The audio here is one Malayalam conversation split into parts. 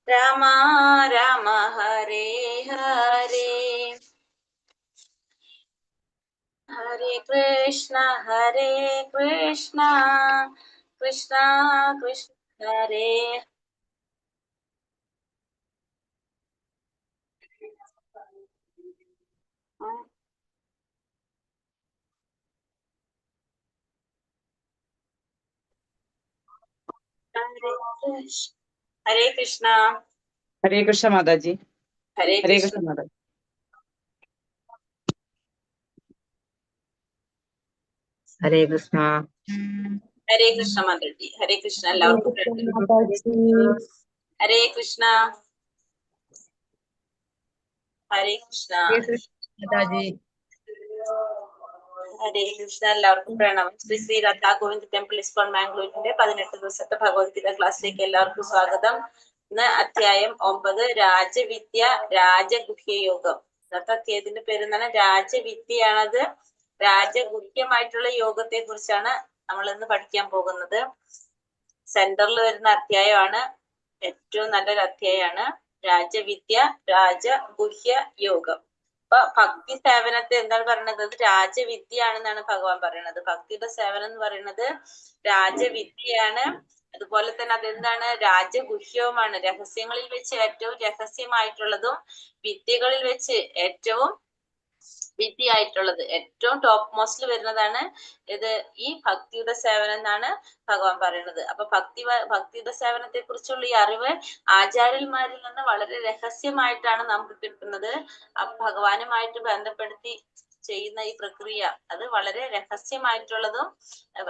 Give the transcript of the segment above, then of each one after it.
രാമ രാമ ഹരേ ഹരേ ഹരേ കൃഷ്ണ കൃഷ്ണ കൃഷ്ണ ഹരേ ഹരേ കൃഷ്ണ ഹരേ കൃഷ്ണ മാതാജി. ഹരേ ഹരേ കൃഷ്ണ കൃഷ്ണ മാതാജി. ഹരേ കൃഷ്ണ. ഹരേ കൃഷ്ണ മാതാജി. ഹരേ കൃഷ്ണ. എല്ലാവർക്കും ഹരേ കൃഷ്ണ. ഹരേ കൃഷ്ണ. മാതാജി. ഹരേ കൃഷ്ണ. എല്ലാവർക്കും പ്രണാമം. ശ്രീ ശ്രീ രാധാ ഗോവിന്ദ് ടെമ്പിൾ ഇസ്കോൺ മാംഗ്ലൂരിന്റെ 18 ദിവസത്തെ ഭഗവത്ഗീത ക്ലാസ്സിലേക്ക് എല്ലാവർക്കും സ്വാഗതം. ഇന്ന് അധ്യായം 9 രാജവിദ്യ രാജഗുഹ്യ യോഗം. ഇന്നത്തെ അധ്യായത്തിന്റെ പേര് എന്താണ്? രാജവിദ്യയാണത്. രാജഗുഹ്യമായിട്ടുള്ള യോഗത്തെ കുറിച്ചാണ് നമ്മൾ ഇന്ന് പഠിക്കാൻ പോകുന്നത്. സെന്ററിൽ വരുന്ന അധ്യായമാണ്. ഏറ്റവും നല്ലൊരു അധ്യായമാണ് രാജവിദ്യ രാജഗുഹ്യ യോഗം. അപ്പൊ ഭക്തി സേവനത്തെ എന്താണ് പറയുന്നത്? അത് രാജവിദ്യയാണെന്നാണ് ഭഗവാൻ പറയുന്നത്. ഭക്തിയുടെ സേവനം എന്ന് പറയുന്നത് രാജവിദ്യയാണ്. അതുപോലെ തന്നെ അതെന്താണ്? രാജഗുഹ്യവുമാണ്. രഹസ്യങ്ങളിൽ വെച്ച് ഏറ്റവും രഹസ്യമായിട്ടുള്ളതും വിദ്യകളിൽ വെച്ച് ഏറ്റവും വിദ്യയായിട്ടുള്ളത്, ഏറ്റവും ടോപ്പ് മോസ്റ്റിൽ വരുന്നതാണ് ഇത് ഈ ഭക്തിയുടെ സേവനം എന്നാണ് ഭഗവാൻ പറയുന്നത്. അപ്പൊ ഭക്തിയുടെ സേവനത്തെ കുറിച്ചുള്ള ഈ അറിവ് ആചാര്യന്മാരിൽ നിന്ന് വളരെ രഹസ്യമായിട്ടാണ് നമുക്ക് കിട്ടുന്നത്. ഭഗവാനുമായിട്ട് ബന്ധപ്പെടുത്തി ചെയ്യുന്ന ഈ പ്രക്രിയ അത് വളരെ രഹസ്യമായിട്ടുള്ളതും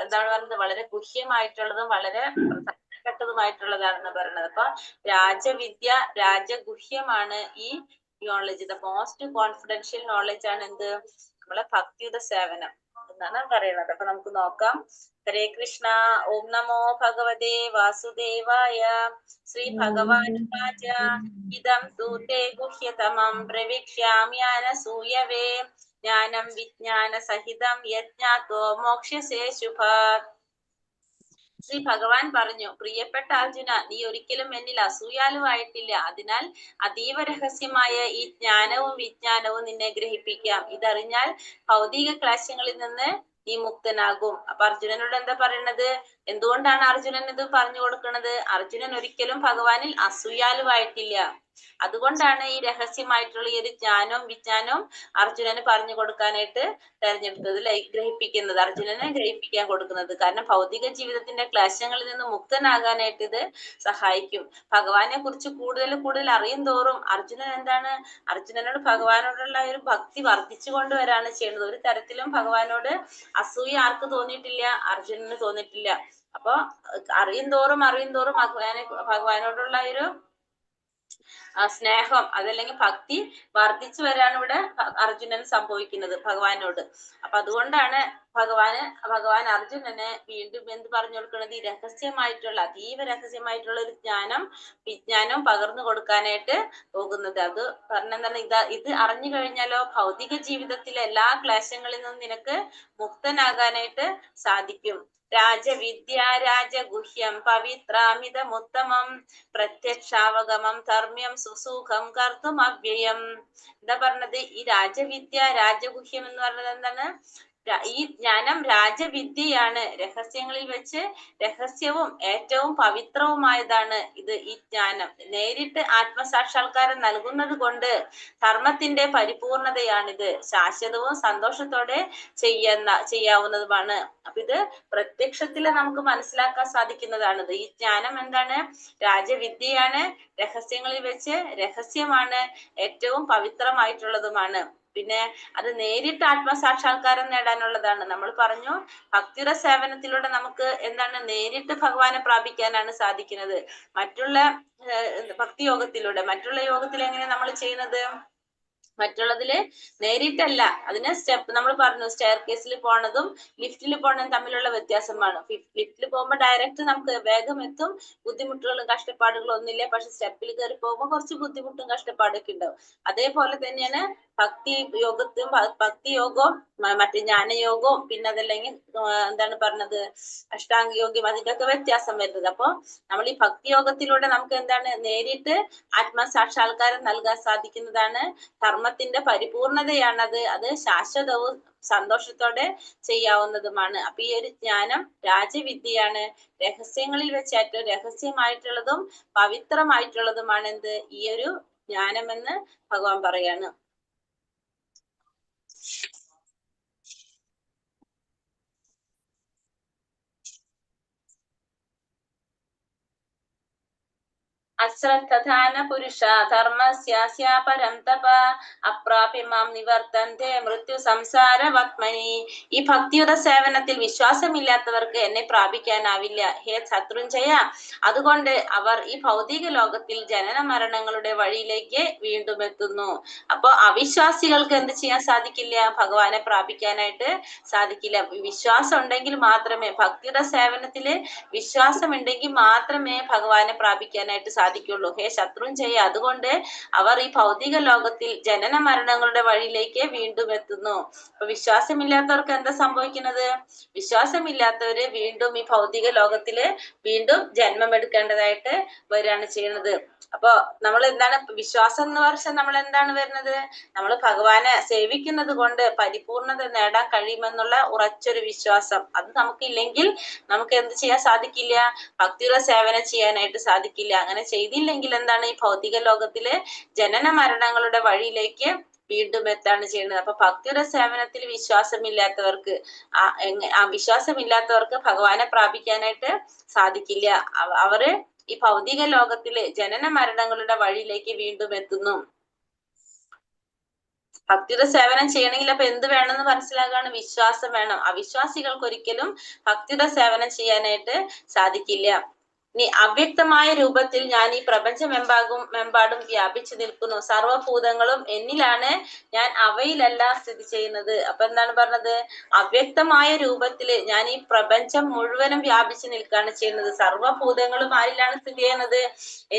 എന്താണ് പറയുന്നത്, വളരെ ഗുഹ്യമായിട്ടുള്ളതും വളരെ പ്രധാനപ്പെട്ടതുമായിട്ടുള്ളതാണെന്ന് പറയുന്നത്. അപ്പൊ രാജവിദ്യ രാജഗുഹ്യമാണ് ഈ knowledge. The most confidential knowledge ആണ് എന്ത്? നമ്മളെ ഭക്തിയുടെ സേവനം എന്നാണ് പറയുന്നത്. അപ്പൊ നമുക്ക് നോക്കാം. ഹരേ കൃഷ്ണ. ഓം നമോ ഭഗവതേ വാസുദേവായ. ശ്രീ ഭഗവാനുവാച ഇദം സൂതേ ഗുഹ്യതമം പ്രവിക്ഷ്യാമ്യാനസൂയവേ ജ്ഞാനം വിജ്ഞാന സഹിതം യജ്ഞാത്വോ മോക്ഷ്യസേ ശുഭാത്. ശ്രീ ഭഗവാൻ പറഞ്ഞു, പ്രിയപ്പെട്ട അർജുന, നീ ഒരിക്കലും എന്നിൽ അസൂയാലുവായിട്ടില്ല. അതിനാൽ അതീവ രഹസ്യമായ ഈ ജ്ഞാനവും വിജ്ഞാനവും നിന്നെ ഗ്രഹിപ്പിക്കാം. ഇതറിഞ്ഞാൽ ഭൗതിക ക്ലേശങ്ങളിൽ നിന്ന് നീ മുക്തനാകും. അപ്പൊ അർജുനനോട് എന്താ പറയുന്നത്? എന്തുകൊണ്ടാണ് അർജുനൻ ഇത് പറഞ്ഞു കൊടുക്കുന്നത്? അർജുനൻ ഒരിക്കലും ഭഗവാനിൽ അസൂയാലുവായിട്ടില്ല. അതുകൊണ്ടാണ് ഈ രഹസ്യമായിട്ടുള്ള ഈ ഒരു ജ്ഞാനവും വിജ്ഞാനവും അർജുനന് പറഞ്ഞു കൊടുക്കാനായിട്ട് തെരഞ്ഞെടുത്തത്, ഗ്രഹിപ്പിക്കുന്നത്, അർജുനനെ ഗ്രഹിപ്പിക്കാൻ കൊടുക്കുന്നത്. കാരണം ഭൗതിക ജീവിതത്തിന്റെ ക്ലേശങ്ങളിൽ നിന്ന് മുക്തനാകാനായിട്ട് ഇത് സഹായിക്കും. ഭഗവാനെ കുറിച്ച് കൂടുതൽ അറിയും തോറും അർജുനൻ എന്താണ്? അർജുനനോട് ഭഗവാനോടുള്ള ഒരു ഭക്തി വർദ്ധിച്ചു കൊണ്ടുവരാണ് ചെയ്യുന്നത്. ഒരു തരത്തിലും ഭഗവാനോട് അസൂയ ആർക്ക് തോന്നിയിട്ടില്ല? അർജുനന് തോന്നിയിട്ടില്ല. അപ്പൊ അറിയും തോറും ഭഗവാനോടുള്ള ഒരു സ്നേഹം അതല്ലെങ്കിൽ ഭക്തി വർദ്ധിച്ചു വരാണ് ഇവിടെ അർജുനന് സംഭവിക്കുന്നത് ഭഗവാനോട്. അപ്പൊ അതുകൊണ്ടാണ് ഭഗവാൻ അർജുനന് വീണ്ടും എന്ത് പറഞ്ഞു കൊടുക്കുന്നത്? ഈ രഹസ്യമായിട്ടുള്ള അതീവ രഹസ്യമായിട്ടുള്ള ഒരു വിജ്ഞാനം പകർന്നു കൊടുക്കാനായിട്ട് പോകുന്നത്. അത് പറഞ്ഞെന്താണ്? ഇത് അറിഞ്ഞു കഴിഞ്ഞാലോ ഭൗതിക ജീവിതത്തിലെ എല്ലാ ക്ലേശങ്ങളിൽ നിന്നും നിനക്ക് മുക്തനാകാനായിട്ട് സാധിക്കും. രാജവിദ്യ രാജഗുഹ്യം പവിത്രാമിതമുത്തമം പ്രത്യക്ഷാവഗമം ധർമ്മ്യം സുസുഖം കർത്തും അവ്യയം. എന്താ പറഞ്ഞത്? ഈ രാജവിദ്യ രാജഗുഹ്യം എന്ന് പറഞ്ഞത് എന്താണ്? ഈ ജ്ഞാനം രാജവിദ്യയാണ്. രഹസ്യങ്ങളിൽ വെച്ച് രഹസ്യവും ഏറ്റവും പവിത്രവുമായതാണ് ഇത്. ഈ ജ്ഞാനം നേരിട്ട് ആത്മസാക്ഷാത്കാരം നൽകുന്നത് കൊണ്ട് ധർമ്മത്തിന്റെ പരിപൂർണതയാണിത്. ശാശ്വതവും സന്തോഷത്തോടെ ചെയ്യാവുന്നതുമാണ്. അപ്പൊ ഇത് പ്രത്യക്ഷത്തിൽ നമുക്ക് മനസ്സിലാക്കാൻ സാധിക്കുന്നതാണിത്. ഈ ജ്ഞാനം എന്താണ്? രാജവിദ്യയാണ്. രഹസ്യങ്ങളിൽ വെച്ച് രഹസ്യമാണ്. ഏറ്റവും പവിത്രമായിട്ടുള്ളതുമാണ്. പിന്നെ അത് നേരിട്ട് ആത്മസാക്ഷാത്കാരം നേടാനുള്ളതാണ്. നമ്മൾ പറഞ്ഞു ഭക്തിയുടെ സേവനത്തിലൂടെ നമുക്ക് എന്താണ്? നേരിട്ട് ഭഗവാനെ പ്രാപിക്കാനാണ് സാധിക്കുന്നത്. മറ്റുള്ള ഭക്തി യോഗത്തിലൂടെ, മറ്റുള്ള യോഗത്തിൽ എങ്ങനെ നമ്മൾ ചെയ്യുന്നത്? മറ്റുള്ളതില് നേരിട്ടല്ല. അതിന് സ്റ്റെപ്പ് നമ്മൾ പറഞ്ഞു, സ്റ്റെയർ കേസിൽ പോണതും ലിഫ്റ്റിൽ പോണതും തമ്മിലുള്ള വ്യത്യാസമാണ്. ലിഫ്റ്റിൽ പോകുമ്പോൾ ഡയറക്റ്റ് നമുക്ക് വേഗം എത്തും, ബുദ്ധിമുട്ടുകളും കഷ്ടപ്പാടുകളും ഒന്നുമില്ല. പക്ഷെ സ്റ്റെപ്പിൽ കയറി പോകുമ്പോൾ കുറച്ച് ബുദ്ധിമുട്ടും കഷ്ടപ്പാടൊക്കെ ഉണ്ടാവും. അതേപോലെ തന്നെയാണ് ഭക്തി യോഗവും മറ്റു ജ്ഞാനയോഗവും പിന്നെ അതല്ലെങ്കിൽ എന്താണ് പറഞ്ഞത് അഷ്ടാംഗ യോഗയും അതിന്റെ ഒക്കെ വ്യത്യാസം വരുന്നത്. അപ്പൊ നമ്മൾ ഈ ഭക്തി യോഗത്തിലൂടെ നമുക്ക് എന്താണ് നേരിട്ട് ആത്മസാക്ഷാത്കാരം നൽകാൻ സാധിക്കുന്നതാണ്. ധർമ്മത്തിന്റെ പരിപൂർണതയാണത്. അത് ശാശ്വതവും സന്തോഷത്തോടെ ചെയ്യാവുന്നതുമാണ്. അപ്പൊ ഈ ഒരു ജ്ഞാനം രാജവിദ്യയാണ്. രഹസ്യങ്ങളിൽ വെച്ച് ഏറ്റവും രഹസ്യമായിട്ടുള്ളതും പവിത്രമായിട്ടുള്ളതുമാണ് എന്ത് ഈ ഒരു ജ്ഞാനമെന്ന് ഭഗവാൻ പറയാണ്. അശ്രദ്ധാന പുരുഷ ധർമ്മസ്യാസ്യ പരം തപ അപ്രാപ്യമാം നിവർത്തന്തെ മൃത്യു സംസാര വത്മനി. ഈ ഭക്തിയുടെ സേവനത്തിൽ വിശ്വാസമില്ലാത്തവർക്ക് എന്നെ പ്രാപിക്കാനാവില്ല ഹേ ശത്രുഞ്ജയ. അതുകൊണ്ട് അവർ ഈ ഭൗതിക ലോകത്തിൽ ജനന മരണങ്ങളുടെ വഴിയിലേക്ക് വീണ്ടും എത്തുന്നു. അപ്പൊ അവിശ്വാസികൾക്ക് എന്ത് ചെയ്യാൻ സാധിക്കില്ല? ഭഗവാനെ പ്രാപിക്കാനായിട്ട് സാധിക്കില്ല. വിശ്വാസം ഉണ്ടെങ്കിൽ മാത്രമേ, ഭക്തിയുടെ സേവനത്തില് വിശ്വാസം ഉണ്ടെങ്കിൽ മാത്രമേ ഭഗവാനെ പ്രാപിക്കാനായിട്ട് സാധിക്കുള്ളൂ. ഹേ ശത്രുഞ്ജയ, അതുകൊണ്ട് അവർ ഈ ഭൗതിക ലോകത്തിൽ ജനന മരണങ്ങളുടെ വഴിയിലേക്ക് വീണ്ടും എത്തുന്നു. അപ്പൊ വിശ്വാസമില്ലാത്തവർക്ക് എന്താ സംഭവിക്കുന്നത്? വിശ്വാസമില്ലാത്തവര് വീണ്ടും ഈ ഭൗതിക ലോകത്തില് വീണ്ടും ജന്മമെടുക്കേണ്ടതായിട്ട് വരികയാണ് ചെയ്യുന്നത്. അപ്പൊ നമ്മൾ എന്താണ് വിശ്വാസം എന്ന് പറഞ്ഞാൽ നമ്മൾ എന്താണ് വരുന്നത്? നമ്മൾ ഭഗവാനെ സേവിക്കുന്നത് കൊണ്ട് പരിപൂർണത നേടാൻ കഴിയുമെന്നുള്ള ഉറച്ചൊരു വിശ്വാസം. അത് നമുക്കില്ലെങ്കിൽ നമുക്ക് എന്ത് ചെയ്യാൻ സാധിക്കില്ല? ഭക്തിയുടെ സേവനം ചെയ്യാനായിട്ട് സാധിക്കില്ല. അങ്ങനെ ചെയ്തില്ലെങ്കിൽ എന്താണ് ഈ ഭൗതിക ലോകത്തില് ജനന മരണങ്ങളുടെ വഴിയിലേക്ക് വീണ്ടും എത്താണ് ചെയ്യുന്നത്. അപ്പൊ ഭക്തിയുടെ സേവനത്തിൽ വിശ്വാസമില്ലാത്തവർക്ക് ആ വിശ്വാസമില്ലാത്തവർക്ക് ഭഗവാനെ പ്രാപിക്കാനായിട്ട് സാധിക്കില്ല. അവര് ഈ ഭൗതിക ലോകത്തില് ജനന മരണങ്ങളുടെ വഴിയിലേക്ക് വീണ്ടും എത്തുന്നു. ഭക്തിയുടെ സേവനം ചെയ്യണമെങ്കിൽ അപ്പൊ എന്ത് വേണമെന്ന് മനസ്സിലാകാണ്? വിശ്വാസം വേണം. അവിശ്വാസികൾക്ക് ഒരിക്കലും ഭക്തിയുടെ സേവനം ചെയ്യാനായിട്ട് സാധിക്കില്ല. ഇനി അവ്യക്തമായ രൂപത്തിൽ ഞാൻ ഈ പ്രപഞ്ചമെമ്പാടും വ്യാപിച്ചു നിൽക്കുന്നു. സർവഭൂതങ്ങളും എന്നിലാണ്, ഞാൻ അവയിലല്ല സ്ഥിതി ചെയ്യുന്നത്. അപ്പൊ എന്താണ് പറഞ്ഞത്? അവ്യക്തമായ രൂപത്തില് ഞാൻ ഈ പ്രപഞ്ചം മുഴുവനും വ്യാപിച്ചു നിൽക്കുകയാണ് ചെയ്യുന്നത്. സർവഭൂതങ്ങളും ആരിലാണ് സ്ഥിതി ചെയ്യുന്നത്?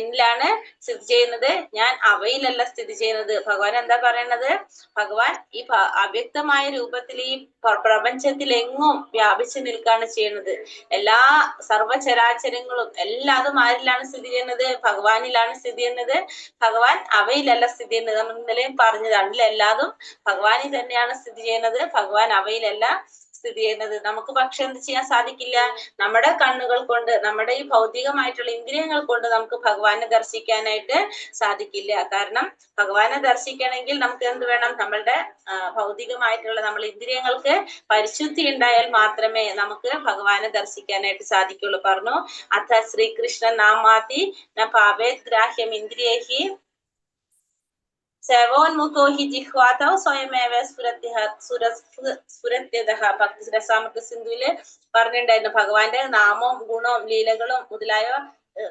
എന്നിലാണ് സ്ഥിതി ചെയ്യുന്നത്. ഞാൻ അവയിലല്ല സ്ഥിതി ചെയ്യുന്നത്. ഭഗവാൻ എന്താ പറയണത്? ഭഗവാൻ ഈ അവ്യക്തമായ രൂപത്തിൽ ഈ പ്രപഞ്ചത്തിലെങ്ങും വ്യാപിച്ചു നിൽക്കുകയാണ് ചെയ്യുന്നത്. എല്ലാ സർവചരാചരങ്ങളും എല്ലാതും ആരിലാണ് സ്ഥിതി ചെയ്യുന്നത്? ഭഗവാനിലാണ് സ്ഥിതി ചെയ്യുന്നത്. ഭഗവാൻ അവയിലല്ല സ്ഥിതി ചെയ്യുന്നത്. നമ്മൾ ഇന്നലെയും പറഞ്ഞതാണ്, എല്ലാതും ഭഗവാനിൽ തന്നെയാണ് സ്ഥിതി ചെയ്യുന്നത്. ഭഗവാൻ അവയിലല്ല സ്ഥിതി ചെയ്യുന്നത്. നമുക്ക് പക്ഷെ എന്ത് ചെയ്യാൻ സാധിക്കില്ല? നമ്മുടെ കണ്ണുകൾ കൊണ്ട്, നമ്മുടെ ഈ ഭൗതികമായിട്ടുള്ള ഇന്ദ്രിയങ്ങൾ കൊണ്ട് നമുക്ക് ഭഗവാനെ ദർശിക്കാനായിട്ട് സാധിക്കില്ല. കാരണം ഭഗവാനെ ദർശിക്കണമെങ്കിൽ നമുക്ക് എന്ത് വേണം? നമ്മളുടെ ഭൗതികമായിട്ടുള്ള നമ്മൾ ഇന്ദ്രിയങ്ങൾക്ക് പരിശുദ്ധി ഉണ്ടായാൽ മാത്രമേ നമുക്ക് ഭഗവാനെ ദർശിക്കാനായിട്ട് സാധിക്കുള്ളൂ. പറഞ്ഞു അഥ ശ്രീകൃഷ്ണ നാമാതി ന പാവേത് ഗ്രാഹ്യം ഇന്ദ്രിയൈഹി സേവോന്മുഖോ ഹി ജിഹ്വാതൗ സ്വയമേവ സ്ഫുരത്യതഃ. ഭക്തിരസാമൃത സിന്ധുവില് പറഞ്ഞിട്ടുണ്ടായിരുന്നു, ഭഗവാന്റെ നാമവും ഗുണവും ലീലകളും മുതലായ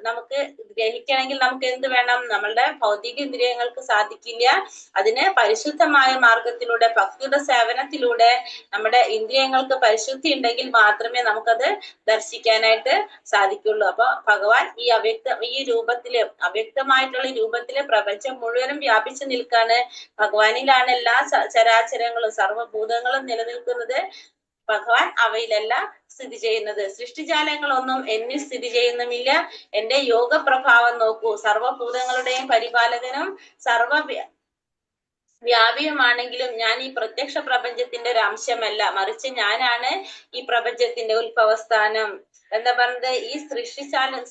നമുക്ക് ഗ്രഹിക്കണമെങ്കിൽ നമുക്ക് എന്ത് വേണം? നമ്മളുടെ ഭൗതിക ഇന്ദ്രിയങ്ങൾക്ക് സാധിക്കില്ല. അതിന് പരിശുദ്ധമായ മാർഗത്തിലൂടെ, ഭക്തിയുടെ സേവനത്തിലൂടെ നമ്മുടെ ഇന്ദ്രിയങ്ങൾക്ക് പരിശുദ്ധി ഉണ്ടെങ്കിൽ മാത്രമേ നമുക്കത് ദർശിക്കാനായിട്ട് സാധിക്കുള്ളൂ. അപ്പൊ ഭഗവാൻ ഈ രൂപത്തില്, അവ്യക്തമായിട്ടുള്ള രൂപത്തില് പ്രപഞ്ചം മുഴുവനും വ്യാപിച്ചു നിൽക്കാണ്. ഭഗവാനിലാണ് എല്ലാ ചരാചരങ്ങളും സർവഭൂതങ്ങളും നിലനിൽക്കുന്നത്. ഭഗവാൻ അവയിലല്ല സ്ഥിതി ചെയ്യുന്നത്. സൃഷ്ടിജാലങ്ങളൊന്നും എന്നിൽ സ്ഥിതി ചെയ്യുന്നുമില്ല. എന്റെ യോഗ പ്രഭാവം നോക്കൂ. സർവഭൂതങ്ങളുടെയും പരിപാലകനും വ്യാപിയുമാണെങ്കിലും ഞാൻ ഈ പ്രത്യക്ഷ പ്രപഞ്ചത്തിന്റെ ഒരു അംശമല്ല, മറിച്ച് ഞാനാണ് ഈ പ്രപഞ്ചത്തിന്റെ ഉത്ഭവസ്ഥാനം. എന്താ പറഞ്ഞത്? ഈ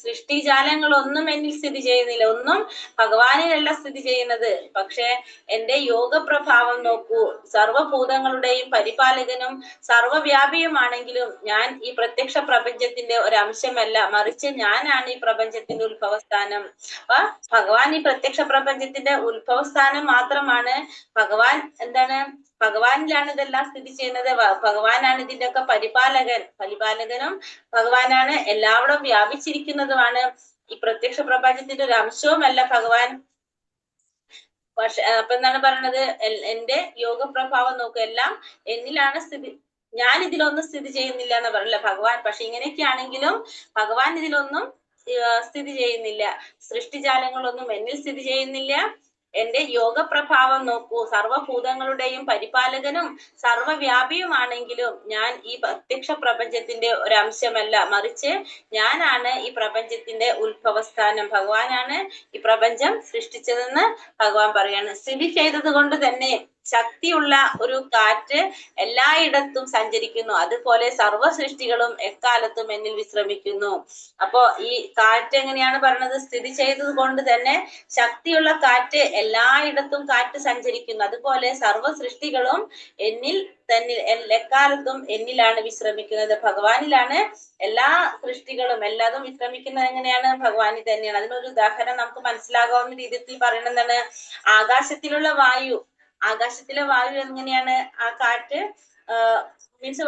സൃഷ്ടിജാലങ്ങളൊന്നും എന്നിൽ സ്ഥിതി ചെയ്യുന്നില്ല. ഒന്നും ഭഗവാനിലല്ല സ്ഥിതി ചെയ്യുന്നത്. പക്ഷെ എന്റെ യോഗപ്രഭാവം നോക്കൂ. സർവഭൂതങ്ങളുടെയും പരിപാലകനും സർവവ്യാപിയുമാണെങ്കിലും ഞാൻ ഈ പ്രത്യക്ഷ പ്രപഞ്ചത്തിന്റെ ഒരു അംശമല്ല, മറിച്ച് ഞാനാണ് ഈ പ്രപഞ്ചത്തിന്റെ ഉത്ഭവസ്ഥാനം. അപ്പൊ ഭഗവാൻ ഈ പ്രത്യക്ഷ പ്രപഞ്ചത്തിന്റെ ഉത്ഭവസ്ഥാനം മാത്രമാണ്. ഭഗവാൻ എന്താണ്? ഭഗവാനിലാണ് ഇതെല്ലാം സ്ഥിതി ചെയ്യുന്നത്. ഭഗവാനാണ് ഇതിന്റെ ഒക്കെ പരിപാലകനും ഭഗവാനാണ്. എല്ലാവരും വ്യാപിച്ചിരിക്കുന്നതുമാണ്. ഈ പ്രത്യക്ഷ പ്രപഞ്ചത്തിന്റെ ഒരു അംശവുമല്ല ഭഗവാൻ. പക്ഷെ അപ്പൊ എന്താണ് പറയണത്? എന്റെ യോഗ പ്രഭാവം നോക്കുക, എല്ലാം എന്നിലാണ് സ്ഥിതി, ഞാൻ ഇതിലൊന്നും സ്ഥിതി ചെയ്യുന്നില്ല എന്ന് പറയില്ല ഭഗവാൻ. പക്ഷെ ഇങ്ങനെയൊക്കെയാണെങ്കിലും ഭഗവാൻ ഇതിലൊന്നും സ്ഥിതി ചെയ്യുന്നില്ല. സൃഷ്ടിജാലങ്ങളൊന്നും എന്നിൽ സ്ഥിതി ചെയ്യുന്നില്ല. എന്റെ യോഗ പ്രഭാവം നോക്കൂ, സർവഭൂതങ്ങളുടെയും പരിപാലകനും സർവവ്യാപിയുമാണെങ്കിലും ഞാൻ ഈ പ്രത്യക്ഷ പ്രപഞ്ചത്തിന്റെ ഒരു അംശമല്ല, മറിച്ച് ഞാനാണ് ഈ പ്രപഞ്ചത്തിന്റെ ഉത്ഭവസ്ഥാനം. ഭഗവാനാണ് ഈ പ്രപഞ്ചം സൃഷ്ടിച്ചതെന്ന് ഭഗവാൻ പറയാണ്. സ്ഥിതി ചെയ്തത് കൊണ്ട് തന്നെ ശക്തിയുള്ള ഒരു കാറ്റ് എല്ലായിടത്തും സഞ്ചരിക്കുന്നു, അതുപോലെ സർവ്വ സൃഷ്ടികളും എക്കാലത്തും എന്നിൽ വിശ്രമിക്കുന്നു. അപ്പോ ഈ കാറ്റ് എങ്ങനെയാണ് പറഞ്ഞത്? സ്ഥിതി ചെയ്തത് കൊണ്ട് തന്നെ ശക്തിയുള്ള കാറ്റ് എല്ലായിടത്തും കാറ്റ് സഞ്ചരിക്കുന്നു, അതുപോലെ സർവ്വ സൃഷ്ടികളും എന്നിൽ തന്നെ എക്കാലത്തും എന്നിലാണ് വിശ്രമിക്കുന്നത്. ഭഗവാനിലാണ് എല്ലാ സൃഷ്ടികളും എല്ലാതും വിശ്രമിക്കുന്നത്. എങ്ങനെയാണ്? ഭഗവാനിൽ തന്നെയാണ്. അതിനൊരു ഉദാഹരണം നമുക്ക് മനസ്സിലാകാവുന്ന രീതിയിൽ പറയുന്നത് എന്താണ്? ആകാശത്തിലുള്ള വായു, ആകാശത്തിലെ വായു എങ്ങനെയാണ്? ആ കാറ്റ് മീൻസ്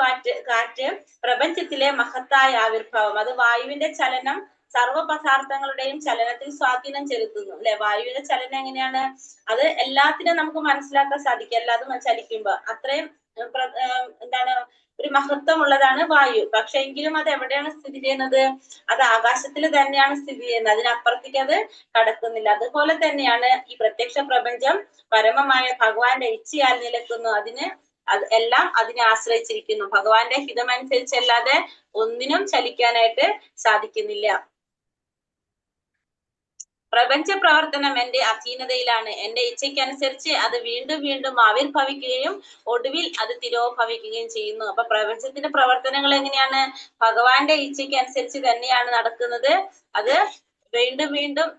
കാറ്റ് പ്രപഞ്ചത്തിലെ മഹത്തായ ആവിർഭാവം. അത് വായുവിന്റെ ചലനം സർവ്വ പദാർത്ഥങ്ങളുടെയും ചലനത്തിൽ സ്വാധീനം ചെലുത്തുന്നു, അല്ലെ? വായുവിന്റെ ചലനം എങ്ങനെയാണ്? അത് എല്ലാത്തിനും നമുക്ക് മനസ്സിലാക്കാൻ സാധിക്കും. എല്ലാതും ചലിക്കുമ്പോ അത്രയും എന്താണ്, ഒരു മഹത്വമുള്ളതാണ് വായു. പക്ഷെ എങ്കിലും അത് എവിടെയാണ് സ്ഥിതി ചെയ്യുന്നത്? അത് ആകാശത്തിൽ തന്നെയാണ് സ്ഥിതി ചെയ്യുന്നത്, അതിനപ്പുറത്തേക്ക് അത് കടക്കുന്നില്ല. അതുപോലെ തന്നെയാണ് ഈ പ്രത്യക്ഷ പ്രപഞ്ചം പരമമായ ഭഗവാന്റെ ഇച്ഛയാൽ നിലക്കുന്നു. എല്ലാം അതിനെ ആശ്രയിച്ചിരിക്കുന്നു. ഭഗവാന്റെ ഹിതമനുസരിച്ചല്ലാതെ ഒന്നിനും ചലിക്കാനായിട്ട് സാധിക്കുന്നില്ല. പ്രപഞ്ച പ്രവർത്തനം എന്റെ അധീനതയിലാണ്. എന്റെ ഇച്ഛയ്ക്കനുസരിച്ച് അത് വീണ്ടും വീണ്ടും ആവിർഭവിക്കുകയും ഒടുവിൽ അത് തിരോഭവിക്കുകയും ചെയ്യുന്നു. അപ്പൊ പ്രപഞ്ചത്തിന്റെ പ്രവർത്തനങ്ങൾ എങ്ങനെയാണ്? ഭഗവാന്റെ ഇച്ഛയ്ക്കനുസരിച്ച് തന്നെയാണ് നടക്കുന്നത്. അത് വീണ്ടും വീണ്ടും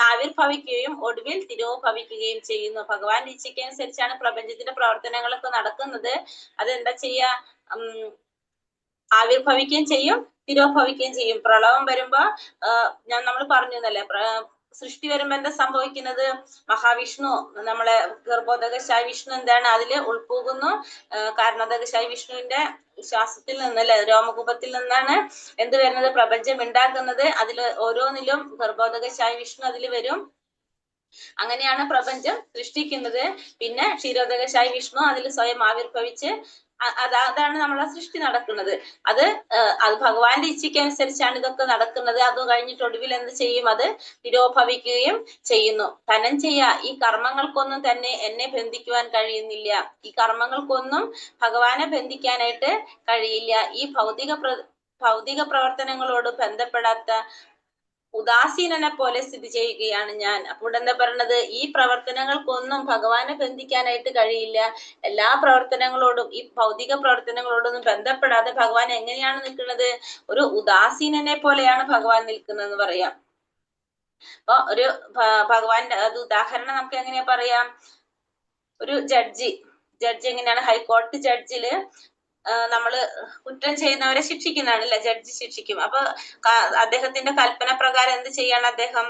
ആവിർഭവിക്കുകയും ഒടുവിൽ തിരോഭവിക്കുകയും ചെയ്യുന്നു. ഭഗവാന്റെ ഇച്ഛയ്ക്കനുസരിച്ചാണ് പ്രപഞ്ചത്തിന്റെ പ്രവർത്തനങ്ങളൊക്കെ നടക്കുന്നത്. അതെന്താ ചെയ്യാ? ആവിർഭവിക്കുകയും ചെയ്യും, തിരോഭവിക്കുകയും ചെയ്യും. പ്രളയം വരുമ്പോ നമ്മൾ പറഞ്ഞല്ലേ, സൃഷ്ടി വരുമ്പോ എന്താ സംഭവിക്കുന്നത്? മഹാവിഷ്ണു, നമ്മളെ ഗർഭോദകശായ വിഷ്ണു എന്താണ് അതില് ഉൾപോകുന്നു. കാരണോദകശായ വിഷ്ണുവിന്റെ ശ്വാസത്തിൽ നിന്നല്ലേ, രോമകൂപത്തിൽ നിന്നാണ് എന്ത് വരുന്നത്? പ്രപഞ്ചം ഉണ്ടാക്കുന്നത്. അതിൽ ഓരോന്നിലും ഗർഭോദകശായ വിഷ്ണു അതിൽ വരും. അങ്ങനെയാണ് പ്രപഞ്ചം സൃഷ്ടിക്കുന്നത്. പിന്നെ ക്ഷീരോദകശായ വിഷ്ണു അതിൽ സ്വയം ആവിർഭവിച്ച് അതാണ് നമ്മളെ സൃഷ്ടി നടക്കുന്നത്. അത് ഭഗവാന്റെ ഇച്ഛയ്ക്കനുസരിച്ചാണ് ഇതൊക്കെ നടക്കുന്നത്. അത് കഴിഞ്ഞിട്ട് ഒടുവിൽ എന്ത് ചെയ്യും? അത് തിരോഭവിക്കുകയും ചെയ്യുന്നു. ധനഞ്ജയ, ഈ കർമ്മങ്ങൾക്കൊന്നും തന്നെ എന്നെ ബന്ധിക്കുവാൻ കഴിയുന്നില്ല. ഈ കർമ്മങ്ങൾക്കൊന്നും ഭഗവാനെ ബന്ധിക്കാനായിട്ട് കഴിയില്ല. ഈ ഭൗതിക പ്രവർത്തനങ്ങളോട് ബന്ധപ്പെടാത്ത ഉദാസീനനെ പോലെ സ്ഥിതി ചെയ്യുകയാണ് ഞാൻ. അപ്പോൾ എന്താ പറയണത്? ഈ പ്രവർത്തനങ്ങൾക്കൊന്നും ഭഗവാനെ ബന്ധിക്കാനായിട്ട് കഴിയില്ല. എല്ലാ പ്രവർത്തനങ്ങളോടും, ഈ ഭൗതിക പ്രവർത്തനങ്ങളോടൊന്നും ബന്ധപ്പെടാതെ ഭഗവാൻ എങ്ങനെയാണ് നിൽക്കുന്നത്? ഒരു ഉദാസീനനെ പോലെയാണ് ഭഗവാൻ നിൽക്കുന്നതെന്ന് പറയാം. അപ്പൊ ഒരു ഭഗവാന്റെ ഉദാഹരണം നമുക്ക് എങ്ങനെയാ പറയാം? ഒരു ജഡ്ജി എങ്ങനെയാണ്? ഹൈക്കോടതി ജഡ്ജില് നമ്മള് കുറ്റം ചെയ്യുന്നവരെ ശിക്ഷിക്കുന്നതാണ്, അല്ലെ? ജഡ്ജി ശിക്ഷിക്കും. അപ്പൊ അദ്ദേഹത്തിന്റെ കൽപ്പന പ്രകാരം എന്ത് ചെയ്യാണ്? അദ്ദേഹം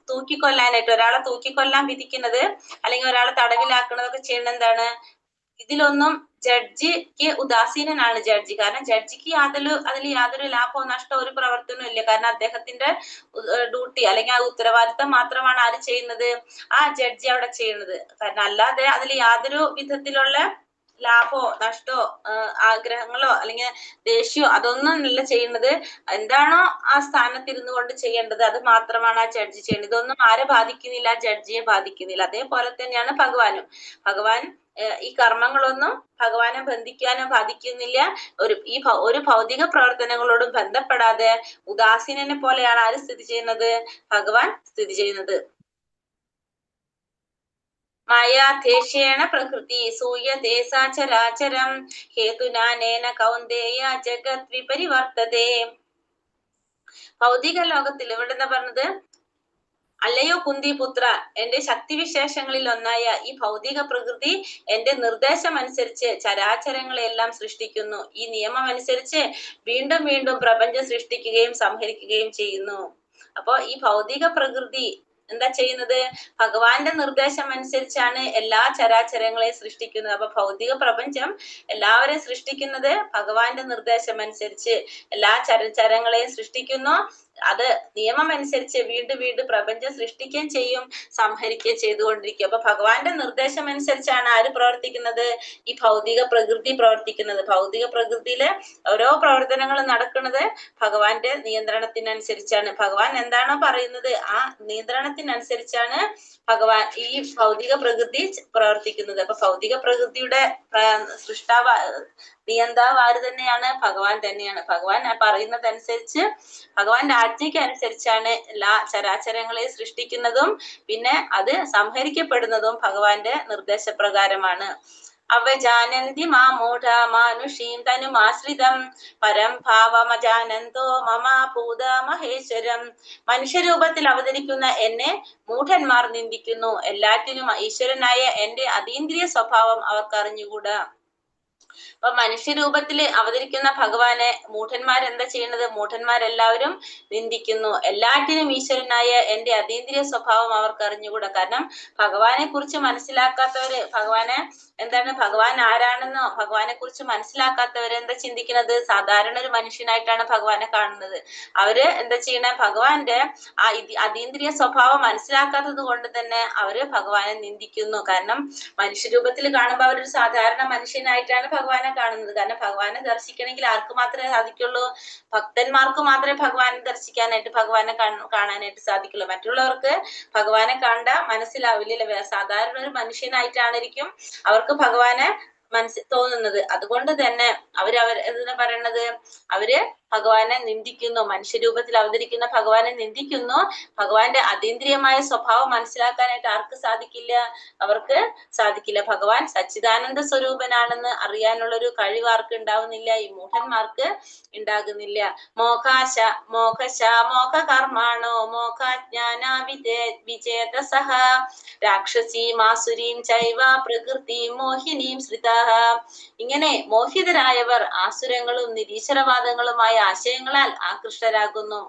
തൂക്കിക്കൊല്ലാനായിട്ട്, ഒരാളെ തൂക്കിക്കൊല്ലാൻ വിധിക്കുന്നത് അല്ലെങ്കിൽ ഒരാളെ തടവിലാക്കുന്നതൊക്കെ ചെയ്യുന്നത് എന്താണ്? ഇതിലൊന്നും ജഡ്ജിക്ക് ഉദാസീനനാണ് ജഡ്ജി. കാരണം ജഡ്ജിക്ക് അതിൽ യാതൊരു ലാഭമോ നഷ്ടമോ ഒരു പ്രവർത്തനവും ഇല്ല. കാരണം അദ്ദേഹത്തിന്റെ ഡ്യൂട്ടി അല്ലെങ്കിൽ ആ ഉത്തരവാദിത്തം മാത്രമാണ് ആര് ചെയ്യുന്നത്? ആ ജഡ്ജി അവിടെ ചെയ്യുന്നത്. കാരണം അല്ലാതെ അതിൽ യാതൊരു വിധത്തിലുള്ള ലാഭോ നഷ്ടോ ആഗ്രഹങ്ങളോ അല്ലെങ്കിൽ ദേഷ്യമോ അതൊന്നും അല്ല ചെയ്യുന്നത്. എന്താണോ ആ സ്ഥാനത്തിരുന്നു കൊണ്ട് ചെയ്യേണ്ടത് അത് മാത്രമാണ് ആ ജഡ്ജി ചെയ്യുന്നത്. ഇതൊന്നും ആരെ ബാധിക്കുന്നില്ല? ജഡ്ജിയെ ബാധിക്കുന്നില്ല. അതേപോലെ തന്നെയാണ് ഭഗവാൻ ഈ കർമ്മങ്ങളൊന്നും ഭഗവാനെ ബന്ധിക്കാനോ ബാധിക്കുന്നില്ല. ഒരു ഭൗതിക പ്രവർത്തനങ്ങളോടും ബന്ധപ്പെടാതെ ഉദാസീനനെ പോലെയാണ് ആര് സ്ഥിതി ചെയ്യുന്നത്? ഭഗവാൻ സ്ഥിതി ചെയ്യുന്നത്. മായാധേഷേണ പ്രകൃതി സൂയതേസാചരാചരം ഹേതുനാനേന കൗന്ദേയ ജഗത് വിപരിവർത്തതേ. ഭൗതിക ലോകത്തിൽ ഇവിടെ എന്താ പറഞ്ഞത്? അല്ലയോ കുന്തിപുത്ര, എന്റെ ശക്തിവിശേഷങ്ങളിൽ ഒന്നായ ഈ ഭൗതിക പ്രകൃതി എന്റെ നിർദ്ദേശം അനുസരിച്ച് ചരാചരങ്ങളെല്ലാം സൃഷ്ടിക്കുന്നു. ഈ നിയമം അനുസരിച്ച് വീണ്ടും വീണ്ടും പ്രപഞ്ചം സൃഷ്ടിക്കുകയും സംഹരിക്കുകയും ചെയ്യുന്നു. അപ്പോ ഈ ഭൗതിക പ്രകൃതി എന്താ ചെയ്യുന്നത്? ഭഗവാന്റെ നിർദ്ദേശം അനുസരിച്ചാണ് എല്ലാ ചരാചരങ്ങളെയും സൃഷ്ടിക്കുന്നത്. അപ്പൊ ഭൗതിക പ്രപഞ്ചം എല്ലാവരെയും സൃഷ്ടിക്കുന്നത് ഭഗവാന്റെ നിർദ്ദേശം അനുസരിച്ച് എല്ലാ ചരാചരങ്ങളെയും സൃഷ്ടിക്കുന്നു. അത് നിയമം അനുസരിച്ച് വീണ്ടും വീണ്ടും പ്രപഞ്ചം സൃഷ്ടിക്കുകയും ചെയ്യും, സംഹരിക്കുകയും ചെയ്തുകൊണ്ടിരിക്കും. അപ്പൊ ഭഗവാന്റെ നിർദ്ദേശം അനുസരിച്ചാണ് ആര് പ്രവർത്തിക്കുന്നത്? ഈ ഭൗതിക പ്രകൃതി പ്രവർത്തിക്കുന്നത്. ഭൗതിക പ്രകൃതിയിലെ ഓരോ പ്രവർത്തനങ്ങളും നടക്കുന്നത് ഭഗവാന്റെ നിയന്ത്രണത്തിനനുസരിച്ചാണ്. ഭഗവാൻ എന്താണോ പറയുന്നത് ആ നിയന്ത്രണത്തിനനുസരിച്ചാണ് ഭഗവാൻ ഈ ഭൗതിക പ്രകൃതി പ്രവർത്തിക്കുന്നത്. അപ്പൊ ഭൗതിക പ്രകൃതിയുടെ സൃഷ്ടാവ് നിയന്താവ് ആര് തന്നെയാണ്? ഭഗവാൻ തന്നെയാണ്. ഭഗവാൻ പറയുന്നതനുസരിച്ച് ഭഗവാന്റെ ആജ്ഞയ്ക്ക് അനുസരിച്ചാണ് എല്ലാ ചരാചരങ്ങളെ സൃഷ്ടിക്കുന്നതും പിന്നെ അത് സംഹരിക്കപ്പെടുന്നതും ഭഗവാന്റെ നിർദ്ദേശപ്രകാരമാണ്. അവജാനന്തി മാ മൂഢ മാനുഷീം തനുമാശ്രിതം പരം ഭാവമജാനന്തോ മമ ഭൂത മഹേശ്വരം. മനുഷ്യരൂപത്തിൽ അവതരിക്കുന്ന എന്നെ മൂഢന്മാർ നിന്ദിക്കുന്നു. എല്ലാറ്റിനും ഈശ്വരനായ എന്റെ അതീന്ദ്രിയ സ്വഭാവം അവർക്ക് അറിഞ്ഞുകൂടാ. അപ്പൊ മനുഷ്യരൂപത്തിൽ അവതരിക്കുന്ന ഭഗവാനെ മൂഢന്മാരെന്താ ചെയ്യുന്നത്? മൂഢന്മാരെല്ലാവരും നിന്ദിക്കുന്നു. എല്ലാറ്റിനും ഈശ്വരനായ എന്റെ അതീന്ദ്രിയ സ്വഭാവം അവർക്ക് അറിഞ്ഞുകൂടാ. കാരണം ഭഗവാനെ കുറിച്ച് മനസ്സിലാക്കാത്തവര്, ഭഗവാനെ എന്താണ്, ഭഗവാൻ ആരാണെന്നോ ഭഗവാനെ കുറിച്ച് മനസ്സിലാക്കാത്തവര് എന്താ ചിന്തിക്കുന്നത്? സാധാരണ ഒരു മനുഷ്യനായിട്ടാണ് ഭഗവാനെ കാണുന്നത്. അവര് എന്താ ചെയ്യണ? ഭഗവാന്റെ ആ അതീന്ദ്രിയ സ്വഭാവം മനസ്സിലാക്കാത്തത് കൊണ്ട് തന്നെ അവര് ഭഗവാനെ നിന്ദിക്കുന്നു. കാരണം മനുഷ്യരൂപത്തിൽ കാണുമ്പോൾ അവരൊരു സാധാരണ മനുഷ്യനായിട്ടാണ് ഭഗവാനെ കാണുന്നത്. കാരണം ഭഗവാനെ ദർശിക്കണമെങ്കിൽ ആർക്ക് മാത്രമേ സാധിക്കുള്ളൂ? ഭക്തന്മാർക്ക് മാത്രമേ ഭഗവാനെ ദർശിക്കാനായിട്ട്, ഭഗവാനെ കാണാനായിട്ട് സാധിക്കുള്ളൂ. മറ്റുള്ളവർക്ക് ഭഗവാനെ കണ്ട മനസ്സിലാവില്ല. സാധാരണ ഒരു മനുഷ്യനായിട്ടാണിരിക്കും അവർക്ക് ഭഗവാനെ തോന്നുന്നത്. അതുകൊണ്ട് തന്നെ എന്താ പറയണത്? അവര് ഭഗവാനെ നിന്ദിക്കുന്നു. മനുഷ്യരൂപത്തിൽ അവതരിക്കുന്ന ഭഗവാനെ നിന്ദിക്കുന്നു. ഭഗവാന്റെ അതീന്ദ്രിയമായ സ്വഭാവം മനസ്സിലാക്കാനായിട്ട് ആർക്ക് സാധിക്കില്ല? അവർക്ക് സാധിക്കില്ല. ഭഗവാൻ സച്ചിദാനന്ദ സ്വരൂപനാണെന്ന് അറിയാനുള്ള ഒരു കഴിവ് ആർക്ക് ഉണ്ടാവുന്നില്ല? ഈ മൂഢന്മാർക്ക് ഉണ്ടാകുന്നില്ല. മോഹകർമാണോ മോഹജ്ഞാന വിജേതസഃ രാക്ഷസീം ആസുരീം ചൈവ പ്രകൃതിം മോഹിനീം ശ്രിതഃ. ഇങ്ങനെ മോഹിതരായവർ ആസുരങ്ങളും നിരീശ്വരവാദങ്ങളുമായ ആശയങ്ങളാൽ ആകൃഷ്ടരാകുന്നു.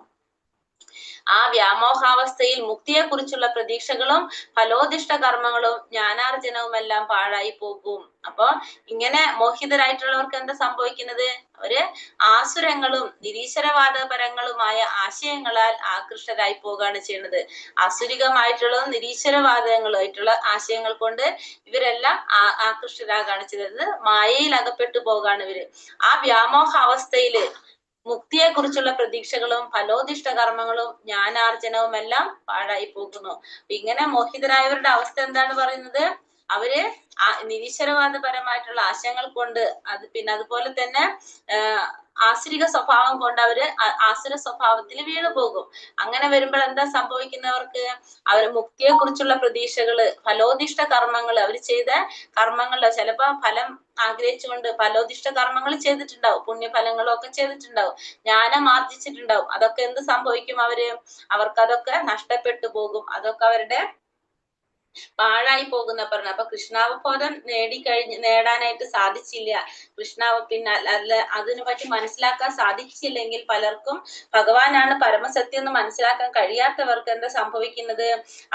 ആ വ്യാമോഹാവസ്ഥയിൽ മുക്തിയെ കുറിച്ചുള്ള പ്രതീക്ഷകളും ഫലോദിഷ്ട കർമ്മങ്ങളും ജ്ഞാനാർജനവുമെല്ലാം പാഴായി പോകും. അപ്പൊ ഇങ്ങനെ മോഹിതരായിട്ടുള്ളവർക്ക് എന്താ സംഭവിക്കുന്നത്? അവര് ആസുരങ്ങളും നിരീശ്വരവാദപരങ്ങളുമായ ആശയങ്ങളാൽ ആകൃഷ്ടരായി പോവുകയാണ് ചെയ്യുന്നത്. ആസുരികമായിട്ടുള്ളതും നിരീശ്വരവാദങ്ങളുമായിട്ടുള്ള ആശയങ്ങൾ കൊണ്ട് ഇവരെല്ലാം ആകൃഷ്ടരാകാണ് ചെയ്യുന്നത്. മായയിൽ അകപ്പെട്ടു പോകാണ് ഇവര്. ആ വ്യാമോഹ അവസ്ഥയില് മുക്തിയെ കുറിച്ചുള്ള പ്രതീക്ഷകളും ഫലോദിഷ്ട കർമ്മങ്ങളും ജ്ഞാനാർജനവും എല്ലാം പാഴായി പോകുന്നു. ഇങ്ങനെ മോഹിതരായവരുടെ അവസ്ഥ എന്താണ് പറയുന്നത്? അവര് നിരീശ്വരവാദപരമായിട്ടുള്ള ആശയങ്ങൾ കൊണ്ട് പിന്നെ അതുപോലെ തന്നെ ആസുരിക സ്വഭാവം കൊണ്ട് അവര് ആസുര സ്വഭാവത്തിൽ വീണു പോകും. അങ്ങനെ വരുമ്പോൾ എന്താ സംഭവിക്കുന്നവർക്ക്? അവർ മുക്തിയെ കുറിച്ചുള്ള പ്രതീക്ഷകള്, ഫലോദിഷ്ട കർമ്മങ്ങൾ, അവർ ചെയ്ത കർമ്മങ്ങളിലോ ചിലപ്പോ ഫലം ആഗ്രഹിച്ചുകൊണ്ട് ഫലോദിഷ്ട കർമ്മങ്ങൾ ചെയ്തിട്ടുണ്ടാവും, പുണ്യഫലങ്ങളും ഒക്കെ ചെയ്തിട്ടുണ്ടാവും, ജ്ഞാനം ആർജിച്ചിട്ടുണ്ടാവും. അതൊക്കെ എന്ത് സംഭവിക്കും? അവർക്കതൊക്കെ നഷ്ടപ്പെട്ടു പോകും. അതൊക്കെ അവരുടെ പാഴായി പോകുന്ന പറഞ്ഞു. അപ്പൊ കൃഷ്ണാവബോധം നേടാനായിട്ട് സാധിച്ചില്ല. പിന്നെ അതിനെ പറ്റി മനസ്സിലാക്കാൻ സാധിച്ചില്ലെങ്കിൽ പലർക്കും ഭഗവാനാണ് പരമസത്യം എന്ന് മനസ്സിലാക്കാൻ കഴിയാത്തവർക്ക് എന്താ സംഭവിക്കുന്നത്?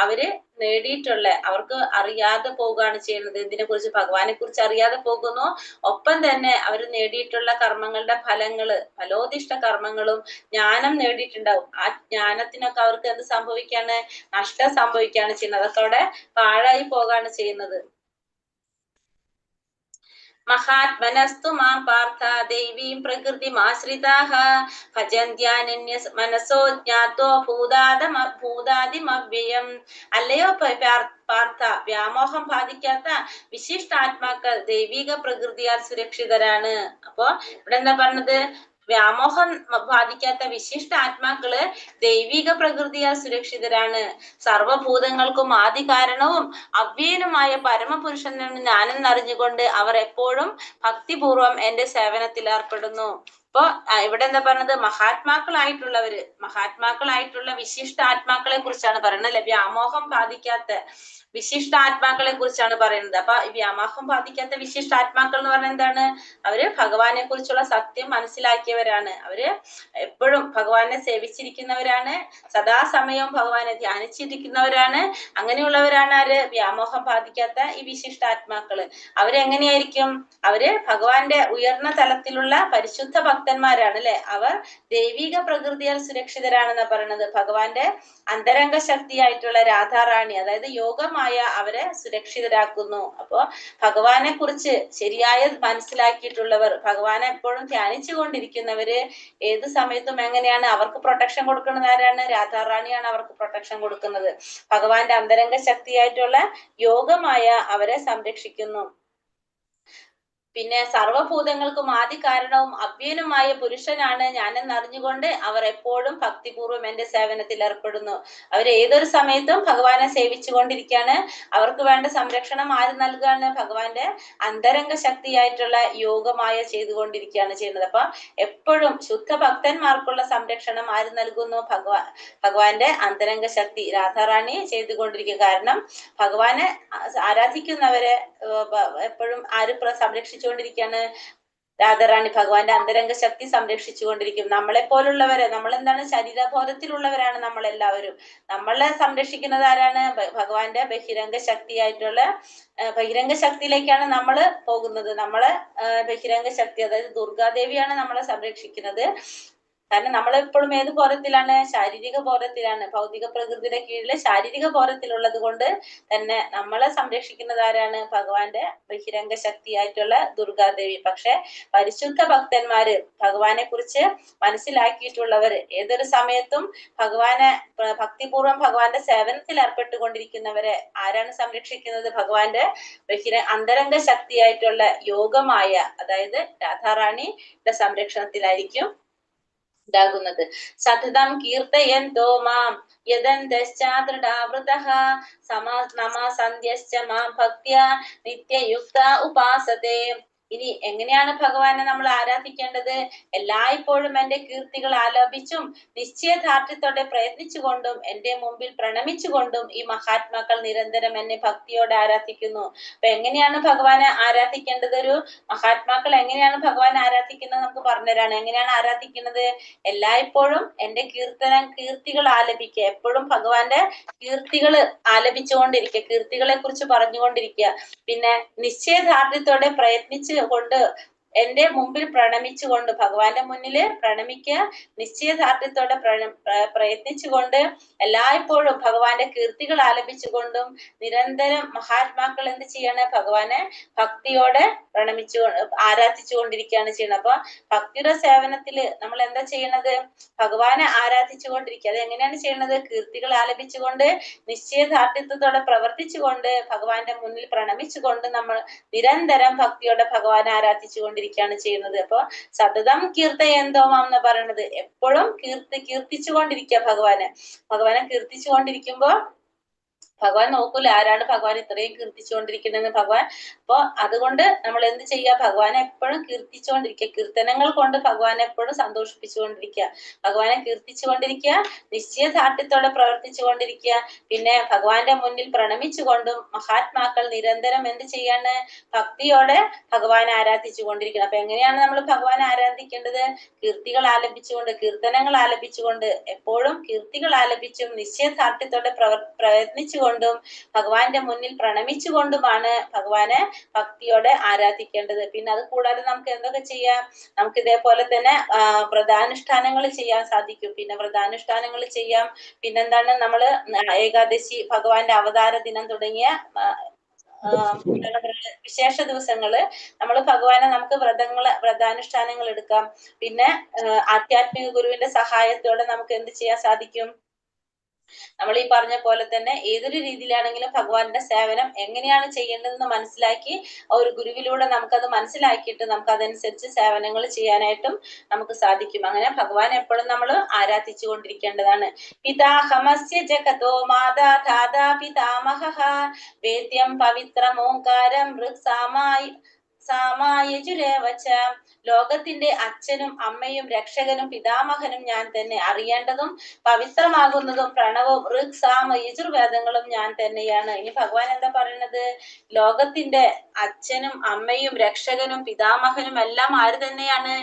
അവര് അവർക്ക് അറിയാതെ പോവുകയാണ് ചെയ്യുന്നത്. ഇതിനെ കുറിച്ച്, ഭഗവാനെ കുറിച്ച് അറിയാതെ പോകുന്നു. ഒപ്പം തന്നെ അവർ നേടിയിട്ടുള്ള കർമ്മങ്ങളുടെ ഫലോദിഷ്ട കർമ്മങ്ങളും ജ്ഞാനം നേടിയിട്ടുണ്ടാവും. ആ ജ്ഞാനത്തിനൊക്കെ അവർക്ക് എന്ത് സംഭവിക്കാണ്? നഷ്ടം സംഭവിക്കുകയാണ് ചെയ്യുന്നത്. അതൊക്കെ അവിടെ പാഴായി പോകാണ് ചെയ്യുന്നത്. മഹാത്മനസ്തു മാം പാർത്ഥ ദൈവീം പ്രകൃതിമാശ്രിതാഃ ഭജന്ത്യാനന്യ മനസോ ജ്ഞാതോ ഭൂതാദിമവ്യയം. അല്ലയോ പാർത്ഥ, വ്യാമോഹം ബാധിക്കാത്ത വിശിഷ്ടാത്മാക്കൾ ദൈവിക പ്രകൃതിയാൽ സുരക്ഷിതരാണ്. അപ്പൊ ഇവിടെ എന്താ പറഞ്ഞത്? വ്യാമോഹം ബാധിക്കാത്ത വിശിഷ്ട ആത്മാക്കള് ദൈവിക പ്രകൃതിയാൽ സുരക്ഷിതരാണ്. സർവഭൂതങ്ങൾക്കും ആദി കാരണവും അവ്യയനുമായ പരമപുരുഷനാണ് ഞാനെന്നറിഞ്ഞുകൊണ്ട് അവർ എപ്പോഴും ഭക്തിപൂർവം എന്റെ സേവനത്തിൽ ഏർപ്പെടുന്നു. അപ്പൊ ഇവിടെ എന്താ പറഞ്ഞത്? മഹാത്മാക്കളായിട്ടുള്ള വിശിഷ്ട ആത്മാക്കളെ കുറിച്ചാണ് പറയുന്നത്. വ്യാമോഹം ബാധിക്കാത്ത വിശിഷ്ടാത്മാക്കളെ കുറിച്ചാണ് പറയുന്നത്. അപ്പൊ ഈ വ്യാമോഹം ബാധിക്കാത്ത വിശിഷ്ടാത്മാക്കൾ എന്ന് പറഞ്ഞാൽ എന്താണ്? അവര് ഭഗവാനെ കുറിച്ചുള്ള സത്യം മനസ്സിലാക്കിയവരാണ്. അവര് എപ്പോഴും ഭഗവാനെ സേവിച്ചിരിക്കുന്നവരാണ്, സദാസമയവും ഭഗവാനെ ധ്യാനിച്ചിരിക്കുന്നവരാണ്. അങ്ങനെയുള്ളവരാണ് ആര്? വ്യാമോഹം ബാധിക്കാത്ത ഈ വിശിഷ്ടാത്മാക്കള്. അവരെങ്ങനെയായിരിക്കും? അവര് ഭഗവാന്റെ ഉയർന്ന തലത്തിലുള്ള പരിശുദ്ധ ഭക്തന്മാരാണ് അല്ലെ. അവർ ദൈവിക പ്രകൃതിയാൽ സുരക്ഷിതരാണെന്നാ പറയുന്നത്. ഭഗവാന്റെ അന്തരംഗ ശക്തിയായിട്ടുള്ള രാധാറാണി, അതായത് യോഗമായ അവരെ സുരക്ഷിതരാക്കുന്നു. അപ്പോ ഭഗവാനെ കുറിച്ച് ശരിയായ മനസ്സിലാക്കിയിട്ടുള്ളവർ, ഭഗവാനെ എപ്പോഴും ധ്യാനിച്ചു കൊണ്ടിരിക്കുന്നവര് ഏത് സമയത്തും എങ്ങനെയാണ് അവർക്ക് പ്രൊട്ടക്ഷൻ കൊടുക്കുന്നത്? ആരാണ്? രാധാറാണിയാണ് അവർക്ക് പ്രൊട്ടക്ഷൻ കൊടുക്കുന്നത്. ഭഗവാന്റെ അന്തരംഗ ശക്തിയായിട്ടുള്ള യോഗമായ അവരെ സംരക്ഷിക്കുന്നു. പിന്നെ സർവഭൂതങ്ങൾക്കും ആദി കാരണവും അവ്യനുമായ പുരുഷനാണ് ഞാനെന്ന് അറിഞ്ഞുകൊണ്ട് അവർ എപ്പോഴും ഭക്തിപൂർവ്വം എന്റെ സേവനത്തിൽ ഏർപ്പെടുന്നു. അവർ ഏതൊരു സമയത്തും ഭഗവാനെ സേവിച്ചു കൊണ്ടിരിക്കുകയാണ്. അവർക്ക് വേണ്ട സംരക്ഷണം ആര് നൽകുകയാണ്? ഭഗവാന്റെ അന്തരംഗ ശക്തിയായിട്ടുള്ള യോഗമായ ചെയ്തുകൊണ്ടിരിക്കുകയാണ് ചെയ്യുന്നത്. അപ്പൊ എപ്പോഴും ശുദ്ധ ഭക്തന്മാർക്കുള്ള സംരക്ഷണം ആര് നൽകുന്നു? ഭഗവാന്റെ അന്തരംഗ ശക്തി രാധാറാണി ചെയ്തുകൊണ്ടിരിക്കുക. കാരണം ഭഗവാനെ ആരാധിക്കുന്നവരെ എപ്പോഴും ആര് സംരക്ഷിച്ചുകൊണ്ടിരിക്കുകയാണ്? രാധാറാണി ഭഗവാന്റെ അന്തരംഗ ശക്തി സംരക്ഷിച്ചുകൊണ്ടിരിക്കും. നമ്മളെ പോലുള്ളവരെ, നമ്മളെന്താണ്? ശരീരബോധത്തിലുള്ളവരാണ് നമ്മളെല്ലാവരും. നമ്മളെ സംരക്ഷിക്കുന്നത് ആരാണ്? ഭഗവാന്റെ ബഹിരംഗ ശക്തിയായിട്ടുള്ള ബഹിരംഗ ശക്തിയിലേക്കാണ് നമ്മൾ പോകുന്നത്. നമ്മളെ ബഹിരംഗ ശക്തി, അതായത് ദുർഗാദേവിയാണ് നമ്മളെ സംരക്ഷിക്കുന്നത്. കാരണം നമ്മളെപ്പോഴും ഏത് ബോധത്തിലാണ്? ശാരീരിക ബോധത്തിലാണ്. ഭൗതിക പ്രകൃതിയുടെ കീഴില് ശാരീരിക ബോധത്തിലുള്ളത് കൊണ്ട് തന്നെ നമ്മളെ സംരക്ഷിക്കുന്നത് ആരാണ്? ഭഗവാന്റെ ബഹിരംഗ ശക്തിയായിട്ടുള്ള ദുർഗാദേവി. പക്ഷെ പരിശുദ്ധ ഭക്തന്മാര്, ഭഗവാനെ കുറിച്ച് മനസ്സിലാക്കിയിട്ടുള്ളവര് ഏതൊരു സമയത്തും ഭഗവാനെ ഭക്തിപൂർവ്വം ഭഗവാന്റെ സേവനത്തിൽ ഏർപ്പെട്ടുകൊണ്ടിരിക്കുന്നവരെ ആരാണ് സംരക്ഷിക്കുന്നത്? ഭഗവാന്റെ അന്തരംഗ ശക്തിയായിട്ടുള്ള യോഗമായ, അതായത് രാധാറാണിയുടെ സംരക്ഷണത്തിലായിരിക്കും ഉണ്ടാകുന്നത്. സതതം കീർത്തയന്തോ മാം യദന്തശ്ചാദൃഢാവൃതഃ നമസന്ധ്യശ്ച മാം ഭക്ത്യാ നിത്യയുക്ത ഉപാസതേ. ഇനി എങ്ങനെയാണ് ഭഗവാനെ നമ്മൾ ആരാധിക്കേണ്ടത്? എല്ലായ്പ്പോഴും എന്റെ കീർത്തികൾ ആലോപിച്ചും നിശ്ചയദാർഢ്യത്തോടെ പ്രയത്നിച്ചുകൊണ്ടും എന്റെ മുമ്പിൽ പ്രണമിച്ചുകൊണ്ടും ഈ മഹാത്മാക്കൾ നിരന്തരം എന്നെ ഭക്തിയോടെ ആരാധിക്കുന്നു. അപ്പൊ എങ്ങനെയാണ് ഭഗവാനെ ആരാധിക്കേണ്ടത്? ഒരു മഹാത്മാക്കൾ എങ്ങനെയാണ് ഭഗവാനെ ആരാധിക്കുന്നത് നമുക്ക് പറഞ്ഞുതരാണ്. എങ്ങനെയാണ് ആരാധിക്കുന്നത്? എല്ലായ്പ്പോഴും എന്റെ കീർത്തികൾ ആലപിക്കുക. എപ്പോഴും ഭഗവാന്റെ കീർത്തികൾ ആലപിച്ചുകൊണ്ടിരിക്കുക, കീർത്തികളെ കുറിച്ച് പറഞ്ഞുകൊണ്ടിരിക്കുക. പിന്നെ നിശ്ചയദാർഢ്യത്തോടെ പ്രയത്നിച്ച് കൊണ്ട് എന്റെ മുമ്പിൽ പ്രണമിച്ചുകൊണ്ട്, ഭഗവാന്റെ മുന്നില് പ്രണമിക്കുക. നിശ്ചയദാർഢ്യത്തോടെ പ്രയത്നിച്ചുകൊണ്ട് എല്ലായ്പ്പോഴും ഭഗവാന്റെ കീർത്തികൾ ആലപിച്ചുകൊണ്ടും നിരന്തരം മഹാത്മാക്കൾ എന്ത് ചെയ്യാണ്? ഭഗവാനെ ഭക്തിയോടെ ആരാധിച്ചുകൊണ്ടിരിക്കുകയാണ് ചെയ്യുന്നത്. അപ്പൊ ഭക്തിയുടെ സേവനത്തില് നമ്മൾ എന്താ ചെയ്യണത്? ഭഗവാനെ ആരാധിച്ചുകൊണ്ടിരിക്കുക. അത് എങ്ങനെയാണ് ചെയ്യണത്? കീർത്തികൾ ആലപിച്ചുകൊണ്ട് നിശ്ചയദാർഢ്യത്തോടെ പ്രവർത്തിച്ചുകൊണ്ട് ഭഗവാന്റെ മുന്നിൽ പ്രണമിച്ചുകൊണ്ട് നമ്മൾ നിരന്തരം ഭക്തിയോടെ ഭഗവാനെ ആരാധിച്ചുകൊണ്ടിരിക്കുകയാണ് ചെയ്യുന്നത്. അപ്പൊ സതതം കീർത്തയന്തോമാം എന്ന് പറയുന്നത് എപ്പോഴും കീർത്തിച്ചുകൊണ്ടിരിക്കുക. ഭഗവാനെ കീർത്തിച്ചുകൊണ്ടിരിക്കുമ്പോ ഭഗവാൻ നോക്കൂല ആരാണ് ഭഗവാൻ ഇത്രയും കീർത്തിച്ചുകൊണ്ടിരിക്കുന്നതെന്ന് ഭഗവാൻ. അപ്പൊ അതുകൊണ്ട് നമ്മൾ എന്ത് ചെയ്യുക? ഭഗവാനെ എപ്പോഴും കീർത്തിച്ചുകൊണ്ടിരിക്കുക. കീർത്തനങ്ങൾ കൊണ്ട് ഭഗവാനെ എപ്പോഴും സന്തോഷിപ്പിച്ചുകൊണ്ടിരിക്കുക. ഭഗവാനെ കീർത്തിച്ചുകൊണ്ടിരിക്കുക, നിശ്ചയദാർഢ്യത്തോടെ പ്രവർത്തിച്ചുകൊണ്ടിരിക്കുക. പിന്നെ ഭഗവാന്റെ മുന്നിൽ പ്രണമിച്ചുകൊണ്ടും മഹാത്മാക്കൾ നിരന്തരം എന്ത് ചെയ്യാണ്? ഭക്തിയോടെ ഭഗവാനെ ആരാധിച്ചുകൊണ്ടിരിക്കണം. അപ്പൊ എങ്ങനെയാണ് നമ്മൾ ഭഗവാനെ ആരാധിക്കേണ്ടത്? കീർത്തികൾ ആലപിച്ചുകൊണ്ട്, കീർത്തനങ്ങൾ ആലപിച്ചുകൊണ്ട്, എപ്പോഴും കീർത്തികൾ ആലപിച്ചും നിശ്ചയദാർഢ്യത്തോടെ പ്രയത്നിച്ചുകൊണ്ടും ഭഗവാന്റെ മുന്നിൽ പ്രണമിച്ചുകൊണ്ടുമാണ് ഭഗവാനെ ഭക്തിയോടെ ആരാധിക്കേണ്ടത്. പിന്നെ അത് കൂടാതെ നമുക്ക് എന്തൊക്കെ ചെയ്യാം? നമുക്ക് ഇതേപോലെ തന്നെ വ്രതാനുഷ്ഠാനങ്ങൾ ചെയ്യാൻ സാധിക്കും. പിന്നെ വ്രതാനുഷ്ഠാനങ്ങൾ ചെയ്യാം. പിന്നെന്താണ്? നമ്മള് ഏകാദശി, ഭഗവാന്റെ അവതാര ദിനം തുടങ്ങിയ വിശേഷ ദിവസങ്ങള് നമ്മൾ ഭഗവാനെ നമുക്ക് വ്രതാനുഷ്ഠാനങ്ങൾ എടുക്കാം. പിന്നെ ആധ്യാത്മിക ഗുരുവിന്റെ സഹായത്തോടെ നമുക്ക് എന്ത് ചെയ്യാൻ സാധിക്കും? നമ്മൾ ഈ പറഞ്ഞ പോലെ തന്നെ ഏതൊരു രീതിയിലാണെങ്കിലും ഭഗവാന്റെ സേവനം എങ്ങനെയാണ് ചെയ്യേണ്ടതെന്ന് മനസ്സിലാക്കി ഒരു ഗുരുവിലൂടെ നമുക്കത് മനസ്സിലാക്കിയിട്ട് നമുക്ക് അതനുസരിച്ച് സേവനങ്ങൾ ചെയ്യാനായിട്ടും നമുക്ക് സാധിക്കും. അങ്ങനെ ഭഗവാൻ എപ്പോഴും നമ്മൾ ആരാധിച്ചു കൊണ്ടിരിക്കേണ്ടതാണ്. പിതാഹമസ്യ ജഗതോ മാതാ ധാതാ പിതാമഹഃ വേദ്യം പവിത്രമോങ്കാരം സാമായജുരേവച്ച. ലോകത്തിന്റെ അച്ഛനും അമ്മയും രക്ഷകനും പിതാമഹനും ഞാൻ തന്നെ. അറിയേണ്ടതും പവിത്രമാകുന്നതും പ്രണവവും ഋക് സാമ യജുർവേദങ്ങളും ഞാൻ തന്നെയാണ്. ഇനി ഭഗവാൻ എന്താ പറയുന്നത്? ലോകത്തിന്റെ അച്ഛനും അമ്മയും രക്ഷകനും പിതാമഹനും എല്ലാം ആര് തന്നെയാണ്?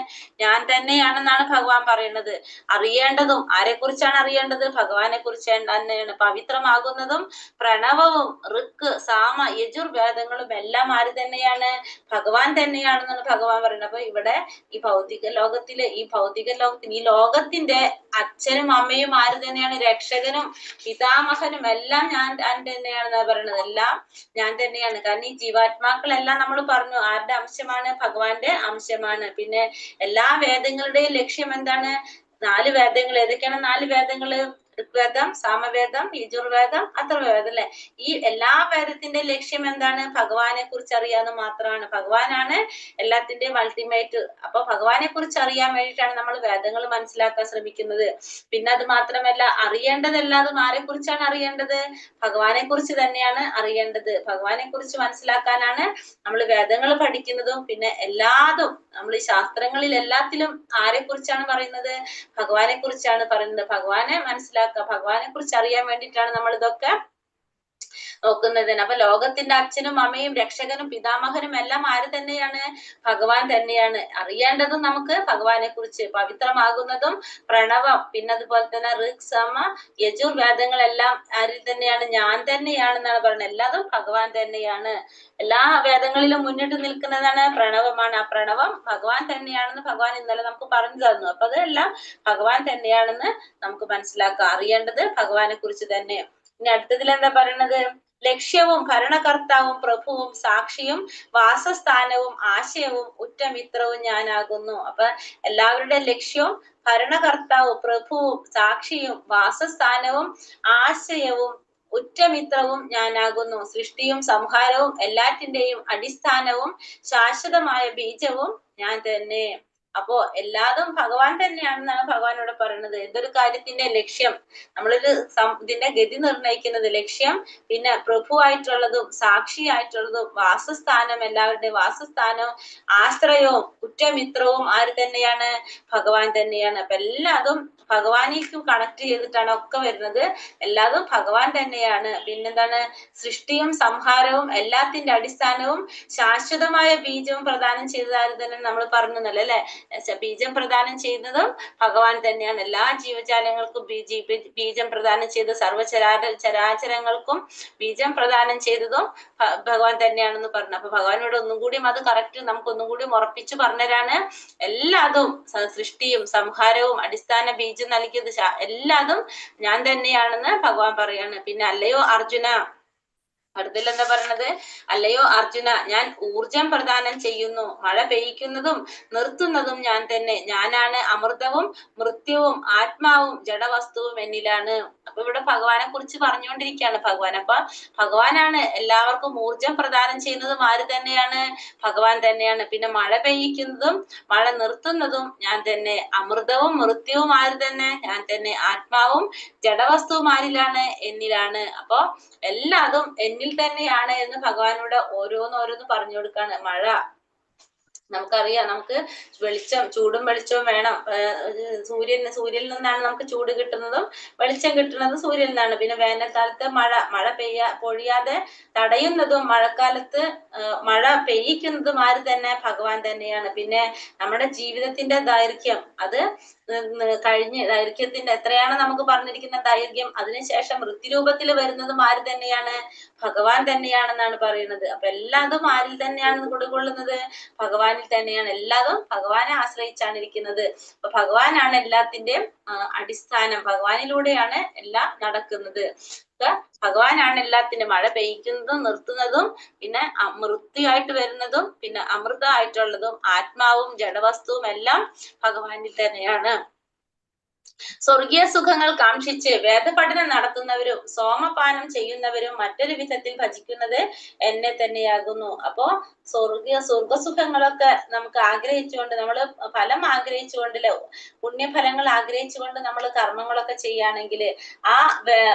ഞാൻ തന്നെയാണെന്നാണ് ഭഗവാൻ പറയുന്നത്. അറിയേണ്ടതും ആരെക്കുറിച്ചാണ് അറിയേണ്ടത്? ഭഗവാനെ കുറിച്ച് തന്നെയാണ്. പവിത്രമാകുന്നതും പ്രണവവും ഋക്ക് സാമ യജുർവേദങ്ങളും എല്ലാം ആര് തന്നെയാണ്? ഭഗവാൻ തന്നെയാണെന്നാണ് ഭഗവാൻ പറയുന്നത്. അപ്പൊ ഇവിടെ ഈ ഭൗതിക ലോകത്തിന് ഈ ലോകത്തിന്റെ അച്ഛനും അമ്മയും ആര് തന്നെയാണ്? രക്ഷകനും പിതാമഹനും എല്ലാം ഞാൻ തന്നെയാണെന്നാ പറയുന്നത്. എല്ലാം ഞാൻ തന്നെയാണ്. കാരണം ഈ ജീവാത്മാക്കളെല്ലാം നമ്മൾ പറഞ്ഞു ആരുടെ അംശമാണ്? ഭഗവാന്റെ അംശമാണ്. പിന്നെ എല്ലാ വേദങ്ങളുടെയും ലക്ഷ്യം എന്താണ്? 4 വേദങ്ങൾ. ഏതൊക്കെയാണ് 4 വേദങ്ങള്? ഋഗ്വേദം, സാമവേദം, യജുർവേദം, അഥർവവേദം അല്ലെ? ഈ എല്ലാ വേദത്തിന്റെ ലക്ഷ്യം എന്താണ്? ഭഗവാനെ കുറിച്ച് അറിയാന്ന് മാത്രമാണ്. ഭഗവാനാണ് എല്ലാത്തിന്റെയും അൾട്ടിമേറ്റ്. അപ്പൊ ഭഗവാനെ കുറിച്ച് അറിയാൻ വേണ്ടിയിട്ടാണ് നമ്മൾ വേദങ്ങൾ മനസ്സിലാക്കാൻ ശ്രമിക്കുന്നത്. പിന്നെ അത് മാത്രമല്ല, അറിയേണ്ടതെല്ലാതും ആരെ കുറിച്ചാണ് അറിയേണ്ടത്? ഭഗവാനെ കുറിച്ച് തന്നെയാണ് അറിയേണ്ടത്. ഭഗവാനെ കുറിച്ച് മനസ്സിലാക്കാനാണ് നമ്മൾ വേദങ്ങൾ പഠിക്കുന്നതും. പിന്നെ എല്ലാതും നമ്മൾ ഈ ശാസ്ത്രങ്ങളിൽ എല്ലാത്തിലും ആരെ കുറിച്ചാണ് പറയുന്നത്? ഭഗവാനെ കുറിച്ചാണ് പറയുന്നത്. ഭഗവാനെ മനസ്സിലാക്കുക, ഭഗവാനെ കുറിച്ച് അറിയാൻ വേണ്ടിയിട്ടാണ് നമ്മൾ ഇതൊക്കെ നോക്കുന്നതിന്. അപ്പൊ ലോകത്തിന്റെ അച്ഛനും അമ്മയും രക്ഷകനും പിതാമഹനും എല്ലാം ആര് തന്നെയാണ്? ഭഗവാൻ തന്നെയാണ്. അറിയേണ്ടതും നമുക്ക് ഭഗവാനെ കുറിച്ച്. പവിത്രമാകുന്നതും പ്രണവം, പിന്നെ അതുപോലെ തന്നെ ഋക് സമ യജുർവേദങ്ങളെല്ലാം ആരിൽ തന്നെയാണ്? ഞാൻ തന്നെയാണെന്നാണ് പറയുന്നത്. എല്ലാതും ഭഗവാൻ തന്നെയാണ്. എല്ലാ വേദങ്ങളിലും മുന്നിട്ട് നിൽക്കുന്നതാണ് പ്രണവമാണ്. ആ പ്രണവം ഭഗവാൻ തന്നെയാണെന്ന് ഭഗവാൻ ഇന്നലെ നമുക്ക് പറഞ്ഞു തന്നു. അപ്പൊ അതെല്ലാം ഭഗവാൻ തന്നെയാണെന്ന് നമുക്ക് മനസ്സിലാക്കാം. അറിയേണ്ടത് ഭഗവാനെ കുറിച്ച് തന്നെ. ഇനി അടുത്തതിൽ എന്താ പറയണത്? ലക്ഷ്യവും ഭരണകർത്താവും പ്രഭുവും സാക്ഷിയും വാസസ്ഥാനവും ആശയവും ഉറ്റമിത്രവും ഞാനാകുന്നു. അപ്പൊ എല്ലാവരുടെ ലക്ഷ്യവും ഭരണകർത്താവും പ്രഭുവും സാക്ഷിയും വാസസ്ഥാനവും ആശയവും ഉറ്റമിത്രവും ഞാനാകുന്നു. സൃഷ്ടിയും സംഹാരവും എല്ലാറ്റിന്റെയും അടിസ്ഥാനവും ശാശ്വതമായ ബീജവും ഞാൻ തന്നെ. അപ്പോ എല്ലാതും ഭഗവാൻ തന്നെയാണെന്നാണ് ഭഗവാൻ ഇവിടെ പറയുന്നത്. എന്തൊരു കാര്യത്തിന്റെ ലക്ഷ്യം, നമ്മളൊരു ഇതിന്റെ ഗതി നിർണ്ണയിക്കുന്നത് ലക്ഷ്യം, പിന്നെ പ്രഭുവായിട്ടുള്ളതും സാക്ഷിയായിട്ടുള്ളതും വാസസ്ഥാനം, എല്ലാവരുടെയും വാസസ്ഥാനവും ആശ്രയവും ഉറ്റമിത്രവും ആര് തന്നെയാണ്? ഭഗവാൻ തന്നെയാണ്. അപ്പൊ എല്ലാതും ഭഗവാനിക്കും കണക്ട് ചെയ്തിട്ടാണ് ഒക്കെ വരുന്നത്. എല്ലാതും ഭഗവാൻ തന്നെയാണ്. പിന്നെന്താണ്? സൃഷ്ടിയും സംഹാരവും എല്ലാത്തിന്റെ അടിസ്ഥാനവും ശാശ്വതമായ ബീജവും പ്രദാനം ചെയ്തത് ആര് തന്നെ? നമ്മൾ പറഞ്ഞല്ലോ അല്ലെ? ബീജം പ്രദാനം ചെയ്യുന്നതും ഭഗവാൻ തന്നെയാണ്. എല്ലാ ജീവജാലങ്ങൾക്കും ബീജം പ്രദാനം ചെയ്ത് ചരാചരങ്ങൾക്കും ബീജം പ്രദാനം ചെയ്തതും ഭഗവാൻ തന്നെയാണെന്ന് പറഞ്ഞു. അപ്പൊ ഭഗവാനോട് ഒന്നും കൂടി അത് കറക്റ്റ് നമുക്ക് ഒന്നും കൂടി ഉറപ്പിച്ചു പറഞ്ഞുതരാണ്. എല്ലാതും സൃഷ്ടിയും സംഹാരവും അടിസ്ഥാന ബീജം നൽകിയത് എല്ലാതും ഞാൻ തന്നെയാണെന്ന് ഭഗവാൻ പറയാണ്. പിന്നെ അല്ലയോ അർജുന, അടുത്തിൽ എന്താ പറയണത്? അല്ലയോ അർജുന, ഞാൻ ഊർജം പ്രദാനം ചെയ്യുന്നു, മഴ പെയ്യിക്കുന്നതും നിർത്തുന്നതും ഞാൻ തന്നെ. ഞാനാണ് അമൃതവും മൃത്യുവും ആത്മാവും ജഡവസ്തുവും എന്നിലാണ്. അപ്പൊ ഇവിടെ ഭഗവാനെ കുറിച്ച് പറഞ്ഞുകൊണ്ടിരിക്കുകയാണ് ഭഗവാൻ. അപ്പൊ ഭഗവാനാണ് എല്ലാവർക്കും ഊർജം പ്രദാനം ചെയ്യുന്നതും ആര് തന്നെയാണ്? ഭഗവാൻ തന്നെയാണ്. പിന്നെ മഴ പെയ്യിക്കുന്നതും മഴ നിർത്തുന്നതും ഞാൻ തന്നെ. അമൃതവും മൃത്യുവും ആര് തന്നെ? ഞാൻ തന്നെ. ആത്മാവും ജഡവസ്തുവും ആരിലാണ്? എന്നിലാണ്. അപ്പൊ എല്ലാതും എന്നിൽ തന്നെയാണ് എന്ന് ഭഗവാനോട് ഓരോന്നോരോന്ന് പറഞ്ഞു കൊടുക്കാണ്. മഴ നമുക്കറിയാം, നമുക്ക് വെളിച്ചം, ചൂടും വെളിച്ചവും വേണം. സൂര്യനിൽ നിന്നാണ് നമുക്ക് ചൂട് കിട്ടുന്നതും വെളിച്ചം കിട്ടുന്നതും സൂര്യനിൽ നിന്നാണ്. പിന്നെ വേനൽക്കാലത്ത് മഴ പൊഴിയാതെ തടയുന്നതും മഴക്കാലത്ത് മഴ പെയ്യിക്കുന്നതും ആര് തന്നെ? ഭഗവാൻ തന്നെയാണ്. പിന്നെ നമ്മുടെ ജീവിതത്തിന്റെ ദൈർഘ്യം, അത് ദൈർഘ്യത്തിന്റെ എത്രയാണ് നമുക്ക് പറഞ്ഞിരിക്കുന്ന ദൈർഘ്യം, അതിനുശേഷം മൃത്യുരൂപത്തിൽ വരുന്നതും ആര് തന്നെയാണ്? ഭഗവാൻ തന്നെയാണെന്നാണ് പറയുന്നത്. അപ്പൊ എല്ലാതും ആരിൽ തന്നെയാണ് കൊടുകൊള്ളുന്നത്? ഭഗവാനിൽ തന്നെയാണ്. എല്ലാതും ഭഗവാനെ ആശ്രയിച്ചാണ് ഇരിക്കുന്നത്. അപ്പൊ ഭഗവാനാണ് എല്ലാത്തിന്റെയും അടിസ്ഥാനം. ഭഗവാനിലൂടെയാണ് എല്ലാം നടക്കുന്നത്. ഭഗവാനാണ് എല്ലാത്തിനും മഴ പെയ്യിക്കുന്നതും നിർത്തുന്നതും പിന്നെ മൃത്യുവായിട്ട് വരുന്നതും പിന്നെ അമൃതമായിട്ടുള്ളതും ആത്മാവും ജഡവസ്തുവും എല്ലാം ഭഗവാനിൽ തന്നെയാണ്. സ്വർഗീയ സുഖങ്ങൾ കാക്ഷിച്ച് വേദപഠനം നടത്തുന്നവരും സോമപാനം ചെയ്യുന്നവരും മറ്റൊരു വിധത്തിൽ ഭജിക്കുന്നത് എന്നെ തന്നെയാകുന്നു. അപ്പോ സ്വർഗസുഖങ്ങളൊക്കെ നമുക്ക് ആഗ്രഹിച്ചുകൊണ്ട് നമ്മള് ഫലം ആഗ്രഹിച്ചുകൊണ്ടല്ലേ, പുണ്യഫലങ്ങൾ ആഗ്രഹിച്ചുകൊണ്ട് നമ്മൾ കർമ്മങ്ങളൊക്കെ ചെയ്യുകയാണെങ്കിൽ, ആ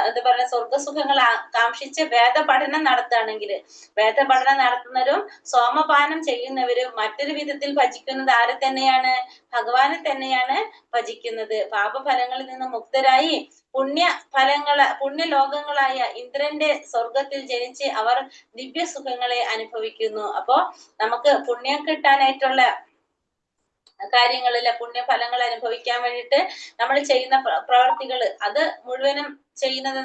എന്താ പറയുക, സ്വർഗസുഖങ്ങൾ കാക്ഷിച്ച് വേദപഠനം നടത്തുകയാണെങ്കിൽ, വേദപഠനം നടത്തുന്നവരും സോമപാനം ചെയ്യുന്നവരും മറ്റൊരു വിധത്തിൽ ഭജിക്കുന്നത് ആരെ തന്നെയാണ്? ഭഗവാനെ തന്നെയാണ് ഭജിക്കുന്നത്. പാപഫലങ്ങളിൽ നിന്ന് മുക്തരായി പുണ്യലോകങ്ങളായ ഇന്ദ്രന്റെ സ്വർഗത്തിൽ ജനിച്ച് അവർ ദിവ്യസുഖങ്ങളെ അനുഭവിക്കുന്നു. അപ്പോ നമുക്ക് പുണ്യം കിട്ടാനായിട്ടുള്ള കാര്യങ്ങളിലെ പുണ്യഫലങ്ങൾ അനുഭവിക്കാൻ വേണ്ടിയിട്ട് നമ്മൾ ചെയ്യുന്ന പ്രവർത്തികൾ അത് മുഴുവനും ചെയ്യുന്നത്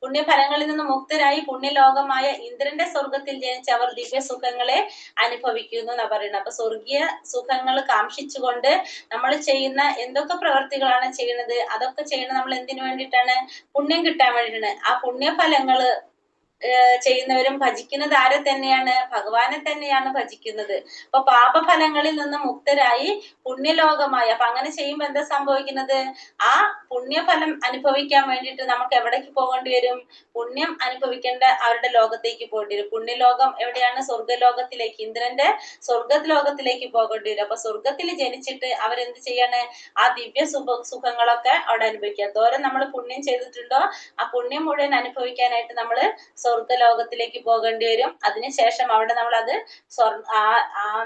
പുണ്യഫലങ്ങളിൽ നിന്ന് മുക്തരായി പുണ്യലോകമായ ഇന്ദ്രന്റെ സ്വർഗത്തിൽ ജനിച്ച് അവർ ദിവ്യസുഖങ്ങളെ അനുഭവിക്കുന്നു എന്നാ പറയുന്നത്. അപ്പൊ സ്വർഗീയ സുഖങ്ങൾ കാക്ഷിച്ചുകൊണ്ട് നമ്മൾ ചെയ്യുന്ന എന്തൊക്കെ പ്രവർത്തികളാണ് ചെയ്യുന്നത്, അതൊക്കെ ചെയ്യണത് നമ്മൾ എന്തിനു വേണ്ടിയിട്ടാണ്? പുണ്യം കിട്ടാൻ വേണ്ടിയിട്ടാണ്. ആ പുണ്യഫലങ്ങള് ചെയ്യുന്നവരും ഭജിക്കുന്നത് ആരെ തന്നെയാണ്? ഭഗവാനെ തന്നെയാണ് ഭജിക്കുന്നത്. അപ്പൊ പാപഫലങ്ങളിൽ നിന്ന് മുക്തരായി പുണ്യലോകമായ, അപ്പൊ അങ്ങനെ ചെയ്യുമ്പോ എന്താ സംഭവിക്കുന്നത്? ആ പുണ്യഫലം അനുഭവിക്കാൻ വേണ്ടിയിട്ട് നമുക്ക് എവിടേക്ക് പോകേണ്ടി വരും? പുണ്യം അനുഭവിക്കേണ്ട അവരുടെ ലോകത്തേക്ക് പോകേണ്ടി വരും. പുണ്യലോകം എവിടെയാണ്? സ്വർഗലോകത്തിലേക്ക്, ഇന്ദ്രന്റെ സ്വർഗലോകത്തിലേക്ക് പോകേണ്ടി വരും. അപ്പൊ സ്വർഗത്തിൽ ജനിച്ചിട്ട് അവരെന്ത് ചെയ്യാണ്? ആ ദിവ്യ സുഖങ്ങളൊക്കെ അവിടെ അനുഭവിക്കുക. എന്തോരം നമ്മൾ പുണ്യം ചെയ്തിട്ടുണ്ടോ ആ പുണ്യം മുഴുവൻ അനുഭവിക്കാനായിട്ട് നമ്മള് സ്വർഗലോകത്തിലേക്ക് പോകേണ്ടി വരും. അതിനുശേഷം അവിടെ നമ്മൾ അത്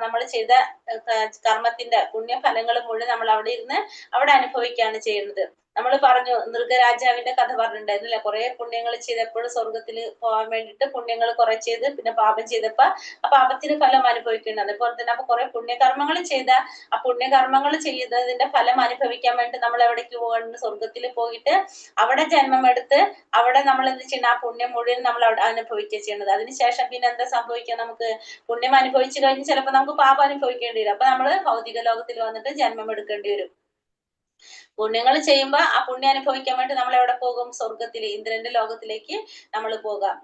നമ്മൾ ചെയ്ത കർമ്മത്തിന്റെ പുണ്യഫലങ്ങൾ മുഴുവൻ നമ്മൾ അവിടെ ഇരുന്ന് അവിടെ അനുഭവിക്കുകയാണ് ചെയ്യുന്നത്. നമ്മൾ പറഞ്ഞു, നൃഗരാജാവിന്റെ കഥ പറഞ്ഞിട്ടുണ്ടായിരുന്നില്ല, കുറെ പുണ്യങ്ങൾ ചെയ്തപ്പോൾ സ്വർഗത്തിൽ പോകാൻ വേണ്ടിയിട്ട് പുണ്യങ്ങൾ കുറെ ചെയ്ത് പിന്നെ പാപം ചെയ്തപ്പോ ആ പാപത്തിന് ഫലം അനുഭവിക്കുന്നത്. അതുപോലെ തന്നെ അപ്പൊ കുറെ പുണ്യകർമ്മങ്ങൾ ചെയ്ത ആ പുണ്യകർമ്മങ്ങൾ ചെയ്തതിന്റെ ഫലം അനുഭവിക്കാൻ വേണ്ടി നമ്മൾ എവിടേക്ക് പോകണം? സ്വർഗത്തിൽ പോയിട്ട് അവിടെ ജന്മമെടുത്ത് അവിടെ നമ്മൾ എന്ത് ചെയ്യണം? ആ പുണ്യം മുഴുവൻ നമ്മൾ അവിടെ അനുഭവിക്കുക ചെയ്യുന്നത്. അതിനുശേഷം പിന്നെ എന്താ സംഭവിക്കുക? നമുക്ക് പുണ്യം അനുഭവിച്ചു കഴിഞ്ഞ് ചിലപ്പോൾ നമുക്ക് പാപം അനുഭവിക്കേണ്ടി വരും. അപ്പൊ നമ്മള് ഭൗതിക ലോകത്തിൽ വന്നിട്ട് ജന്മം എടുക്കേണ്ടി വരും. പുണ്യങ്ങൾ ചെയ്യുമ്പോ ആ പുണ്യം അനുഭവിക്കാൻ വേണ്ടി നമ്മൾ എവിടെ പോകും? സ്വർഗത്തിൽ, ഇന്ദ്രന്റെ ലോകത്തിലേക്ക് നമ്മൾ പോകാം.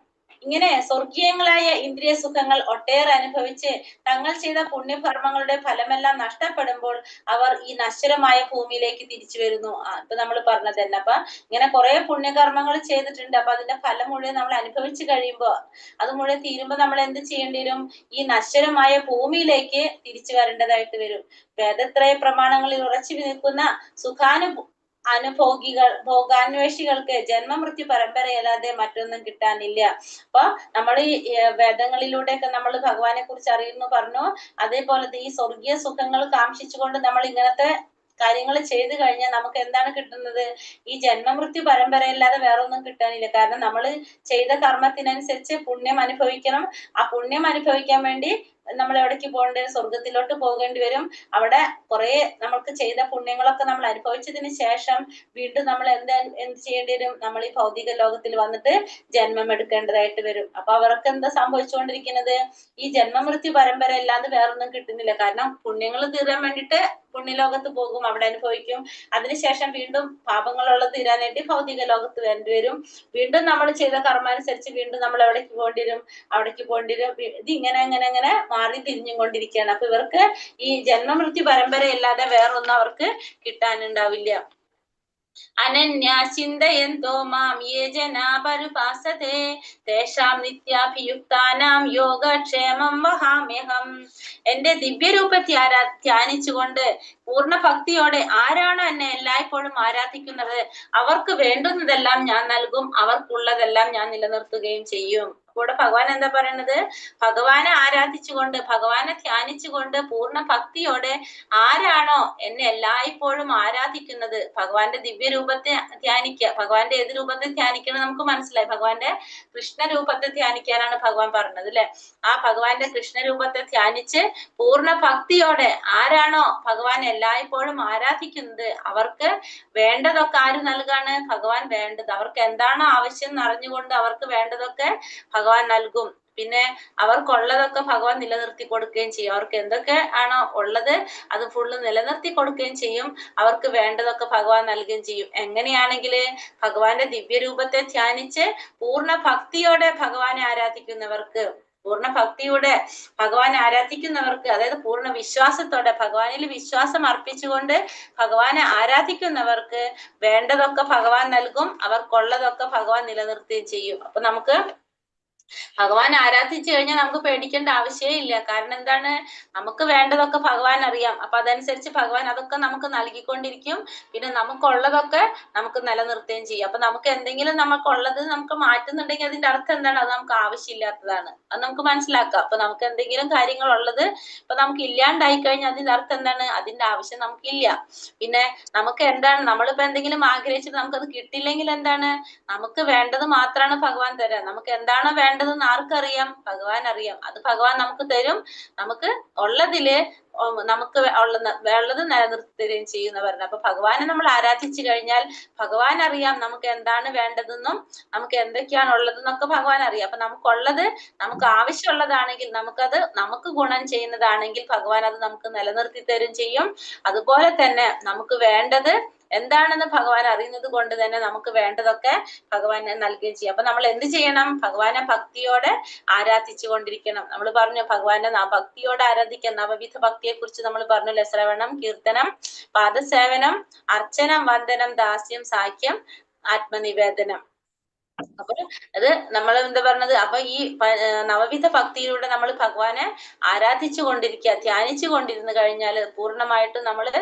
ഇങ്ങനെ സ്വർഗീയങ്ങളായ ഇന്ദ്രിയ സുഖങ്ങൾ ഒട്ടേറെ അനുഭവിച്ച് തങ്ങൾ ചെയ്ത പുണ്യകർമ്മങ്ങളുടെ ഫലമെല്ലാം നഷ്ടപ്പെടുമ്പോൾ അവർ ഈ നശ്വരമായ ഭൂമിയിലേക്ക് തിരിച്ചു വരുന്നു. ഇപ്പൊ നമ്മൾ പറഞ്ഞത് തന്നെ. അപ്പൊ ഇങ്ങനെ കുറെ പുണ്യകർമ്മങ്ങൾ ചെയ്തിട്ടുണ്ട്. അപ്പൊ അതിന്റെ ഫലം മുഴുവൻ നമ്മൾ അനുഭവിച്ചു കഴിയുമ്പോ, അത് മുഴുവൻ തീരുമ്പോ നമ്മൾ എന്ത് ചെയ്യേണ്ടി വരും? ഈ നശ്വരമായ ഭൂമിയിലേക്ക് തിരിച്ചു വരേണ്ടതായിട്ട് വരും. വേദത്രയ പ്രമാണങ്ങളിൽ ഉറച്ചു നിൽക്കുന്ന ഭോഗാന്വേഷികൾക്ക് ജന്മമൃത്യു പരമ്പരയല്ലാതെ മറ്റൊന്നും കിട്ടാനില്ല. അപ്പൊ നമ്മൾ ഈ വേദങ്ങളിലൂടെയൊക്കെ നമ്മൾ ഭഗവാനെ കുറിച്ച് അറിയുന്നു പറഞ്ഞു. അതേപോലെ ഈ സ്വർഗീയ സുഖങ്ങൾ കാക്ഷിച്ചുകൊണ്ട് നമ്മൾ ഇങ്ങനത്തെ കാര്യങ്ങൾ ചെയ്തു കഴിഞ്ഞാൽ നമുക്ക് എന്താണ് കിട്ടുന്നത്? ഈ ജന്മമൃത്യു പരമ്പരയല്ലാതെ വേറെ ഒന്നും കിട്ടാനില്ല. കാരണം നമ്മൾ ചെയ്ത കർമ്മത്തിനനുസരിച്ച് പുണ്യം അനുഭവിക്കണം. ആ പുണ്യം അനുഭവിക്കാൻ വേണ്ടി നമ്മൾ എവിടേക്ക് പോകേണ്ടി വരും? സ്വർഗത്തിലോട്ട് പോകേണ്ടി വരും. അവിടെ കുറെ നമുക്ക് ചെയ്ത പുണ്യങ്ങളൊക്കെ നമ്മൾ അനുഭവിച്ചതിന് ശേഷം വീണ്ടും നമ്മൾ എന്ത് ചെയ്യേണ്ടി വരും? നമ്മൾ ഈ ഭൗതിക ലോകത്തിൽ വന്നിട്ട് ജന്മം എടുക്കേണ്ടതായിട്ട് വരും. അപ്പൊ അവർക്ക് എന്താ സംഭവിച്ചുകൊണ്ടിരിക്കുന്നത്? ഈ ജന്മമൃത്യു പരമ്പര അല്ലാതെ വേറൊന്നും കിട്ടുന്നില്ല. കാരണം പുണ്യങ്ങൾ തീരാൻ വേണ്ടിയിട്ട് പുണ്യലോകത്ത് പോകും, അവിടെ അനുഭവിക്കും. അതിനുശേഷം വീണ്ടും പാപങ്ങളുള്ളത് തീരാനായിട്ട് ഭൗതിക ലോകത്ത് വേണ്ടി വരും. വീണ്ടും നമ്മൾ ചെയ്ത കർമ്മ അനുസരിച്ച് വീണ്ടും നമ്മൾ എവിടേക്ക് പോകേണ്ടി വരും? അവിടേക്ക് പോകേണ്ടി വരും. ഇത് ഇങ്ങനെ മാറി തിരിഞ്ഞും കൊണ്ടിരിക്കുകയാണ്. അപ്പൊ ഇവർക്ക് ഈ ജന്മമൃത്യു പരമ്പരയല്ലാതെ വേറൊന്നും അവർക്ക് കിട്ടാനുണ്ടാവില്ല. അനന്യാചിന്തയന്തോ മാം യേ ജനാ പരുപാസതേ തേഷാം നിത്യാഭിയുക്താനാം യോഗക്ഷേമം വഹാമ്യഹം. എന്റെ ദിവ്യരൂപത്തെ ധ്യാനിച്ചുകൊണ്ട് പൂർണ്ണ ഭക്തിയോടെ ആരാണോ എന്നെ എല്ലായ്പ്പോഴും ആരാധിക്കുന്നത് അവർക്ക് വേണ്ടുന്നതെല്ലാം ഞാൻ നൽകും, അവർക്കുള്ളതെല്ലാം ഞാൻ നിലനിർത്തുകയും ചെയ്യും. ഇവിടെ ഭഗവാൻ എന്താ പറയുന്നത്? ഭഗവാനെ ആരാധിച്ചുകൊണ്ട് ഭഗവാനെ ധ്യാനിച്ചുകൊണ്ട് പൂർണ്ണ ഭക്തിയോടെ ആരാണോ എന്നെ എല്ലായ്പ്പോഴും ആരാധിക്കുന്നത്, ഭഗവാന്റെ ദിവ്യരൂപത്തെ ധ്യാനിക്കുക. ഭഗവാന്റെ ഏത് രൂപത്തെ ധ്യാനിക്കണം നമുക്ക് മനസ്സിലായി. ഭഗവാന്റെ കൃഷ്ണരൂപത്തെ ധ്യാനിക്കാനാണ് ഭഗവാൻ പറഞ്ഞത് അല്ലെ. ആ ഭഗവാന്റെ കൃഷ്ണരൂപത്തെ ധ്യാനിച്ച് പൂർണ്ണ ഭക്തിയോടെ ആരാണോ ഭഗവാൻ എല്ലായ്പ്പോഴും ആരാധിക്കുന്നത് അവർക്ക് വേണ്ടതൊക്കെ ആര് നൽകാണ്? ഭഗവാൻ വേണ്ടത്. അവർക്ക് എന്താണോ ആവശ്യം എന്ന് അറിഞ്ഞുകൊണ്ട് അവർക്ക് വേണ്ടതൊക്കെ ഭഗവാൻ നൽകും. പിന്നെ അവർക്കുള്ളതൊക്കെ ഭഗവാൻ നിലനിർത്തി കൊടുക്കുകയും ചെയ്യും. അവർക്ക് എന്തൊക്കെ ആണോ ഉള്ളത് അത് ഫുള്ള് നിലനിർത്തി കൊടുക്കുകയും ചെയ്യും. അവർക്ക് വേണ്ടതൊക്കെ ഭഗവാൻ നൽകുകയും ചെയ്യും. എങ്ങനെയാണെങ്കില് ഭഗവാന്റെ ദിവ്യരൂപത്തെ ധ്യാനിച്ച് പൂർണ്ണ ഭക്തിയോടെ ഭഗവാനെ ആരാധിക്കുന്നവർക്ക് പൂർണ്ണ ഭക്തിയോടെ ഭഗവാനെ ആരാധിക്കുന്നവർക്ക്, അതായത് പൂർണ്ണ വിശ്വാസത്തോടെ ഭഗവാനിൽ വിശ്വാസം അർപ്പിച്ചുകൊണ്ട് ഭഗവാനെ ആരാധിക്കുന്നവർക്ക് വേണ്ടതൊക്കെ ഭഗവാൻ നൽകും, അവർക്കുള്ളതൊക്കെ ഭഗവാൻ നിലനിർത്തുകയും ചെയ്യും. അപ്പൊ നമുക്ക് ഭഗവാൻ ആരാധിച്ചു കഴിഞ്ഞാൽ നമുക്ക് പേടിക്കേണ്ട ആവശ്യമേ ഇല്ല. കാരണം എന്താണ്, നമുക്ക് വേണ്ടതൊക്കെ ഭഗവാൻ അറിയാം. അപ്പൊ അതനുസരിച്ച് ഭഗവാൻ അതൊക്കെ നമുക്ക് നൽകിക്കൊണ്ടിരിക്കും. പിന്നെ നമുക്കുള്ളതൊക്കെ നമുക്ക് നിലനിർത്തുകയും ചെയ്യും. അപ്പൊ നമുക്ക് എന്തെങ്കിലും നമുക്കുള്ളത് നമുക്ക് മാറ്റുന്നുണ്ടെങ്കിൽ അതിന്റെ അർത്ഥം എന്താണ്, അത് നമുക്ക് ആവശ്യമില്ലാത്തതാണ്. അത് നമുക്ക് മനസ്സിലാക്കാം. അപ്പൊ നമുക്ക് എന്തെങ്കിലും കാര്യങ്ങൾ ഉള്ളത് ഇപ്പൊ നമുക്ക് ഇല്ലാണ്ടായി കഴിഞ്ഞാൽ അതിന്റെ അർത്ഥം എന്താണ്, അതിന്റെ ആവശ്യം നമുക്കില്ല. പിന്നെ നമുക്ക് എന്താണ്, നമ്മളിപ്പോ എന്തെങ്കിലും ആഗ്രഹിച്ചിട്ട് നമുക്കത് കിട്ടില്ലെങ്കിൽ എന്താണ്, നമുക്ക് വേണ്ടത് മാത്രമാണ് ഭഗവാൻ തരാം. നമുക്ക് എന്താണോ വേണ്ടതെന്ന് ആർക്കറിയാം, ഭഗവാൻ അറിയാം. അത് ഭഗവാൻ നമുക്ക് തരും. നമുക്ക് ഉള്ളതില് നമുക്ക് ഉള്ളത് നിലനിർത്തുകയും ചെയ്യുന്നവരുണ്ട്. അപ്പൊ ഭഗവാനെ നമ്മൾ ആരാധിച്ചു കഴിഞ്ഞാൽ ഭഗവാൻ അറിയാം നമുക്ക് എന്താണ് വേണ്ടതെന്നും നമുക്ക് എന്തൊക്കെയാണ് ഉള്ളതെന്നൊക്കെ ഭഗവാൻ അറിയാം. അപ്പൊ നമുക്കുള്ളത് നമുക്ക് ആവശ്യമുള്ളതാണെങ്കിൽ, നമുക്കത് നമുക്ക് ഗുണം ചെയ്യുന്നതാണെങ്കിൽ ഭഗവാൻ അത് നമുക്ക് നിലനിർത്തി തരും ചെയ്യും. അതുപോലെ തന്നെ നമുക്ക് വേണ്ടത് എന്താണെന്ന് ഭഗവാൻ അറിയുന്നത് കൊണ്ട് തന്നെ നമുക്ക് വേണ്ടതൊക്കെ ഭഗവാനെ നൽകുകയും ചെയ്യും. അപ്പൊ നമ്മൾ എന്ത് ചെയ്യണം, ഭഗവാനെ ഭക്തിയോടെ ആരാധിച്ചു കൊണ്ടിരിക്കണം. നമ്മൾ പറഞ്ഞു ഭഗവാനെ ഭക്തിയോടെ ആരാധിക്കാൻ നവവിധ ഭക്തിയെ കുറിച്ച് നമ്മൾ പറഞ്ഞല്ലോ. ശ്രവണം, കീർത്തനം, പാദസേവനം, അർച്ചനം, വന്ദനം, ദാസ്യം, സാഖ്യം, ആത്മനിവേദനം. അപ്പൊ അത് നമ്മൾ എന്താ പറഞ്ഞത്, അപ്പൊ ഈ നവവിധ ഭക്തിയിലൂടെ നമ്മൾ ഭഗവാനെ ആരാധിച്ചു കൊണ്ടിരിക്കുക, ധ്യാനിച്ചു കൊണ്ടിരുന്നു കഴിഞ്ഞാൽ പൂർണ്ണമായിട്ടും നമ്മള്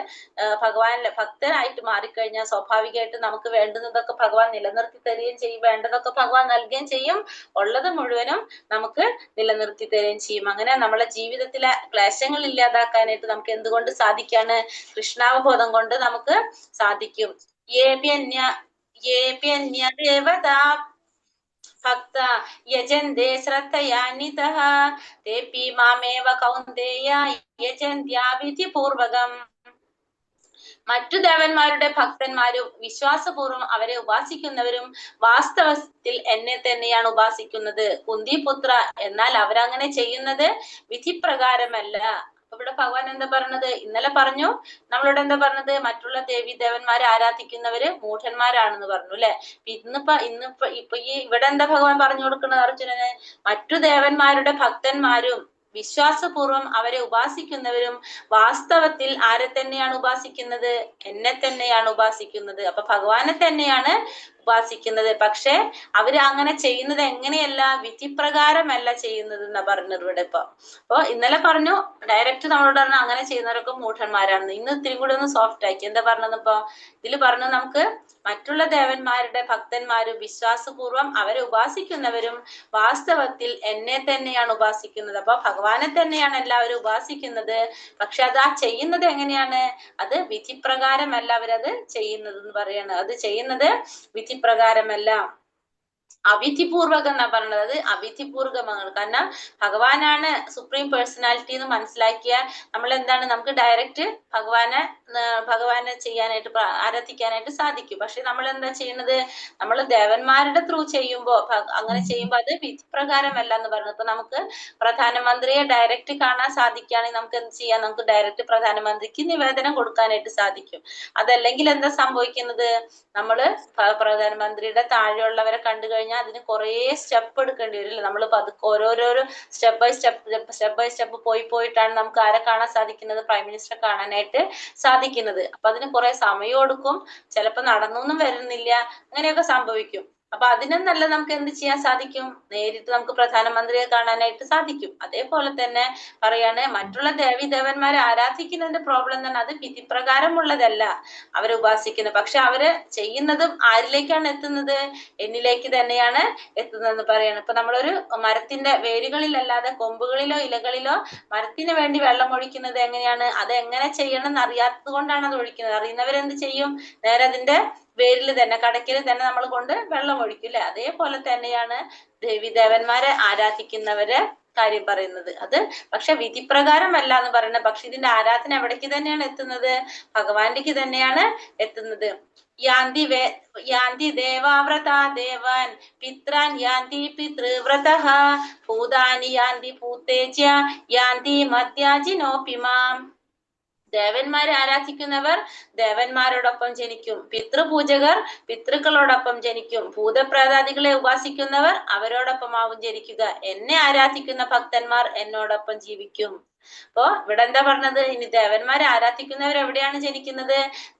ഭഗവാനിലെ ഭക്തരായിട്ട് മാറിക്കഴിഞ്ഞാൽ സ്വാഭാവികമായിട്ടും നമുക്ക് വേണ്ടുന്നതൊക്കെ ഭഗവാൻ നിലനിർത്തി തരികയും ചെയ്യും, വേണ്ടതൊക്കെ ഭഗവാൻ നൽകുകയും ചെയ്യും, ഉള്ളത് മുഴുവനും നമുക്ക് നിലനിർത്തി തരികയും ചെയ്യും. അങ്ങനെ നമ്മളെ ജീവിതത്തിലെ ക്ലേശങ്ങൾ ഇല്ലാതാക്കാനായിട്ട് നമുക്ക് എന്തുകൊണ്ട് സാധിക്കാണ്, കൃഷ്ണാവബോധം കൊണ്ട് നമുക്ക് സാധിക്കും. ദേവതാ ഭക്ത യജന്തേ ശ്രദ്ധയാനിതഃ തേപി മാമേവ കൗന്ദേയ യജന്ത്യാവിധിപൂർവകം. മറ്റു ദേവന്മാരുടെ ഭക്തന്മാരും വിശ്വാസപൂർവ്വം അവരെ ഉപാസിക്കുന്നവരും വാസ്തവത്തിൽ എന്നെ തന്നെയാണ് ഉപാസിക്കുന്നത്. കുന്തിപുത്ര, എന്നാൽ അവരങ്ങനെ ചെയ്യുന്നത് വിധിപ്രകാരമല്ല. ഇവിടെ ഭഗവാൻ എന്താ പറഞ്ഞത്, ഇന്നലെ പറഞ്ഞു നമ്മളോട് എന്താ പറഞ്ഞത്, മറ്റുള്ള ദേവി ദേവന്മാരെ ആരാധിക്കുന്നവര് മൂഢന്മാരാണെന്ന് പറഞ്ഞു അല്ലെ. ഇപ്പൊ ഈ ഇവിടെ എന്താ ഭഗവാൻ പറഞ്ഞു കൊടുക്കുന്നത് അർജുനന്, മറ്റു ദേവന്മാരുടെ ഭക്തന്മാരും വിശ്വാസപൂർവ്വം അവരെ ഉപാസിക്കുന്നവരും വാസ്തവത്തിൽ ആരെ തന്നെയാണ് ഉപാസിക്കുന്നത്, എന്നെ തന്നെയാണ് ഉപാസിക്കുന്നത്. അപ്പൊ ഭഗവാനെ തന്നെയാണ് ഉപാസിക്കുന്നത്. പക്ഷെ അവര് അങ്ങനെ ചെയ്യുന്നത് എങ്ങനെയല്ല, വിധിപ്രകാരമല്ല ചെയ്യുന്നത് എന്നാ പറഞ്ഞത് ഇവിടെ. അപ്പൊ ഇന്നലെ പറഞ്ഞു ഡയറക്റ്റ് നമ്മളോട് പറഞ്ഞു അങ്ങനെ ചെയ്യുന്നവരൊക്കെ മൂഢന്മാരാണെന്ന്. ഇന്ന് ഇത്തിരി കൂടെ ഒന്ന് സോഫ്റ്റ് ആക്കി. എന്താ പറഞ്ഞത്, ഇപ്പൊ ഇതില് പറഞ്ഞു നമുക്ക് മറ്റുള്ള ദേവന്മാരുടെ ഭക്തന്മാരും വിശ്വാസപൂർവ്വം അവരെ ഉപാസിക്കുന്നവരും വാസ്തവത്തിൽ എന്നെ തന്നെയാണ് ഉപാസിക്കുന്നത്. അപ്പൊ ഭഗവാനെ തന്നെയാണ് എല്ലാവരും ഉപാസിക്കുന്നത്. പക്ഷെ അത് ആ ചെയ്യുന്നത് എങ്ങനെയാണ്, അത് വിധിപ്രകാരമല്ല അവരത് ചെയ്യുന്നത് എന്ന് പറയാണ്. അത് ചെയ്യുന്നത് വിധിപ്രകാരമല്ല, അവിധിപൂർവകം എന്നാ പറഞ്ഞത്. അത് അവിധിപൂർവകമാണ്. കാരണം ഭഗവാനാണ് സുപ്രീം പേഴ്സണാലിറ്റി എന്ന് മനസ്സിലാക്കിയ നമ്മൾ എന്താണ്, നമുക്ക് ഡയറക്റ്റ് ഭഗവാനെ ചെയ്യാനായിട്ട് ആരാധിക്കാനായിട്ട് സാധിക്കും. പക്ഷെ നമ്മൾ എന്താ ചെയ്യുന്നത്, നമ്മൾ ദേവന്മാരുടെ ത്രൂ ചെയ്യുമ്പോ അങ്ങനെ ചെയ്യുമ്പോ അത് വിധിപ്രകാരമല്ല എന്ന് പറഞ്ഞു. ഇപ്പൊ നമുക്ക് പ്രധാനമന്ത്രിയെ ഡയറക്റ്റ് കാണാൻ സാധിക്കുകയാണെങ്കിൽ നമുക്ക് എന്ത് ചെയ്യാം, നമുക്ക് ഡയറക്റ്റ് പ്രധാനമന്ത്രിക്ക് നിവേദനം കൊടുക്കാനായിട്ട് സാധിക്കും. അതല്ലെങ്കിൽ എന്താ സംഭവിക്കുന്നത്, നമ്മള് പ്രധാനമന്ത്രിയുടെ താഴെയുള്ളവരെ കണ്ടു കഴിഞ്ഞാൽ അതിന് കുറെ സ്റ്റെപ്പ് എടുക്കേണ്ടി വരില്ല. നമ്മൾ പതുക്കെ ഓരോരോ സ്റ്റെപ്പ് ബൈ സ്റ്റെപ്പ് പോയിട്ടാണ് നമുക്ക് ആരെ കാണാൻ സാധിക്കുന്നത്, പ്രൈം മിനിസ്റ്ററെ കാണാനായിട്ട് സാധിക്കുന്നത്. അപ്പൊ അതിന് കുറെ സമയം എടുക്കും, ചിലപ്പോ നടന്നൊന്നും വരുന്നില്ല, അങ്ങനെയൊക്കെ സംഭവിക്കും. അപ്പൊ അതിനൊന്നല്ല നമുക്ക് എന്ത് ചെയ്യാൻ സാധിക്കും, നേരിട്ട് നമുക്ക് പ്രധാനമന്ത്രിയെ കാണാനായിട്ട് സാധിക്കും. അതേപോലെ തന്നെ പറയാണ്, മറ്റുള്ള ദേവി ദേവന്മാരെ ആരാധിക്കുന്നതിന്റെ പ്രോബ്ലം തന്നെ അത് വിധിപ്രകാരമുള്ളതല്ല അവരെ ഉപാസിക്കുന്നത്. പക്ഷെ അവര് ചെയ്യുന്നതും ആരിലേക്കാണ് എത്തുന്നത്, എന്നിലേക്ക് തന്നെയാണ് എത്തുന്നതെന്ന് പറയാണ്. ഇപ്പൊ നമ്മളൊരു മരത്തിന്റെ വേരുകളിലല്ലാതെ കൊമ്പുകളിലോ ഇലകളിലോ മരത്തിന് വേണ്ടി വെള്ളം ഒഴിക്കുന്നത് എങ്ങനെയാണ്, അത് എങ്ങനെ ചെയ്യണം എന്ന് അറിയാത്തത് കൊണ്ടാണ് അത് ഒഴിക്കുന്നത്. അറിയുന്നവരെന്ത് ചെയ്യും, നേരെ അതിന്റെ വേരിൽ തന്നെ കടക്കിൽ തന്നെ നമ്മൾ കൊണ്ട് വെള്ളം ഒഴിക്കും അല്ലെ. അതേപോലെ തന്നെയാണ് ദേവി ദേവന്മാരെ ആരാധിക്കുന്നവരെ കാര്യം പറയുന്നത്. അത് പക്ഷെ വിധിപ്രകാരമല്ല എന്ന് പറയുന്നത്. പക്ഷെ ഇതിന്റെ ആരാധന എവിടേക്ക് തന്നെയാണ് എത്തുന്നത്, ഭഗവാന്റേക്ക് തന്നെയാണ് എത്തുന്നത്. യാന്തി ദേവാവ്രതാ ദേവാൻ പിത്രാൻ യാന്തി പിതൃവ്രതഃ ഭൂതാനി യാന്തി ഭൂതേജ്യ യാന്തി മദ്യാജിനോപിമാം. ദേവന്മാരെ ആരാധിക്കുന്നവർ ദേവന്മാരോടൊപ്പം ജനിക്കും. പിതൃപൂജകർ പിതൃക്കളോടൊപ്പം ജനിക്കും. ഭൂതപ്രേതാദികളെ ഉപാസിക്കുന്നവർ അവരോടൊപ്പമാവും ജനിക്കുക. എന്നെ ആരാധിക്കുന്ന ഭക്തന്മാർ എന്നോടൊപ്പം ജീവിക്കും. അപ്പോ ഇവിടെ എന്താ പറഞ്ഞത്? ഇനി ദേവന്മാരെ ആരാധിക്കുന്നവർ എവിടെയാണ് ജനിക്കുന്നത്?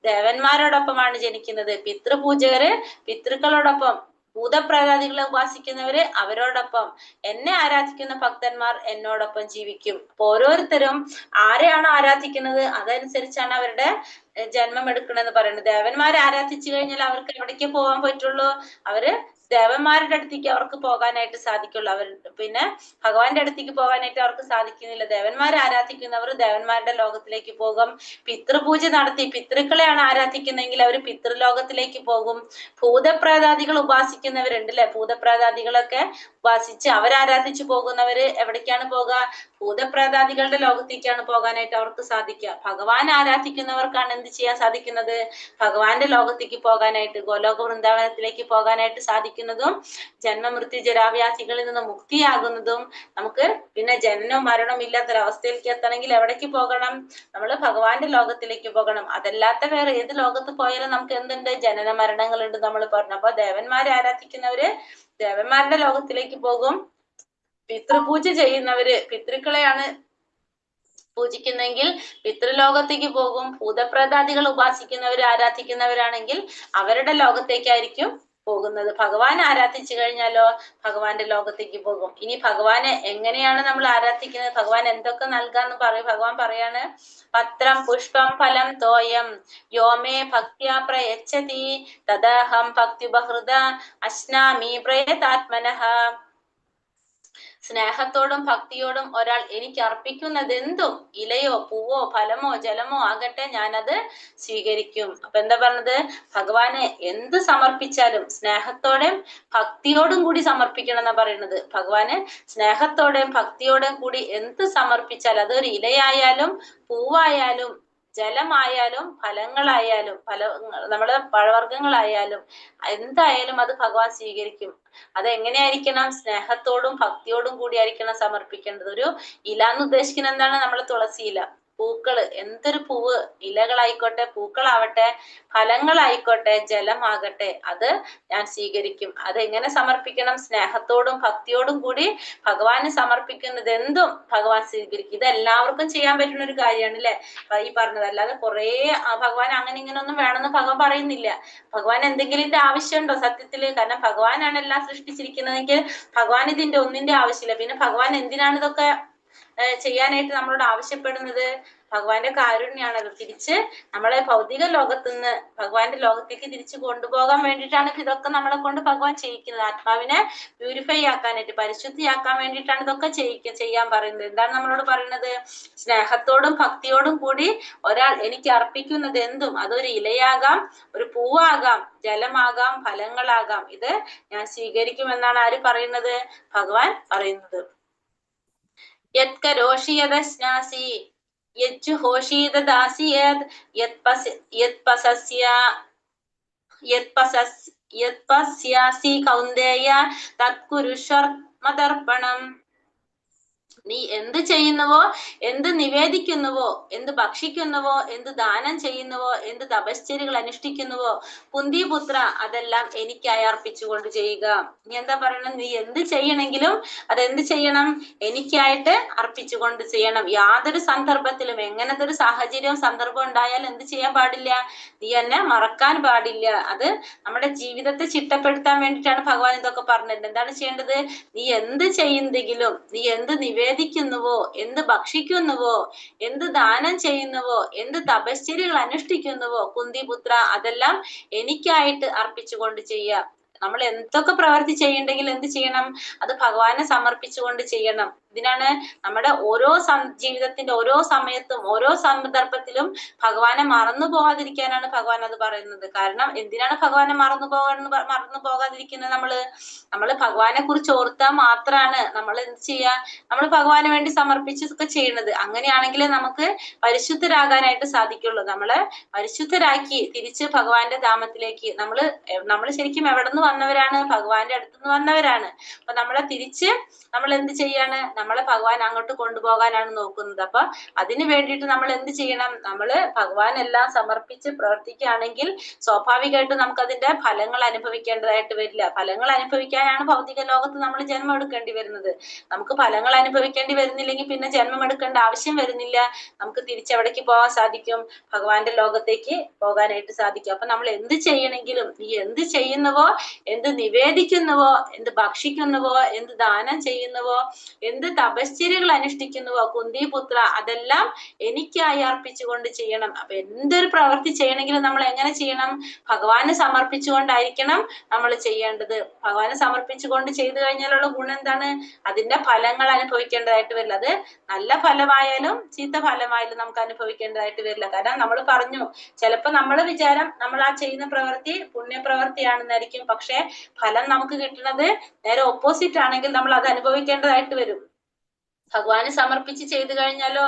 ദേവന്മാരോടൊപ്പമാണ് ജനിക്കുന്നത്. പിതൃപൂജകര് പിതൃക്കളോടൊപ്പം, ഭൂതപ്രേതാദികളെ ഉപാസിക്കുന്നവര് അവരോടൊപ്പം, എന്നെ ആരാധിക്കുന്ന ഭക്തന്മാർ എന്നോടൊപ്പം ജീവിക്കും. അപ്പൊ ഓരോരുത്തരും ആരെയാണോ ആരാധിക്കുന്നത് അതനുസരിച്ചാണ് അവരുടെ ജന്മം എടുക്കണമെന്ന് പറയുന്നത്. ദേവന്മാരെ ആരാധിച്ചു കഴിഞ്ഞാൽ അവർക്ക് എവിടേക്ക് പോകാൻ പറ്റുള്ളൂ? അവര് ദേവന്മാരുടെ അടുത്തേക്ക് അവർക്ക് പോകാനായിട്ട് സാധിക്കുള്ളൂ. അവർ പിന്നെ ഭഗവാന്റെ അടുത്തേക്ക് പോകാനായിട്ട് അവർക്ക് സാധിക്കുന്നില്ല. ദേവന്മാരെ ആരാധിക്കുന്നവർ ദേവന്മാരുടെ ലോകത്തിലേക്ക് പോകും. പിതൃപൂജ നടത്തി പിതൃക്കളെയാണ് ആരാധിക്കുന്നതെങ്കിൽ അവർ പിതൃലോകത്തിലേക്ക് പോകും. ഭൂതപ്രേതാദികൾ ഉപാസിക്കുന്നവരുണ്ട് അല്ലെ, ഭൂതപ്രേതാദികളൊക്കെ ഉപാസിച്ച് അവരാരാധിച്ചു പോകുന്നവര് എവിടേക്കാണ് പോകുക? ഭൂതപ്രേതാദികളുടെ ലോകത്തേക്കാണ് പോകാനായിട്ട് അവർക്ക് സാധിക്കുക. ഭഗവാൻ ആരാധിക്കുന്നവർക്കാണ് എന്ത് ചെയ്യാൻ സാധിക്കുന്നത്? ഭഗവാന്റെ ലോകത്തേക്ക് പോകാനായിട്ട്, ഗോലോക വൃന്ദാവനത്തിലേക്ക് പോകാനായിട്ട് സാധിക്കുന്നതും ജന്മമൃത്യു ജരാവ്യാധികളിൽ നിന്ന് മുക്തിയാകുന്നതും നമുക്ക് പിന്നെ ജനനവും മരണവും ഇല്ലാത്തൊരവസ്ഥയിലേക്ക് എത്തണമെങ്കിൽ എവിടേക്ക് പോകണം? നമ്മൾ ഭഗവാന്റെ ലോകത്തിലേക്ക് പോകണം. അതല്ലാത്ത വേറെ ഏത് ലോകത്ത് പോയാലും നമുക്ക് എന്തുണ്ട്? ജനന മരണങ്ങളുണ്ട് നമ്മൾ പറഞ്ഞു. അപ്പൊ ദേവന്മാരെ ആരാധിക്കുന്നവര് ദേവന്മാരുടെ ലോകത്തിലേക്ക് പോകും. പിതൃപൂജ ചെയ്യുന്നവര് പിതൃക്കളെയാണ് പൂജിക്കുന്നെങ്കിൽ പിതൃലോകത്തേക്ക് പോകും. ഭൂതപ്രേതാദികൾ ഉപാസിക്കുന്നവർ ആരാധിക്കുന്നവരാണെങ്കിൽ അവരുടെ ലോകത്തേക്കായിരിക്കും പോകുന്നത്. ഭഗവാൻ ആരാധിച്ചു കഴിഞ്ഞാലോ ഭഗവാന്റെ ലോകത്തേക്ക് പോകും. ഇനി ഭഗവാനെ എങ്ങനെയാണ് നമ്മൾ ആരാധിക്കുന്നത്? ഭഗവാൻ എന്തൊക്കെ നൽകാന്ന് പറയും. ഭഗവാൻ പറയാണ്, പത്രം പുഷ്പം ഫലം തോയം യോമേ ഭക്ത്യാ പ്രയച്ഛതി തദഹം ഭക്തിബഹൃത അശ്നാമി പ്രയതാത്മനഃ. സ്നേഹത്തോടും ഭക്തിയോടും ഒരാൾ എനിക്ക് അർപ്പിക്കുന്നത് എന്തും, ഇലയോ പൂവോ ഫലമോ ജലമോ ആകട്ടെ, ഞാനത് സ്വീകരിക്കും. അപ്പൊ എന്താ പറഞ്ഞത്? ഭഗവാനെ എന്ത് സമർപ്പിച്ചാലും സ്നേഹത്തോടെയും ഭക്തിയോടും കൂടി സമർപ്പിക്കണം എന്നാ പറയുന്നത്. ഭഗവാന് സ്നേഹത്തോടെയും ഭക്തിയോടെയും കൂടി എന്ത് സമർപ്പിച്ചാൽ, അതൊരു ഇലയായാലും പൂവായാലും ജലമായാലും ഫലങ്ങളായാലും നമ്മുടെ പഴവർഗ്ഗങ്ങളായാലും എന്തായാലും അത് ഭഗവാൻ സ്വീകരിക്കും. അതെങ്ങനെയായിരിക്കണം? സ്നേഹത്തോടും ഭക്തിയോടും കൂടി ആയിരിക്കണം സമർപ്പിക്കേണ്ടത്. ഒരു ഇല എന്ന് ഉദ്ദേശിക്കുന്നത് എന്താണ്? നമ്മളെ തുളസി ഇല, പൂക്കള്, എന്തൊരു പൂവ്, ഇലകളായിക്കോട്ടെ പൂക്കളാവട്ടെ ഫലങ്ങളായിക്കോട്ടെ ജലമാകട്ടെ, അത് ഞാൻ സ്വീകരിക്കും. അതെങ്ങനെ സമർപ്പിക്കണം? സ്നേഹത്തോടും ഭക്തിയോടും കൂടി ഭഗവാന് സമർപ്പിക്കുന്നത് എന്തും ഭഗവാൻ സ്വീകരിക്കും. ഇത് എല്ലാവർക്കും ചെയ്യാൻ പറ്റുന്ന ഒരു കാര്യമാണ് അല്ലെ ഈ പറഞ്ഞത്. അല്ലാതെ കുറെ ഭഗവാൻ അങ്ങനെ ഇങ്ങനെ ഒന്നും വേണമെന്ന് ഭഗവാൻ പറയുന്നില്ല. ഭഗവാൻ എന്തെങ്കിലും ആവശ്യമുണ്ടോ സത്യത്തില്? കാരണം ഭഗവാനാണ് എല്ലാം സൃഷ്ടിച്ചിരിക്കുന്നതെങ്കിൽ ഭഗവാൻ ഇതിന്റെ ഒന്നിന്റെ ആവശ്യമില്ല. പിന്നെ ഭഗവാൻ എന്തിനാണ് ഇതൊക്കെ ചെയ്യാനായിട്ട് നമ്മളോട് ആവശ്യപ്പെടുന്നത്? ഭഗവാന്റെ കാരുണ്യാണത്. തിരിച്ച് നമ്മളെ ഭൗതിക ലോകത്ത് നിന്ന് ഭഗവാന്റെ ലോകത്തേക്ക് തിരിച്ചു കൊണ്ടുപോകാൻ വേണ്ടിയിട്ടാണ് ഇതൊക്കെ നമ്മളെ കൊണ്ട് ഭഗവാൻ ചെയ്യിക്കുന്നത്. ആത്മാവിനെ പ്യൂരിഫൈ ആക്കാനായിട്ട്, പരിശുദ്ധിയാക്കാൻ വേണ്ടിയിട്ടാണ് ഇതൊക്കെ ചെയ്യാൻ പറയുന്നത്. എന്താണ് നമ്മളോട് പറയുന്നത്? സ്നേഹത്തോടും ഭക്തിയോടും കൂടി ഒരാൾ എനിക്ക് അർപ്പിക്കുന്നത് എന്തും, അതൊരു ഇലയാകാം, ഒരു പൂവാകാം, ജലമാകാം, ഫലങ്ങളാകാം, ഇത് ഞാൻ സ്വീകരിക്കുമെന്നാണ് ആര് പറയുന്നത്? ഭഗവാൻ പറയുന്നത്. യത്കരോഷി യദശ്നാസി യജ്ജുഹോഷി ദദാസി യത്പസ്യാസി കൗന്ദേയ തത്കുരുഷ്വർമദർപ്പണം. നീ എന്ത് ചെയ്യുന്നുവോ, എന്ത് നിവേദിക്കുന്നുവോ, എന്ത് ഭക്ഷിക്കുന്നുവോ, എന്ത് ദാനം ചെയ്യുന്നുവോ, എന്ത് തപശ്ചര്യകൾ അനുഷ്ഠിക്കുന്നുവോ കുന്തിപുത്ര, അതെല്ലാം എനിക്കായി അർപ്പിച്ചുകൊണ്ട് ചെയ്യുക. നീ എന്താ പറയണം? നീ എന്ത് ചെയ്യണമെങ്കിലും അതെന്ത് ചെയ്യണം? എനിക്കായിട്ട് അർപ്പിച്ചുകൊണ്ട് ചെയ്യണം. യാതൊരു സന്ദർഭത്തിലും എങ്ങനത്തെ ഒരു സാഹചര്യവും സന്ദർഭം ഉണ്ടായാലും എന്ത് ചെയ്യാൻ പാടില്ല? നീ എന്നെ മറക്കാൻ പാടില്ല. അത് നമ്മുടെ ജീവിതത്തെ ചിട്ടപ്പെടുത്താൻ വേണ്ടിയിട്ടാണ് ഭഗവാൻ ഇതൊക്കെ പറഞ്ഞിട്ടുണ്ട്. എന്താണ് ചെയ്യേണ്ടത്? നീ എന്ത് ചെയ്യുന്നെങ്കിലും, നീ എന്ത് നിവേദിക്കുന്നുവോ, എന്ത് ഭക്ഷിക്കുന്നുവോ, എന്ത് ദാനം ചെയ്യുന്നുവോ, എന്ത് തപശ്ചര്യകൾ അനുഷ്ഠിക്കുന്നുവോ കുന്തിപുത്ര, അതെല്ലാം എനിക്കായിട്ട് അർപ്പിച്ചുകൊണ്ട് ചെയ്യുക. നമ്മൾ എന്തൊക്കെ പ്രവൃത്തി ചെയ്യണ്ടെങ്കിൽ എന്ത് ചെയ്യണം? അത് ഭഗവാനെ സമർപ്പിച്ചുകൊണ്ട് ചെയ്യണം. ഇതിനാണ് നമ്മുടെ ഓരോ ജീവിതത്തിന്റെ ഓരോ സമയത്തും ഓരോ സന്ദർഭത്തിലും ഭഗവാനെ മറന്നു പോകാതിരിക്കാനാണ് ഭഗവാൻ അത് പറയുന്നത്. കാരണം എന്തിനാണ് ഭഗവാനെ മറന്നു പോകാതിരിക്കുന്നത്? നമ്മള് ഭഗവാനെ കുറിച്ച് ഓർത്താൽ മാത്രമാണ് നമ്മൾ എന്ത് ചെയ്യാ, നമ്മൾ ഭഗവാന് വേണ്ടി സമർപ്പിച്ചൊക്കെ ചെയ്യണത്. അങ്ങനെയാണെങ്കിൽ നമുക്ക് പരിശുദ്ധരാകാനായിട്ട് സാധിക്കുള്ളൂ. നമ്മളെ പരിശുദ്ധരാക്കി തിരിച്ച് ഭഗവാന്റെ ധാമത്തിലേക്ക് നമ്മള് ശരിക്കും എവിടെ നിന്ന് വന്നവരാണ്? ഭഗവാന്റെ അടുത്തുനിന്ന് വന്നവരാണ്. അപ്പൊ നമ്മളെ തിരിച്ച് നമ്മൾ എന്ത് ചെയ്യാണ്? നമ്മളെ ഭഗവാൻ അങ്ങോട്ട് കൊണ്ടുപോകാനാണ് നോക്കുന്നത്. അപ്പൊ അതിനു വേണ്ടിയിട്ട് നമ്മൾ എന്ത് ചെയ്യണം? നമ്മള് ഭഗവാൻ എല്ലാം സമർപ്പിച്ച് പ്രവർത്തിക്കുകയാണെങ്കിൽ സ്വാഭാവികമായിട്ടും നമുക്ക് അതിന്റെ ഫലങ്ങൾ അനുഭവിക്കേണ്ടതായിട്ട് വരില്ല. ഫലങ്ങൾ അനുഭവിക്കാനാണ് ഭൗതിക ലോകത്ത് നമ്മൾ ജന്മം എടുക്കേണ്ടി വരുന്നത്. നമുക്ക് ഫലങ്ങൾ അനുഭവിക്കേണ്ടി വരുന്നില്ലെങ്കിൽ പിന്നെ ജന്മം എടുക്കേണ്ട ആവശ്യം വരുന്നില്ല. നമുക്ക് തിരിച്ചെവിടേക്ക് പോകാൻ സാധിക്കും? ഭഗവാന്റെ ലോകത്തേക്ക് പോകാനായിട്ട് സാധിക്കും. അപ്പൊ നമ്മൾ എന്ത് ചെയ്യണമെങ്കിലും, നീ എന്ത് ചെയ്യുന്നുവോ, എന്ത് നിവേദിക്കുന്നുവോ, എന്ത് ഭക്ഷിക്കുന്നുവോ, എന്ത് ദാനം ചെയ്യുന്നുവോ, എന്ത് തപശ്ചര്യകൾ അനുഷ്ഠിക്കുന്നുവോ കുന്തിപുത്ര, അതെല്ലാം എനിക്കായി അർപ്പിച്ചുകൊണ്ട് ചെയ്യണം. അപ്പൊ എന്തൊരു പ്രവൃത്തി ചെയ്യണമെങ്കിലും നമ്മൾ എങ്ങനെ ചെയ്യണം? ഭഗവാന് സമർപ്പിച്ചുകൊണ്ടായിരിക്കണം നമ്മൾ ചെയ്യേണ്ടത്. ഭഗവാന് സമർപ്പിച്ചുകൊണ്ട് ചെയ്തു കഴിഞ്ഞാലുള്ള ഗുണം എന്താണ്? അതിന്റെ ഫലങ്ങൾ അനുഭവിക്കേണ്ടതായിട്ട് വരില്ല. അത് നല്ല ഫലമായാലും ചീത്ത ഫലമായാലും നമുക്ക് അനുഭവിക്കേണ്ടതായിട്ട് വരില്ല. കാരണം നമ്മൾ പറഞ്ഞു, ചിലപ്പോ നമ്മൾ വിചാരം നമ്മൾ ആ ചെയ്യുന്ന പ്രവൃത്തി പുണ്യപ്രവൃത്തിയാണെന്നായിരിക്കും. പക്ഷെ ഫലം നമുക്ക് കിട്ടുന്നത് നേരെ ഓപ്പോസിറ്റ് ആണെങ്കിൽ നമ്മൾ അത് അനുഭവിക്കേണ്ടതായിട്ട് വരും. ഭഗവാന് സമർപ്പിച്ച് ചെയ്തു കഴിഞ്ഞാലോ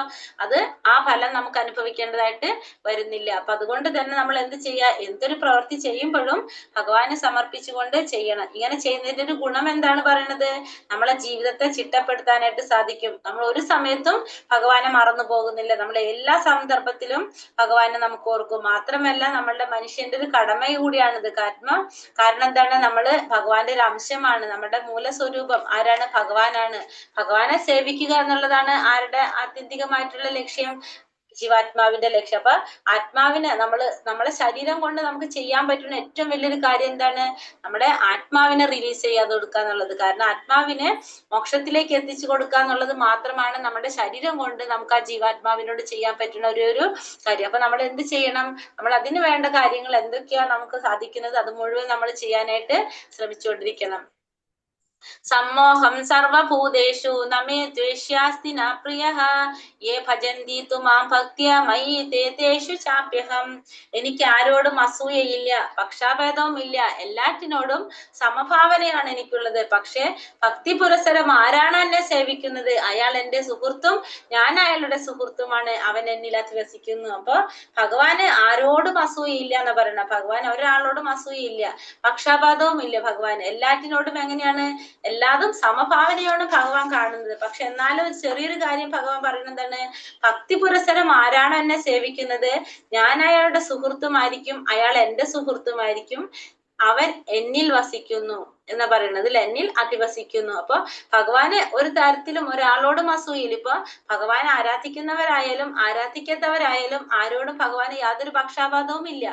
അത് ആ ഫലം നമുക്ക് അനുഭവിക്കേണ്ടതായിട്ട് വരുന്നില്ല. അപ്പൊ അതുകൊണ്ട് തന്നെ നമ്മൾ എന്ത് ചെയ്യുക? എന്തൊരു പ്രവൃത്തി ചെയ്യുമ്പോഴും ഭഗവാന് സമർപ്പിച്ചുകൊണ്ട് ചെയ്യണം. ഇങ്ങനെ ചെയ്യുന്നതിന്റെ ഒരു ഗുണം എന്താണ് പറയുന്നത്? നമ്മളെ ജീവിതത്തെ ചിട്ടപ്പെടുത്താനായിട്ട് സാധിക്കും. നമ്മൾ ഒരു സമയത്തും ഭഗവാനെ മറന്നു പോകുന്നില്ല. നമ്മളെ എല്ലാ സന്ദർഭത്തിലും ഭഗവാനെ നമുക്ക് ഓർക്കും. മാത്രമല്ല നമ്മളുടെ മനുഷ്യന്റെ ഒരു കടമ കൂടിയാണിത്. കാരണം എന്താണ്? നമ്മള് ഭഗവാന്റെ ഒരു അംശമാണ്. നമ്മുടെ മൂലസ്വരൂപം ആരാണ്? ഭഗവാനാണ്. ഭഗവാനെ സേവിക്കുക എന്നുള്ളതാണ് ആരുടെ ആത്യന്തികമായിട്ടുള്ള ലക്ഷ്യം? ജീവാത്മാവിന്റെ ലക്ഷ്യം. അപ്പൊ ആത്മാവിന് നമ്മളെ ശരീരം കൊണ്ട് നമുക്ക് ചെയ്യാൻ പറ്റുന്ന ഏറ്റവും വലിയൊരു കാര്യം എന്താണ്? നമ്മുടെ ആത്മാവിനെ റിലീസ് ചെയ്യാതെ കൊടുക്കുക എന്നുള്ളത്. കാരണം ആത്മാവിനെ മോക്ഷത്തിലേക്ക് എത്തിച്ചു കൊടുക്കുക എന്നുള്ളത് മാത്രമാണ് നമ്മുടെ ശരീരം കൊണ്ട് നമുക്ക് ആ ജീവാത്മാവിനോട് ചെയ്യാൻ പറ്റുന്ന ഒരു കാര്യം. അപ്പൊ നമ്മൾ എന്ത് ചെയ്യണം? നമ്മൾ അതിന് വേണ്ട കാര്യങ്ങൾ എന്തൊക്കെയാണ് നമുക്ക് സാധിക്കുന്നത് അത് മുഴുവൻ നമ്മൾ ചെയ്യാനായിട്ട് ശ്രമിച്ചുകൊണ്ടിരിക്കണം. സമ്മോഹം സർവഭൂതേഷു നമേ ദ്വേഷ്യാസ്തി ന പ്രിയഃ യേ ഭജന്തി തു മാം ഭക്ത്യാ മയി തേ തേഷു ചാപ്യഹം. എനിക്ക് ആരോടും അസൂയയില്ല, പക്ഷാഭേദവും ഇല്ല, എല്ലാറ്റിനോടും സമഭാവനയാണ് എനിക്കുള്ളത്. പക്ഷെ ഭക്തി പുരസരം ആരാണ് എന്നെ സേവിക്കുന്നത് അയാൾ എന്റെ സുഹൃത്തും ഞാൻ അയാളുടെ സുഹൃത്തുമാണ്, അവൻ എന്നിൽ അധിവസിക്കുന്നു. അപ്പൊ ഭഗവാന് ആരോടും അസൂയയില്ല എന്ന് പറയണ. ഭഗവാൻ ഒരാളോടും അസൂയയില്ല, പക്ഷാപാതവും ഇല്ല. ഭഗവാൻ എല്ലാറ്റിനോടും എങ്ങനെയാണ്? എല്ലാതും സമഭാവനയാണ് ഭഗവാൻ കാണുന്നത്. പക്ഷെ എന്നാലും ചെറിയൊരു കാര്യം ഭഗവാൻ പറയുന്നത് എന്താണ്? ഭക്തി പുരസരം ആരാണ് എന്നെ സേവിക്കുന്നത് ഞാൻ അയാളുടെ സുഹൃത്തുമായിരിക്കും, അയാൾ എന്റെ സുഹൃത്തുമായിരിക്കും, അവൻ എന്നിൽ വസിക്കുന്നു എന്ന് പറയുന്നത്, എന്നിൽ അധിവസിക്കുന്നു. അപ്പൊ ഭഗവാന് ഒരു തരത്തിലും ഒരാളോടും അസൂയില്ല. ഇപ്പൊ ഭഗവാൻ ആരാധിക്കുന്നവരായാലും ആരാധിക്കാത്തവരായാലും ആരോടും ഭഗവാന് യാതൊരു പക്ഷാപാതവും ഇല്ല.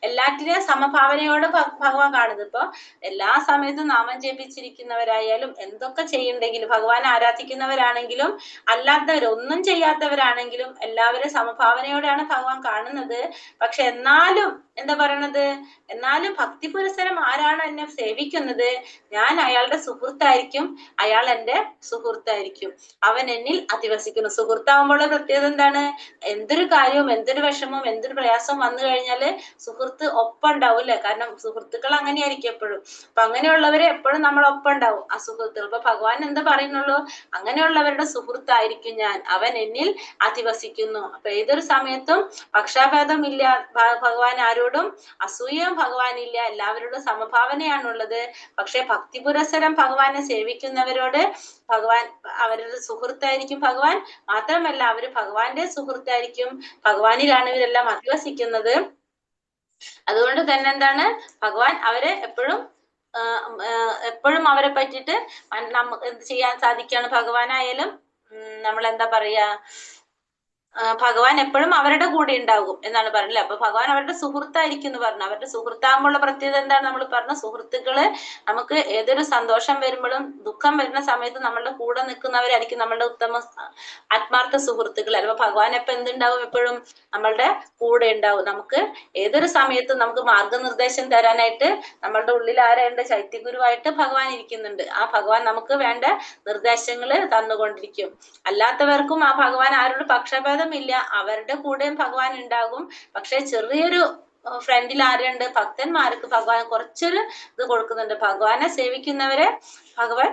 എല്ലാറ്റിനെയും സമഭാവനയോട് ഭഗവാൻ കാണുന്നത്. ഇപ്പൊ എല്ലാ സമയത്തും നാമം ജപിച്ചിരിക്കുന്നവരായാലും എന്തൊക്കെ ചെയ്യുന്നുണ്ടെങ്കിലും ഭഗവാൻ ആരാധിക്കുന്നവരാണെങ്കിലും അല്ലാത്തവരൊന്നും ചെയ്യാത്തവരാണെങ്കിലും എല്ലാവരും സമഭാവനയോടെയാണ് ഭഗവാൻ കാണുന്നത്. പക്ഷെ എന്നാലും എന്താ പറയണത്? എന്നാലും ഭക്തി പുരസരം ആരാണ് എന്നെ സേവിക്കുന്നത് ഞാൻ അയാളുടെ സുഹൃത്തായിരിക്കും, അയാൾ എന്റെ സുഹൃത്തായിരിക്കും, അവൻ എന്നിൽ അധിവസിക്കുന്നു. സുഹൃത്താവുമ്പോൾ പ്രത്യേകത എന്താണ്? എന്തൊരു കാര്യവും എന്തൊരു വിഷമവും എന്തൊരു പ്രയാസവും വന്നു കഴിഞ്ഞാല് സുഹൃത്ത് ഒപ്പം ഉണ്ടാവും അല്ലെ? കാരണം സുഹൃത്തുക്കൾ അങ്ങനെയായിരിക്കും എപ്പോഴും. അപ്പൊ അങ്ങനെയുള്ളവരെ എപ്പോഴും നമ്മൾ ഒപ്പം ഉണ്ടാവും ആ സുഹൃത്തുക്കൾ. അപ്പൊ ഭഗവാൻ എന്താ പറയുന്നുള്ളൂ? അങ്ങനെയുള്ളവരുടെ സുഹൃത്തായിരിക്കും ഞാൻ, അവൻ എന്നിൽ അധിവസിക്കുന്നു. അപ്പൊ ഏതൊരു സമയത്തും പക്ഷാഭേദം ഇല്ല ഭഗവാൻ, ആരോടും അസൂയയും ഭഗവാനില്ല, എല്ലാവരോടും സമഭാവനയാണുള്ളത്. പക്ഷെ ഭക്തി പുരസരം ഭഗവാനെ സേവിക്കുന്നവരോട് ഭഗവാൻ അവരുടെ സുഹൃത്തായിരിക്കും ഭഗവാൻ. മാത്രമല്ല അവര് ഭഗവാന്റെ സുഹൃത്തായിരിക്കും, ഭഗവാനിലാണ് ഇവരെല്ലാം അധിവസിക്കുന്നത്. അതുകൊണ്ട് തന്നെ എന്താണ്? ഭഗവാൻ അവരെ എപ്പോഴും അവരെ പറ്റിയിട്ട് നമുക്ക് എന്ത് ചെയ്യാൻ സാധിക്കാണ്? ഭഗവാനായാലും നമ്മൾ എന്താ പറയാ, ഭഗവാൻ എപ്പോഴും അവരുടെ കൂടെ ഉണ്ടാകും എന്നാണ് പറഞ്ഞത്. അപ്പൊ ഭഗവാൻ അവരുടെ സുഹൃത്തായിരിക്കും എന്ന് പറഞ്ഞു. അവരുടെ സുഹൃത്താകുമ്പോഴുള്ള പ്രത്യേകത എന്താണ്? നമ്മൾ പറഞ്ഞ സുഹൃത്തുക്കള് നമുക്ക് ഏതൊരു സന്തോഷം വരുമ്പോഴും ദുഃഖം വരുന്ന സമയത്ത് നമ്മളുടെ കൂടെ നിൽക്കുന്നവരായിരിക്കും നമ്മളുടെ ഉത്തമ ആത്മാർത്ഥ സുഹൃത്തുക്കൾ. അപ്പൊ ഭഗവാൻ എപ്പൊ എന്തുണ്ടാവും? എപ്പോഴും നമ്മളുടെ കൂടെ ഉണ്ടാവും. നമുക്ക് ഏതൊരു സമയത്തും നമുക്ക് മാർഗനിർദ്ദേശം തരാനായിട്ട് നമ്മളുടെ ഉള്ളിൽ ആരുണ്ട്? ചൈത്യഗുരുവായിട്ട് ഭഗവാൻ ഇരിക്കുന്നുണ്ട്. ആ ഭഗവാൻ നമുക്ക് വേണ്ട നിർദ്ദേശങ്ങള് തന്നുകൊണ്ടിരിക്കും. അല്ലാത്തവർക്കും ആ ഭഗവാൻ ആരോട് പക്ഷപാതം ഇല്ല, അവരുടെ കൂടെയും ഭഗവാൻ ഉണ്ടാകും. പക്ഷെ ചെറിയൊരു ഫ്രണ്ടിൽ ആരുണ്ട്? ഭക്തന്മാർക്ക് ഭഗവാൻ കുറച്ചൊരു ഇത് കൊടുക്കുന്നുണ്ട്. ഭഗവാനെ സേവിക്കുന്നവരെ ഭഗവാൻ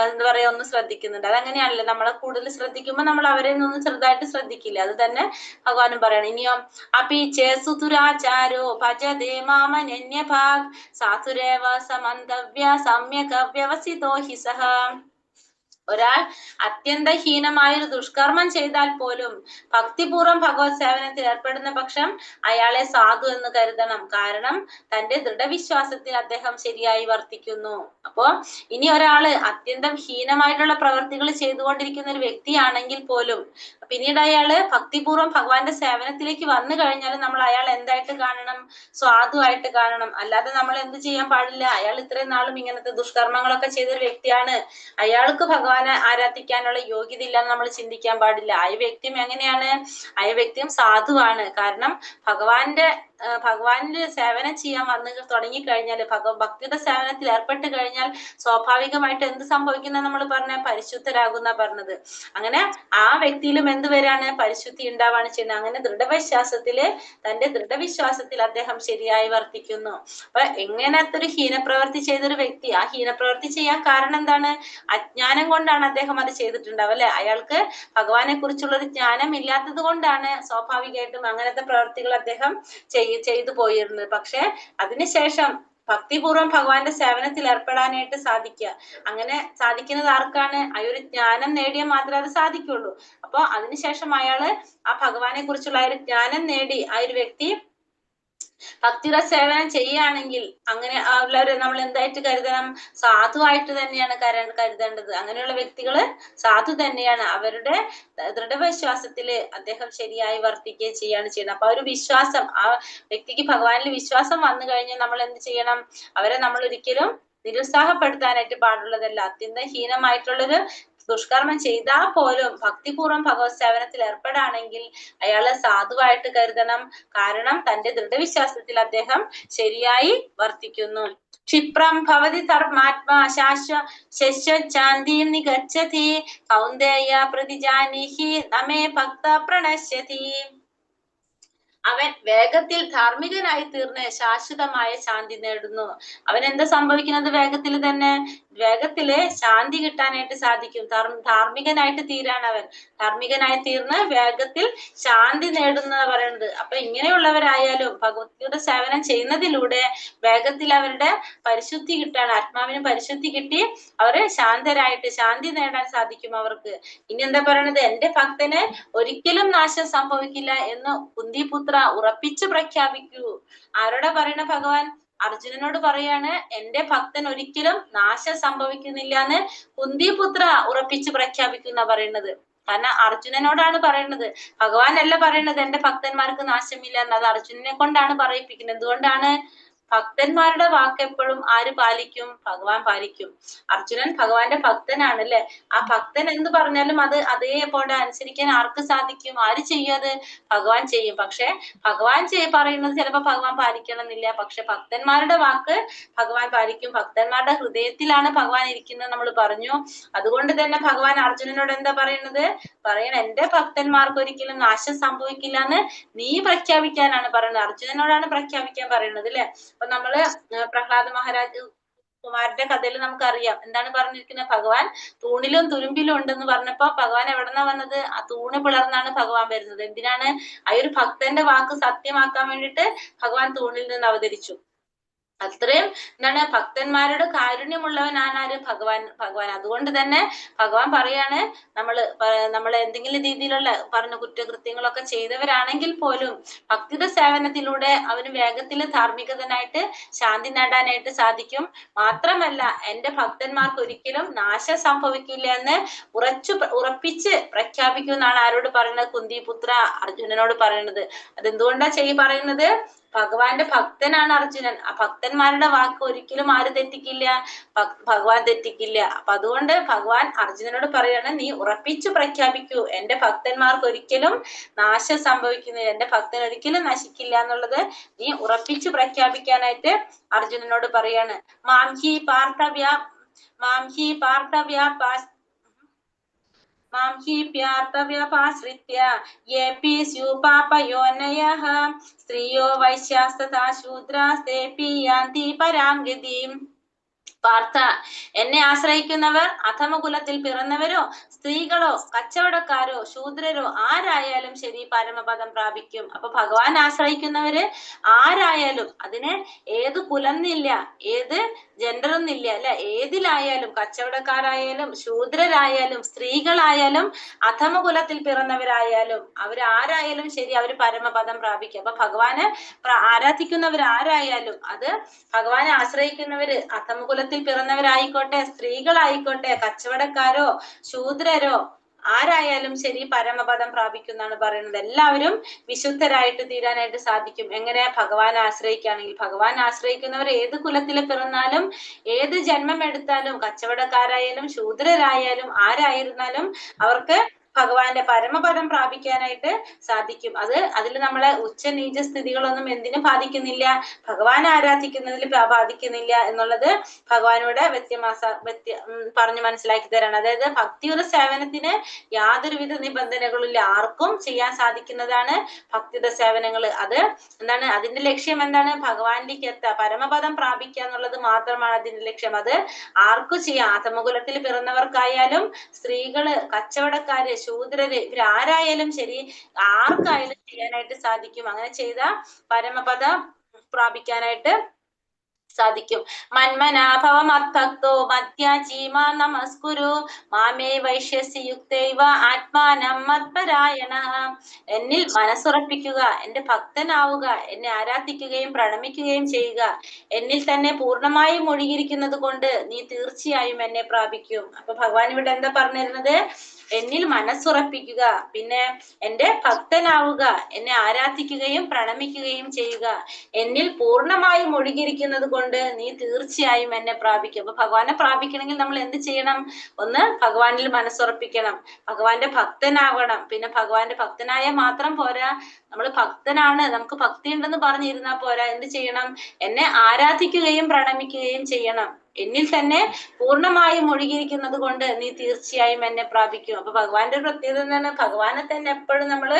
എന്താ പറയാ ഒന്ന് ശ്രദ്ധിക്കുന്നുണ്ട്. അതങ്ങനെയാണല്ലോ, നമ്മളെ കൂടുതൽ ശ്രദ്ധിക്കുമ്പോൾ നമ്മൾ അവരെ ഒന്നും ചെറുതായിട്ട് ശ്രദ്ധിക്കില്ല. അത് തന്നെ ഭഗവാനും പറയണം. ഇനിയോ അപീച്ചേ സുതുരാചാരോ ഭജതേ മാമന്യഭാഗ് സാധുരേവ സമന്തവ്യ സമ്യക് വ്യവസിതോ ഹി സഹ. ഒരാൾ അത്യന്തഹീനമായൊരു ദുഷ്കർമ്മം ചെയ്താൽ പോലും ഭക്തിപൂർവ്വം ഭഗവത് സേവനത്തിൽ ഏർപ്പെടുന്ന പക്ഷം അയാളെ സാധു എന്ന് കരുതണം. കാരണം തന്റെ ദൃഢവിശ്വാസത്തിൽ അദ്ദേഹം ശരിയായി വർത്തിക്കുന്നു. അപ്പോ ഇനി ഒരാള് അത്യന്തം ഹീനമായിട്ടുള്ള പ്രവൃത്തികൾ ചെയ്തുകൊണ്ടിരിക്കുന്ന ഒരു വ്യക്തിയാണെങ്കിൽ പോലും പിന്നീട് അയാള് ഭക്തിപൂർവ്വം ഭഗവാന്റെ സേവനത്തിലേക്ക് വന്നു കഴിഞ്ഞാൽ നമ്മൾ അയാൾ എന്തായിട്ട് കാണണം? സ്വാധുവായിട്ട് കാണണം. അല്ലാതെ നമ്മൾ എന്ത് ചെയ്യാൻ പാടില്ല? അയാൾ ഇത്രയും നാളും ഇങ്ങനത്തെ ദുഷ്കർമ്മങ്ങളൊക്കെ ചെയ്തൊരു വ്യക്തിയാണ്, അയാൾക്ക് ഭഗവാനെ ആരാധിക്കാനുള്ള യോഗ്യത ഇല്ലെന്ന് നമ്മൾ ചിന്തിക്കാൻ പാടില്ല. ആ വ്യക്തിയും എങ്ങനെയാണ്? ആ വ്യക്തിയും സാധുവാണ്. കാരണം ഭഗവാന്റെ സേവനം ചെയ്യാൻ വന്ന് തുടങ്ങിക്കഴിഞ്ഞാൽ, ഭക്തിയുടെ സേവനത്തിൽ ഏർപ്പെട്ട് കഴിഞ്ഞാൽ സ്വാഭാവികമായിട്ട് എന്ത് സംഭവിക്കുന്ന നമ്മൾ പറഞ്ഞ പരിശുദ്ധരാകുന്ന പറഞ്ഞത്. അങ്ങനെ ആ വ്യക്തിയിലും എന്ത് വരാണ്? പരിശുദ്ധി ഉണ്ടാവാണ് ചെയ്യുന്നത്. അങ്ങനെ തന്റെ ദൃഢവിശ്വാസത്തിൽ അദ്ദേഹം ശരിയായി വർത്തിക്കുന്നു. അപ്പൊ എങ്ങനത്തെ ഒരു ഹീനപ്രവൃത്തി ചെയ്തൊരു വ്യക്തി, ആ ഹീനപ്രവൃത്തി ചെയ്യാൻ കാരണം എന്താണ്? അജ്ഞാനം കൊണ്ടാണ് അദ്ദേഹം അത് ചെയ്തിട്ടുണ്ടാവും അല്ലെ? അയാൾക്ക് ഭഗവാനെ കുറിച്ചുള്ള ഒരു ജ്ഞാനം ഇല്ലാത്തത് കൊണ്ടാണ് സ്വാഭാവികമായിട്ടും അങ്ങനത്തെ പ്രവൃത്തികൾ അദ്ദേഹം ചെയ്തു പോയിരുന്നത്. പക്ഷെ അതിനുശേഷം ഭക്തിപൂർവ്വം ഭഗവാന്റെ സേവനത്തിൽ ഏർപ്പെടാനായിട്ട് സാധിക്കുക. അങ്ങനെ സാധിക്കുന്നത് ആർക്കാണ്? ആ ഒരു ജ്ഞാനം നേടിയാൽ മാത്രമേ അത് സാധിക്കുള്ളൂ. അപ്പൊ അതിനുശേഷം അയാള് ആ ഭഗവാനെ കുറിച്ചുള്ള ആ ഒരു ജ്ഞാനം നേടി ആ ഒരു വ്യക്തി ഭക്തിയുടെ സേവനം ചെയ്യുകയാണെങ്കിൽ അങ്ങനെ ഉള്ളവരെ നമ്മൾ എന്തായിട്ട് കരുതണം? സാധുവായിട്ട് തന്നെയാണ് കരുതേണ്ടത്. അങ്ങനെയുള്ള വ്യക്തികള് സാധു തന്നെയാണ്. അവരുടെ ദൃഢവിശ്വാസത്തില് അദ്ദേഹം ശരിയായി വർത്തിക്കുകയും ചെയ്യാണ് ചെയ്യുന്നത്. അപ്പൊ ആ ഒരു വിശ്വാസം, ആ വ്യക്തിക്ക് ഭഗവാനിൽ വിശ്വാസം വന്നു കഴിഞ്ഞാൽ നമ്മൾ എന്ത് ചെയ്യണം? അവരെ നമ്മൾ ഒരിക്കലും നിരുത്സാഹപ്പെടുത്താനായിട്ട് പാടുള്ളതല്ല. അത്യന്തം ഹീനമായിട്ടുള്ളൊരു ദുഷ്കർമ്മം ചെയ്താൽ പോലും ഭക്തിപൂർവ്വം ഭഗവത് സേവനത്തിൽ ഏർപ്പെടാണെങ്കിൽ അയാളെ സാധുവായിട്ട് കരുതണം. കാരണം തന്റെ ദൃഢവിശ്വാസത്തിൽ അദ്ദേഹം ശരിയായി വർത്തിക്കുന്നു. ക്ഷിപ്രം ഭവതി ധർമാത്മാ ശാശ്വശാന്തിം നിഗച്ഛതി കൗന്ദേയ പ്രതിജാനീഹി നമേ ഭക്ത പ്രണശ്യതി. അവൻ വേഗത്തിൽ ധാർമ്മികനായി തീർന്ന് ശാശ്വതമായ ശാന്തി നേടുന്നു. അവൻ എന്താ സംഭവിക്കുന്നത്? വേഗത്തില് ശാന്തി കിട്ടാനായിട്ട് സാധിക്കും. ധാർമ്മികനായിട്ട് തീരാണ് അവൻ. ധാർമ്മികനായി തീർന്ന് വേഗത്തിൽ ശാന്തി നേടുന്ന പറയുന്നത്. അപ്പൊ ഇങ്ങനെയുള്ളവരായാലും ഭഗവത്ഗീത സേവനം ചെയ്യുന്നതിലൂടെ വേഗത്തിൽ അവരുടെ പരിശുദ്ധി കിട്ടാണ്. ആത്മാവിന് പരിശുദ്ധി കിട്ടി അവര് ശാന്തരായിട്ട് ശാന്തി നേടാൻ സാധിക്കും അവർക്ക്. ഇനി എന്താ പറയണത്? എന്റെ ഭക്തന് ഒരിക്കലും നാശം സംഭവിക്കില്ല എന്ന് കുന്തിപുത്ര ഉറപ്പിച്ചു പ്രഖ്യാപിക്കൂ. ആരോടാ പറയണ? ഭഗവാൻ അർജുനനോട് പറയാണ് എന്റെ ഭക്തൻ ഒരിക്കലും നാശം സംഭവിക്കുന്നില്ല എന്ന് കുന്തിപുത്ര ഉറപ്പിച്ചു പ്രഖ്യാപിക്കുന്ന പറയുന്നത്. കാരണം അർജുനനോടാണ് പറയുന്നത്, ഭഗവാൻ അല്ല പറയുന്നത് എന്റെ ഭക്തന്മാർക്ക് നാശമില്ല എന്ന്. അത് അർജുനനെ കൊണ്ടാണ് പറയിപ്പിക്കുന്നത്. എന്തുകൊണ്ടാണ്? ഭക്തന്മാരുടെ വാക്ക് എപ്പോഴും ആര് പാലിക്കും? ഭഗവാൻ പാലിക്കും. അർജുനൻ ഭഗവാന്റെ ഭക്തനാണ് അല്ലെ? ആ ഭക്തൻ എന്ത് പറഞ്ഞാലും അത് അതേപോലെ അനുസരിക്കാൻ ആർക്ക് സാധിക്കും? ആര് ചെയ്യും അത്? ഭഗവാൻ ചെയ്യും. പക്ഷെ ഭഗവാൻ പറയുന്നത് ചിലപ്പോൾ ഭഗവാൻ പാലിക്കണം എന്നില്ല. പക്ഷെ ഭക്തന്മാരുടെ വാക്ക് ഭഗവാൻ പാലിക്കും. ഭക്തന്മാരുടെ ഹൃദയത്തിലാണ് ഭഗവാൻ ഇരിക്കുന്നത് നമ്മൾ പറഞ്ഞു. അതുകൊണ്ട് തന്നെ ഭഗവാൻ അർജുനനോട് എന്താ പറയുന്നത്? എന്റെ ഭക്തന്മാർക്ക് ഒരിക്കലും നാശം സംഭവിക്കില്ല എന്ന് നീ പ്രഖ്യാപിക്കാനാണ് പറയുന്നത്. അർജുനനോടാണ് പ്രഖ്യാപിക്കാൻ പറയുന്നത് അല്ലെ? അപ്പൊ നമ്മള് പ്രഹ്ലാദ മഹാരാജ് കുമാരന്റെ കഥയിൽ നമുക്കറിയാം എന്താണ് പറഞ്ഞിരിക്കുന്നത്? ഭഗവാൻ തൂണിലും തുരുമ്പിലും ഉണ്ടെന്ന് പറഞ്ഞപ്പോ ഭഗവാൻ എവിടെന്നാ വന്നത്? ആ തൂണ് പിളർന്നാണ് ഭഗവാൻ വരുന്നത്. എന്തിനാണ്? ആ ഒരു ഭക്തന്റെ വാക്ക് സത്യമാക്കാൻ വേണ്ടിയിട്ട് ഭഗവാൻ തൂണിൽ നിന്ന് അവതരിച്ചു. അത്രയും എന്താണ്? ഭക്തന്മാരുടെ കാരുണ്യമുള്ളവനാണ് ആര്? ഭഗവാൻ. അതുകൊണ്ട് തന്നെ ഭഗവാൻ പറയാണ് നമ്മൾ എന്തെങ്കിലും രീതിയിലുള്ള പറഞ്ഞ കുറ്റകൃത്യങ്ങളൊക്കെ ചെയ്തവരാണെങ്കിൽ പോലും ഭക്തിയുടെ സേവനത്തിലൂടെ അവന് വേഗത്തിൽ ധാർമ്മികതനായിട്ട് ശാന്തി നേടാനായിട്ട് സാധിക്കും. മാത്രമല്ല എന്റെ ഭക്തന്മാർക്ക് ഒരിക്കലും നാശം സംഭവിക്കില്ല എന്ന് ഉറപ്പിച്ച് പ്രഖ്യാപിക്കുമെന്നാണ് ആരോട് പറയുന്നത്? കുന്തിപുത്ര അർജുനനോട് പറയുന്നത്. അതെന്തുകൊണ്ടാ പറയുന്നത്? ഭഗവാന്റെ ഭക്തനാണ് അർജുനൻ. ആ ഭക്തന്മാരുടെ വാക്ക് ഒരിക്കലും ആര് തെറ്റിക്കില്ല? ഭഗവാൻ തെറ്റിക്കില്ല. അപ്പൊ അതുകൊണ്ട് ഭഗവാൻ അർജുനനോട് പറയാണ് നീ ഉറപ്പിച്ചു പ്രഖ്യാപിക്കൂ എന്റെ ഭക്തന്മാർക്ക് ഒരിക്കലും നാശം സംഭവിക്കുന്നില്ല, എന്റെ ഭക്തൻ ഒരിക്കലും നശിക്കില്ല എന്നുള്ളത് നീ ഉറപ്പിച്ചു പ്രഖ്യാപിക്കാനായിട്ട് അർജുനനോട് പറയാണ്. മാംഹി പാർത്ഥവ്യപാശ്രിത്യ യേപി സ്യൂപാപയോനയഃ സ്ത്രീയോ വൈശ്യാസ്തഥാ ശൂദ്രാസ്തേപി യാന്തി പരാം ഗതിം. പാർത്ഥ, എന്നെ ആശ്രയിക്കുന്നവർ അധമകുലത്തിൽ പിറന്നവരോ സ്ത്രീകളോ കച്ചവടക്കാരോ ശൂദ്രരോ ആരായാലും ശരി പരമപദം പ്രാപിക്കും. അപ്പൊ ഭഗവാൻ ആശ്രയിക്കുന്നവര് ആരായാലും, അതിന് ഏത് കുലന്നില്ല, ഏത് ജെൻഡറൊന്നില്ല അല്ലെ, ഏതിലായാലും, കച്ചവടക്കാരായാലും ശൂദ്രരായാലും സ്ത്രീകളായാലും അധമകുലത്തിൽ പിറന്നവരായാലും അവരാരായാലും ശരി അവര് പരമപദം പ്രാപിക്കും. അപ്പൊ ഭഗവാന് ആരാധിക്കുന്നവരാരായാലും, അത് ഭഗവാനെ ആശ്രയിക്കുന്നവര് അധമകുലത്തിൽ പിറന്നവരായിക്കോട്ടെ, സ്ത്രീകളായിക്കോട്ടെ, കച്ചവടക്കാരോ ശൂദ്രരോ ആരായാലും ശരി പരമപദം പ്രാപിക്കുന്നാണ് പറയുന്നത്. എല്ലാവരും വിശുദ്ധരായിട്ട് തീരാനായിട്ട് സാധിക്കും. എങ്ങനെ? ഭഗവാനെ ആശ്രയിക്കുകയാണെങ്കിൽ. ഭഗവാൻ ആശ്രയിക്കുന്നവർ ഏത് കുലത്തിൽ പിറന്നാലും, ഏത് ജന്മം എടുത്താലും, കച്ചവടക്കാരായാലും ശൂദ്രരായാലും ആരായിരുന്നാലും അവർക്ക് ഭഗവാന്റെ പരമപദം പ്രാപിക്കാനായിട്ട് സാധിക്കും. അതിൽ നമ്മളെ ഉച്ചനീച സ്ഥിതികളൊന്നും എന്തിനും ബാധിക്കുന്നില്ല, ഭഗവാൻ ആരാധിക്കുന്നതിൽ ബാധിക്കുന്നില്ല എന്നുള്ളത് ഭഗവാനോട് പറഞ്ഞു മനസ്സിലാക്കി തരാണ്. അതായത് ഭക്തിയുടെ സേവനത്തിന് യാതൊരുവിധ നിബന്ധനകളും ഇല്ല, ആർക്കും ചെയ്യാൻ സാധിക്കുന്നതാണ് ഭക്തിയുടെ സേവനങ്ങൾ. അത് എന്താണ്? അതിന്റെ ലക്ഷ്യം എന്താണ്? ഭഗവാനിലേക്ക് എത്തുക, പരമപദം പ്രാപിക്കുക എന്നുള്ളത് മാത്രമാണ് അതിന്റെ ലക്ഷ്യം. അത് ആർക്കും ചെയ്യാം. ആതമകുലത്തിൽ പിറന്നവർക്കായാലും, സ്ത്രീകള്, കച്ചവടക്കാര്, ശൂദ്രര്, ഇവരാരായാലും ശരി ആർക്കായാലും ചെയ്യാനായിട്ട് സാധിക്കും. അങ്ങനെ ചെയ്ത പരമപദം പ്രാപിക്കാനായിട്ട് സാധിക്കും. മന്മനാഭവ മദ്ഭക്തോ മധ്യാജീമാ നമസ്കുരു മാമേ വൈശ്യസി യുക്തൈവ ആത്മാനം മത്പരായണ. എന്നിൽ മനസ്സുറപ്പിക്കുക, എന്റെ ഭക്തനാവുക, എന്നെ ആരാധിക്കുകയും പ്രണമിക്കുകയും ചെയ്യുക. എന്നിൽ തന്നെ പൂർണ്ണമായി മുഴുകിയിരിക്കുന്നത് കൊണ്ട് നീ തീർച്ചയായും എന്നെ പ്രാപിക്കും. അപ്പൊ ഭഗവാൻ ഇവിടെ എന്താ പറഞ്ഞിരുന്നത്? എന്നിൽ മനസ്സുറപ്പിക്കുക, പിന്നെ എന്റെ ഭക്തനാവുക, എന്നെ ആരാധിക്കുകയും പ്രണമിക്കുകയും ചെയ്യുക. എന്നിൽ പൂർണ്ണമായി മുഴുകിയിരിക്കുന്നത് കൊണ്ട് നീ തീർച്ചയായും എന്നെ പ്രാപിക്കും. അപ്പൊ ഭഗവാനെ പ്രാപിക്കണമെങ്കിൽ നമ്മൾ എന്ത് ചെയ്യണം? ഒന്ന് ഭഗവാനിൽ മനസ്സുറപ്പിക്കണം, ഭഗവാന്റെ ഭക്തനാവണം. പിന്നെ ഭഗവാന്റെ ഭക്തനായ മാത്രം പോരാ, നമ്മൾ ഭക്തനാണ്, നമുക്ക് ഭക്തി ഉണ്ടെന്ന് പറഞ്ഞിരുന്നാ പോരാ, എന്ത് ചെയ്യണം? എന്നെ ആരാധിക്കുകയും പ്രണമിക്കുകയും ചെയ്യണം. എന്നിൽ തന്നെ പൂർണ്ണമായും മുഴുകിയിരിക്കുന്നത് കൊണ്ട് നീ തീർച്ചയായും എന്നെ പ്രാപിക്കും. അപ്പൊ ഭഗവാന്റെ ഒരു പ്രത്യേകത എന്താണ്? ഭഗവാനെ തന്നെ എപ്പോഴും നമ്മള്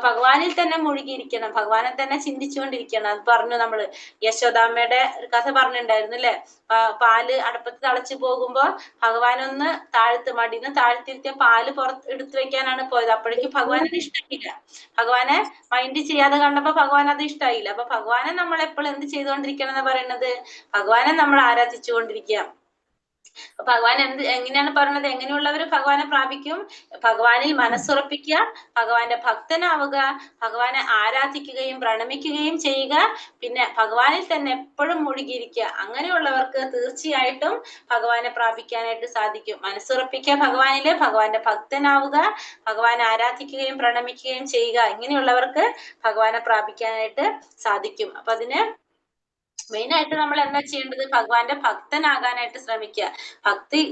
ഭഗവാനിൽ തന്നെ മുഴുകിയിരിക്കണം, ഭഗവാനെ തന്നെ ചിന്തിച്ചുകൊണ്ടിരിക്കണം. അത് പറഞ്ഞു നമ്മള് യശോദാമ്മയുടെ ഒരു കഥ പറഞ്ഞിട്ടുണ്ടായിരുന്നു അല്ലെ? പാല് അടുപ്പത്ത് തിളച്ചു പോകുമ്പോ ഭഗവാനൊന്ന് മടിന്ന് താഴ്ത്തിരുത്തിയ പാല് എടുത്തു വെക്കാനാണ് പോയത്. അപ്പോഴേക്കും ഭഗവാനെ ഇഷ്ടമായില്ല, ഭഗവാനെ മൈൻഡ് ചെയ്യാതെ കണ്ടപ്പോ ഭഗവാൻ അത് ഇഷ്ടമായില്ല. അപ്പൊ ഭഗവാനെ നമ്മൾ എപ്പോഴും എന്ത് ചെയ്തുകൊണ്ടിരിക്കണം എന്ന് പറയുന്നത്? ഭഗവാനെ നമ്മൾ ആരാധിച്ചുകൊണ്ടിരിക്കുക. ഭഗവാൻ എങ്ങനെയാണ് പറയുന്നത്? എങ്ങനെയുള്ളവര് ഭഗവാനെ പ്രാപിക്കും? ഭഗവാനിൽ മനസ്സുറപ്പിക്കുക, ഭഗവാന്റെ ഭക്തനാവുക, ഭഗവാനെ ആരാധിക്കുകയും പ്രണമിക്കുകയും ചെയ്യുക, പിന്നെ ഭഗവാനിൽ തന്നെ എപ്പോഴും മുഴുകിയിരിക്കുക. അങ്ങനെയുള്ളവർക്ക് തീർച്ചയായിട്ടും ഭഗവാനെ പ്രാപിക്കാനായിട്ട് സാധിക്കും. മനസ്സുറപ്പിക്കുക ഭഗവാനില്, ഭഗവാന്റെ ഭക്തനാവുക, ഭഗവാനെ ആരാധിക്കുകയും പ്രണമിക്കുകയും ചെയ്യുക. ഇങ്ങനെയുള്ളവർക്ക് ഭഗവാനെ പ്രാപിക്കാനായിട്ട് സാധിക്കും. അപ്പൊ അതിന് മെയിനായിട്ട് നമ്മൾ എന്താ ചെയ്യേണ്ടത്? ഭഗവാന്റെ ഭക്തനാകാനായിട്ട് ശ്രമിക്കുക.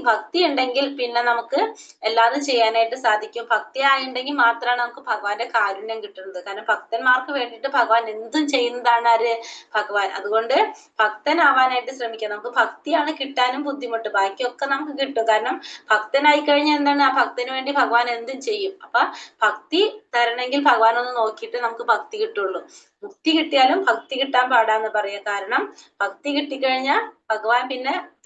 ഭക്തി ഉണ്ടെങ്കിൽ പിന്നെ നമുക്ക് എല്ലാതും ചെയ്യാനായിട്ട് സാധിക്കും. ഭക്തി ആയിട്ടുണ്ടെങ്കിൽ മാത്രമാണ് നമുക്ക് ഭഗവാന്റെ കാരുണ്യം കിട്ടുന്നത്. കാരണം ഭക്തന്മാർക്ക് വേണ്ടിയിട്ട് ഭഗവാൻ എന്തും ചെയ്യുന്നതാണ് ആര്? ഭഗവാൻ. അതുകൊണ്ട് ഭക്തനാവാനായിട്ട് ശ്രമിക്കുക. നമുക്ക് ഭക്തിയാണ് കിട്ടാനും ബുദ്ധിമുട്ട്, ബാക്കിയൊക്കെ നമുക്ക് കിട്ടും. കാരണം ഭക്തനായി കഴിഞ്ഞാൽ എന്താണ്? ആ ഭക്തന് വേണ്ടി ഭഗവാൻ എന്തും ചെയ്യും. അപ്പൊ ഭക്തി തരണമെങ്കിൽ ഭഗവാൻ ഒന്ന് നോക്കിയിട്ട് നമുക്ക് ഭക്തി കിട്ടുള്ളൂ. മുക്തി കിട്ടിയാലും ഭക്തി കിട്ടാൻ പാടാന്ന് പറയാ. കാരണം ഭക്തി കിട്ടിക്കഴിഞ്ഞാൽ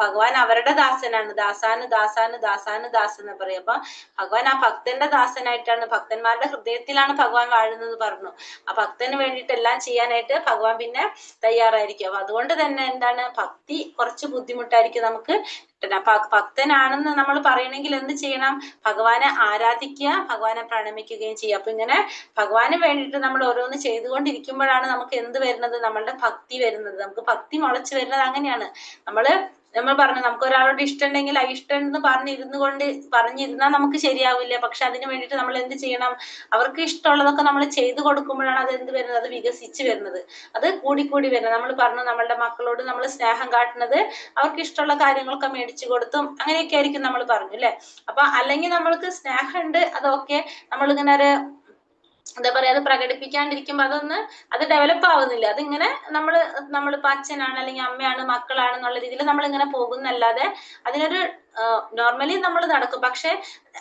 ഭഗവാൻ അവരുടെ ദാസനാണ്. ദാസാന് ദാസാന് ദാസാന് ദാസൻ എന്ന് പറയും. അപ്പൊ ഭഗവാൻ ആ ഭക്തന്റെ ദാസനായിട്ടാണ്, ഭക്തന്മാരുടെ ഹൃദയത്തിലാണ് ഭഗവാൻ വാഴുന്നത് പറഞ്ഞു. ആ ഭക്തന് വേണ്ടിയിട്ട് എല്ലാം ചെയ്യാനായിട്ട് ഭഗവാൻ പിന്നെ തയ്യാറായിരിക്കും. അപ്പൊ അതുകൊണ്ട് തന്നെ എന്താണ്? ഭക്തി കുറച്ച് ബുദ്ധിമുട്ടായിരിക്കും നമുക്ക്. ഭക്തനാണെന്ന് നമ്മൾ പറയണമെങ്കിൽ എന്ത് ചെയ്യണം? ഭഗവാനെ ആരാധിക്കുക, ഭഗവാനെ പ്രണമിക്കുകയും ചെയ്യുക. അപ്പൊ ഇങ്ങനെ ഭഗവാന് വേണ്ടിയിട്ട് നമ്മൾ ഓരോന്ന് ചെയ്തുകൊണ്ടിരിക്കുമ്പോഴാണ് നമുക്ക് എന്ത് വരുന്നത്? നമ്മളുടെ ഭക്തി വരുന്നത്. നമുക്ക് ഭക്തി മുളച്ചു വരുന്നത് അങ്ങനെയാണ്. നമ്മൾ പറഞ്ഞു, നമുക്ക് ഒരാളോട് ഇഷ്ടമുണ്ടെങ്കിൽ ആ ഇഷ്ടം എന്ന് പറഞ്ഞിരുന്നാൽ നമുക്ക് ശരിയാവില്ല. പക്ഷെ അതിന് വേണ്ടിയിട്ട് നമ്മൾ എന്ത് ചെയ്യണം? അവർക്ക് ഇഷ്ടമുള്ളതൊക്കെ നമ്മൾ ചെയ്തു കൊടുക്കുമ്പോഴാണ് അത് എന്ത് വരുന്നത്? അത് വികസിച്ച് വരുന്നത്, അത് കൂടിക്കൂടി വരുന്നത്. നമ്മൾ പറഞ്ഞു, നമ്മളുടെ മക്കളോട് നമ്മൾ സ്നേഹം കാട്ടുന്നത് അവർക്ക് ഇഷ്ടമുള്ള കാര്യങ്ങളൊക്കെ മേടിച്ചു കൊടുത്തും അങ്ങനെയൊക്കെ ആയിരിക്കും നമ്മൾ പറഞ്ഞു അല്ലെ? അപ്പൊ അല്ലെങ്കിൽ നമ്മൾക്ക് സ്നേഹമുണ്ട്, അതൊക്കെ നമ്മളിങ്ങനെ ഒരു എന്താ പറയാ, അത് പ്രകടിപ്പിക്കാണ്ടിരിക്കുമ്പോ അത് ഡെവലപ്പ് ആവുന്നില്ല. അതിങ്ങനെ നമ്മളിപ്പോ അച്ഛനാണ് അല്ലെങ്കിൽ അമ്മയാണ് മക്കളാണെന്നുള്ള രീതിയിൽ നമ്മളിങ്ങനെ പോകുന്നല്ലാതെ അതിനൊരു നോർമലി നമ്മൾ നടക്കും, പക്ഷെ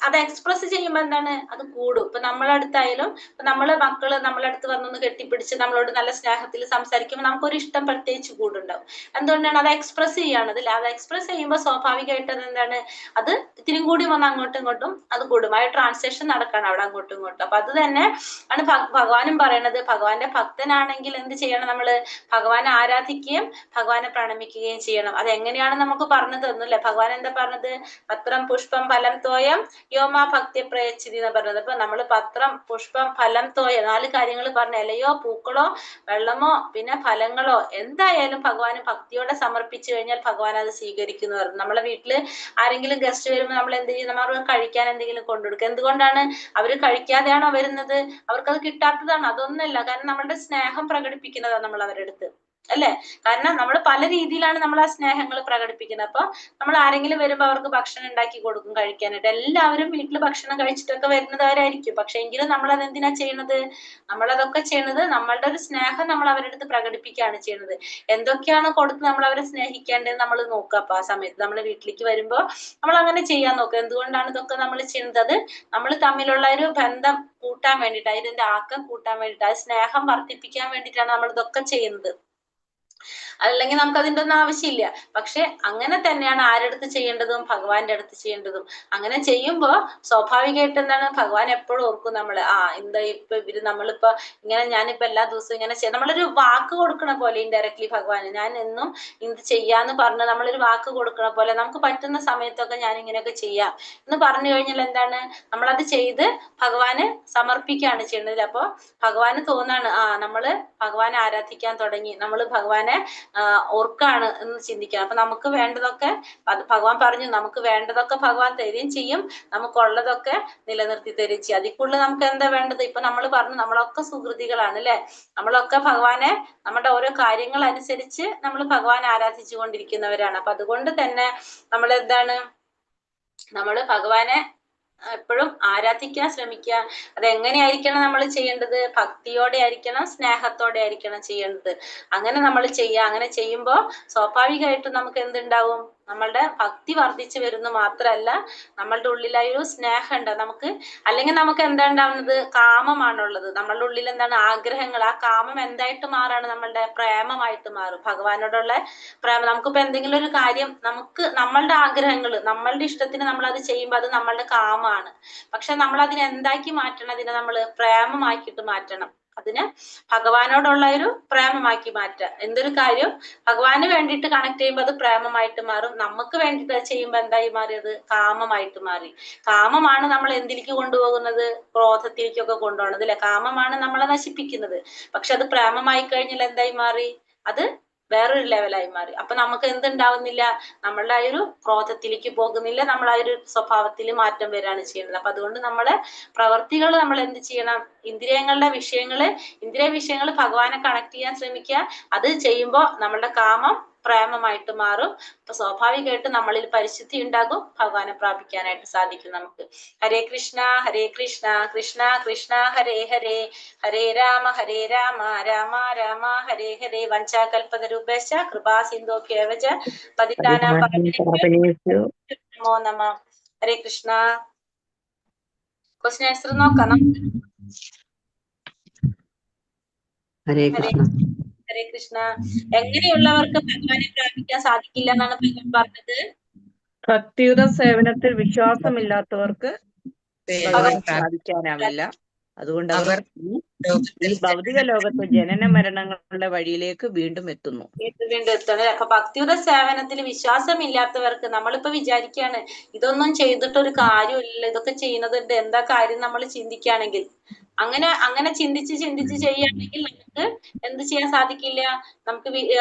അത് എക്സ്പ്രസ് ചെയ്യുമ്പോൾ എന്താണ് അത് കൂടും. ഇപ്പൊ നമ്മളടുത്തായാലും ഇപ്പൊ നമ്മള് മക്കള് നമ്മളടുത്ത് വന്നൊന്ന് കെട്ടിപ്പിടിച്ച് നമ്മളോട് നല്ല സ്നേഹത്തിൽ സംസാരിക്കുമ്പോൾ നമുക്കൊരു ഇഷ്ടം പ്രത്യേകിച്ച് കൂടുണ്ടാവും. എന്തുകൊണ്ടാണ് അത് എക്സ്പ്രസ് ചെയ്യാണതില്ല. അത് എക്സ്പ്രസ് ചെയ്യുമ്പോൾ സ്വാഭാവികമായിട്ട് അത് എന്താണ് അത് ഇത്തിരി കൂടി വന്ന് അങ്ങോട്ടും ഇങ്ങോട്ടും അത് കൂടും. ആ ട്രാൻസാക്ഷൻ നടക്കണം അവിടെ അങ്ങോട്ടും ഇങ്ങോട്ടും. അപ്പൊ അത് തന്നെ ആണ് ഭഗവാനും പറയണത്. ഭഗവാന്റെ ഭക്തനാണെങ്കിൽ എന്ത് ചെയ്യണം? നമ്മള് ഭഗവാനെ ആരാധിക്കുകയും ഭഗവാനെ പ്രണമിക്കുകയും ചെയ്യണം. അത് എങ്ങനെയാണ് നമുക്ക് പറഞ്ഞു തന്നില്ലേ? ഭഗവാൻ എന്താ പറഞ്ഞത്? പത്രം പുഷ്പം ഫലം തോയം യോമാ ഭക്തി പ്രയച്ചിതി എന്ന് പറഞ്ഞത്. അപ്പൊ നമ്മള് പത്രം പുഷ്പം ഫലം തോയ 4 കാര്യങ്ങൾ പറഞ്ഞ ഇലയോ പൂക്കളോ വെള്ളമോ പിന്നെ ഫലങ്ങളോ എന്തായാലും ഭഗവാന് ഭക്തിയോടെ സമർപ്പിച്ചു കഴിഞ്ഞാൽ ഭഗവാൻ അത് സ്വീകരിക്കുന്നു പറഞ്ഞു. നമ്മളെ വീട്ടില് ആരെങ്കിലും ഗസ്റ്റ് വരുമ്പോൾ നമ്മൾ എന്ത് ചെയ്യും? നമ്മൾ കഴിക്കാൻ എന്തെങ്കിലും കൊണ്ടുകൊടുക്കുക. എന്തുകൊണ്ടാണ്? അവര് കഴിക്കാതെയാണോ വരുന്നത്? അവർക്കത് കിട്ടാത്തതാണ്? അതൊന്നല്ല. കാരണം നമ്മളുടെ സ്നേഹം പ്രകടിപ്പിക്കുന്നതാണ് നമ്മൾ അവരുടെ അടുത്ത്, അല്ലെ? കാരണം നമ്മൾ പല രീതിയിലാണ് നമ്മൾ ആ സ്നേഹങ്ങൾ പ്രകടിപ്പിക്കുന്നത്. അപ്പൊ നമ്മൾ ആരെങ്കിലും വരുമ്പോ അവർക്ക് ഭക്ഷണം ഉണ്ടാക്കി കൊടുക്കും കഴിക്കാനായിട്ട്. എല്ലാവരും വീട്ടിൽ ഭക്ഷണം കഴിച്ചിട്ടൊക്കെ വരുന്നവരായിരിക്കും. പക്ഷെ എങ്കിലും നമ്മൾ അതെന്തിനാ ചെയ്യണത്? നമ്മളതൊക്കെ ചെയ്യണത് നമ്മളുടെ ഒരു സ്നേഹം നമ്മൾ അവരുടെ അടുത്ത് പ്രകടിപ്പിക്കുകയാണ് ചെയ്യുന്നത്. എന്തൊക്കെയാണ് കൊടുത്ത് നമ്മൾ അവരെ സ്നേഹിക്കേണ്ടത് നമ്മൾ നോക്കുക. അപ്പൊ ആ സമയത്ത് നമ്മൾ വീട്ടിലേക്ക് വരുമ്പോ നമ്മൾ അങ്ങനെ ചെയ്യാൻ നോക്കുക. എന്തുകൊണ്ടാണ് ഇതൊക്കെ നമ്മൾ ചെയ്യുന്നത്? അത് നമ്മൾ തമ്മിലുള്ള ഒരു ബന്ധം കൂട്ടാൻ വേണ്ടിയിട്ട്, അതിന്റെ ആക്കം കൂട്ടാൻ വേണ്ടിയിട്ട്, അത് സ്നേഹം വർദ്ധിപ്പിക്കാൻ വേണ്ടിയിട്ടാണ് നമ്മൾ ഇതൊക്കെ ചെയ്യുന്നത്. അല്ലെങ്കിൽ നമുക്ക് അതിന്റെ ഒന്നും ആവശ്യമില്ല. പക്ഷെ അങ്ങനെ തന്നെയാണ് ആരടുത്ത് ചെയ്യേണ്ടതും ഭഗവാന്റെ അടുത്ത് ചെയ്യേണ്ടതും. അങ്ങനെ ചെയ്യുമ്പോ സ്വാഭാവികമായിട്ട് എന്താണ്? ഭഗവാൻ എപ്പോഴും ഓർക്കും നമ്മള്. എന്താ ഇപ്പൊ ഇവര് നമ്മളിപ്പോ ഇങ്ങനെ ഞാനിപ്പോ എല്ലാ ദിവസവും ഇങ്ങനെ നമ്മളൊരു വാക്ക് കൊടുക്കണ പോലെ ഇൻഡയറക്ട്ലി ഭഗവാന് ഞാൻ എന്നും ഇത് ചെയ്യാന്ന് പറഞ്ഞ് നമ്മളൊരു വാക്ക് കൊടുക്കണ പോലെ നമുക്ക് പറ്റുന്ന സമയത്തൊക്കെ ഞാൻ ഇങ്ങനെയൊക്കെ ചെയ്യാം എന്ന് പറഞ്ഞു കഴിഞ്ഞാൽ എന്താണ്? നമ്മളത് ചെയ്ത് ഭഗവാന് സമർപ്പിക്കുകയാണ് ചെയ്യുന്നത്. അപ്പൊ ഭഗവാന് തോന്നാണ് നമ്മള് ഭഗവാനെ ആരാധിക്കാൻ തുടങ്ങി, നമ്മള് ഭഗവാനെ ഓർക്കാണ് എന്ന് ചിന്തിക്കണം. അപ്പൊ നമുക്ക് വേണ്ടതൊക്കെ ഭഗവാൻ പറഞ്ഞു, നമുക്ക് വേണ്ടതൊക്കെ ഭഗവാൻ തരികയും ചെയ്യും, നമുക്കുള്ളതൊക്കെ നിലനിർത്തി തരികയും ചെയ്യും. അതിൽ കൂടുതൽ നമുക്ക് എന്താ വേണ്ടത്? ഇപ്പൊ നമ്മൾ പറഞ്ഞു നമ്മളൊക്കെ സുഹൃതികളാണ്, അല്ലെ? നമ്മളൊക്കെ ഭഗവാനെ നമ്മുടെ ഓരോ കാര്യങ്ങൾ അനുസരിച്ച് നമ്മൾ ഭഗവാനെ ആരാധിച്ചു കൊണ്ടിരിക്കുന്നവരാണ്. അപ്പൊ അതുകൊണ്ട് തന്നെ നമ്മൾ എന്താണ്? നമ്മള് ഭഗവാനെ എപ്പോഴും ആരാധിക്കാൻ ശ്രമിക്കുക. അതെങ്ങനെയായിരിക്കണം നമ്മൾ ചെയ്യേണ്ടത്? ഭക്തിയോടെ ആയിരിക്കണം, സ്നേഹത്തോടെ ആയിരിക്കണം ചെയ്യേണ്ടത്. അങ്ങനെ നമ്മൾ ചെയ്യുക. അങ്ങനെ ചെയ്യുമ്പോ സ്വാഭാവികമായിട്ടും നമുക്ക് എന്തുണ്ടാവും? നമ്മളുടെ ഭക്തി വർദ്ധിച്ചു വരുന്നു മാത്രമല്ല നമ്മളുടെ ഉള്ളിലായ ഒരു സ്നേഹം ഉണ്ടാവും നമുക്ക്. അല്ലെങ്കിൽ നമുക്ക് എന്താ ഉണ്ടാവുന്നത്? കാമമാണുള്ളത്. നമ്മളുടെ ഉള്ളിൽ എന്താണ്? ആഗ്രഹങ്ങൾ. ആ കാമം എന്തായിട്ട് മാറാണ്? നമ്മളുടെ പ്രേമമായിട്ട് മാറും. ഭഗവാനോടുള്ള പ്രേമം. നമുക്കിപ്പോ എന്തെങ്കിലും ഒരു കാര്യം നമുക്ക് നമ്മളുടെ ആഗ്രഹങ്ങൾ നമ്മളുടെ ഇഷ്ടത്തിന് നമ്മൾ അത് ചെയ്യുമ്പോൾ അത് നമ്മളുടെ കാമാണ്. പക്ഷെ നമ്മൾ അതിനെ എന്താക്കി മാറ്റണം? അതിനെ നമ്മൾ പ്രേമമാക്കിയിട്ട് മാറ്റണം. അതിന് ഭഗവാനോടുള്ള ഒരു പ്രേമമാക്കി മാറ്റുക. എന്തൊരു കാര്യം ഭഗവാന് വേണ്ടിയിട്ട് കണക്ട് ചെയ്യുമ്പോൾ അത് പ്രേമമായിട്ട് മാറും. നമുക്ക് വേണ്ടിയിട്ട് അത് ചെയ്യുമ്പോൾ എന്തായി മാറിയത്? കാമമായിട്ട് മാറി. കാമമാണ് നമ്മൾ എന്തിലേക്ക് കൊണ്ടുപോകുന്നത്? ക്രോധത്തിലേക്കൊക്കെ കൊണ്ടുപോകുന്നത്, അല്ലെ? കാമമാണ് നമ്മളെ നശിപ്പിക്കുന്നത്. പക്ഷെ അത് പ്രേമമായി കഴിഞ്ഞാൽ എന്തായി മാറി? അത് വേറൊരു ലെവലായി മാറി. അപ്പൊ നമുക്ക് എന്തുണ്ടാവുന്നില്ല? നമ്മളുടെ ആ ഒരു ക്രോധത്തിലേക്ക് പോകുന്നില്ല, നമ്മൾ ആ ഒരു സ്വഭാവത്തിൽ മാറ്റം വരികയാണ് ചെയ്യുന്നത്. അപ്പൊ അതുകൊണ്ട് നമ്മളെ പ്രവർത്തികൾ നമ്മൾ എന്ത് ചെയ്യണം? ഇന്ദ്രിയ വിഷയങ്ങൾ ഭഗവാനെ കണക്ട് ചെയ്യാൻ ശ്രമിക്കുക. അത് ചെയ്യുമ്പോൾ നമ്മളുടെ കാമം പ്രേമമായിട്ട് മാറും. അപ്പൊ സ്വാഭാവികമായിട്ട് നമ്മളിൽ പരിശുദ്ധി ഉണ്ടാകും. ഭഗവാനെ പ്രാപിക്കാനായിട്ട് സാധിക്കും നമുക്ക്. ഹരേ കൃഷ്ണ കൃഷ്ണ കൃഷ്ണ ഹരേ ഹരേ, ഹരേ രാമ രാമ രാമ ഹരേ ഹരേ. വഞ്ചാകൽപതരൂപേശ്ച കൃപാ സിന്ധോഭ്യേവ ച പതിതാനാം പാവനേഭ്യോ നമോ നമഃ. ഹരേ കൃഷ്ണ. ക്വസ്റ്റ്യൻ ആൻസർ നോക്കാം. ഹരേ കൃഷ്ണ. ഹരേ കൃഷ്ണ. എങ്ങനെയുള്ളവർക്ക് ഭഗവാനെ പ്രാപിക്കാൻ സാധിക്കില്ല എന്നാണ് ഭഗവാൻ പറഞ്ഞത്? ഭക്തിയുത സേവനത്തിൽ വിശ്വാസമില്ലാത്തവർക്ക് ഭഗവാനെ പ്രാപിക്കാനാവില്ല. അതുകൊണ്ട് അവർ ഈ ഭൗതിക ലോകത്ത് ജനന മരണങ്ങളുടെ വഴിയിലേക്ക് വീണ്ടും എത്തുന്നു. വീണ്ടും എത്തണം. അപ്പൊ ഭക്തിയുടെ സേവനത്തിൽ വിശ്വാസമില്ലാത്തവർക്ക് നമ്മളിപ്പോ വിചാരിക്കുകയാണ് ഇതൊന്നും ചെയ്തിട്ടൊരു കാര്യമില്ല, ഇതൊക്കെ ചെയ്യുന്നതുണ്ട്, എന്താ കാര്യം നമ്മൾ ചിന്തിക്കുകയാണെങ്കിൽ, അങ്ങനെ ചിന്തിച്ച് ചെയ്യുകയാണെങ്കിൽ നമുക്ക് എന്ത് ചെയ്യാൻ സാധിക്കില്ല? നമുക്ക്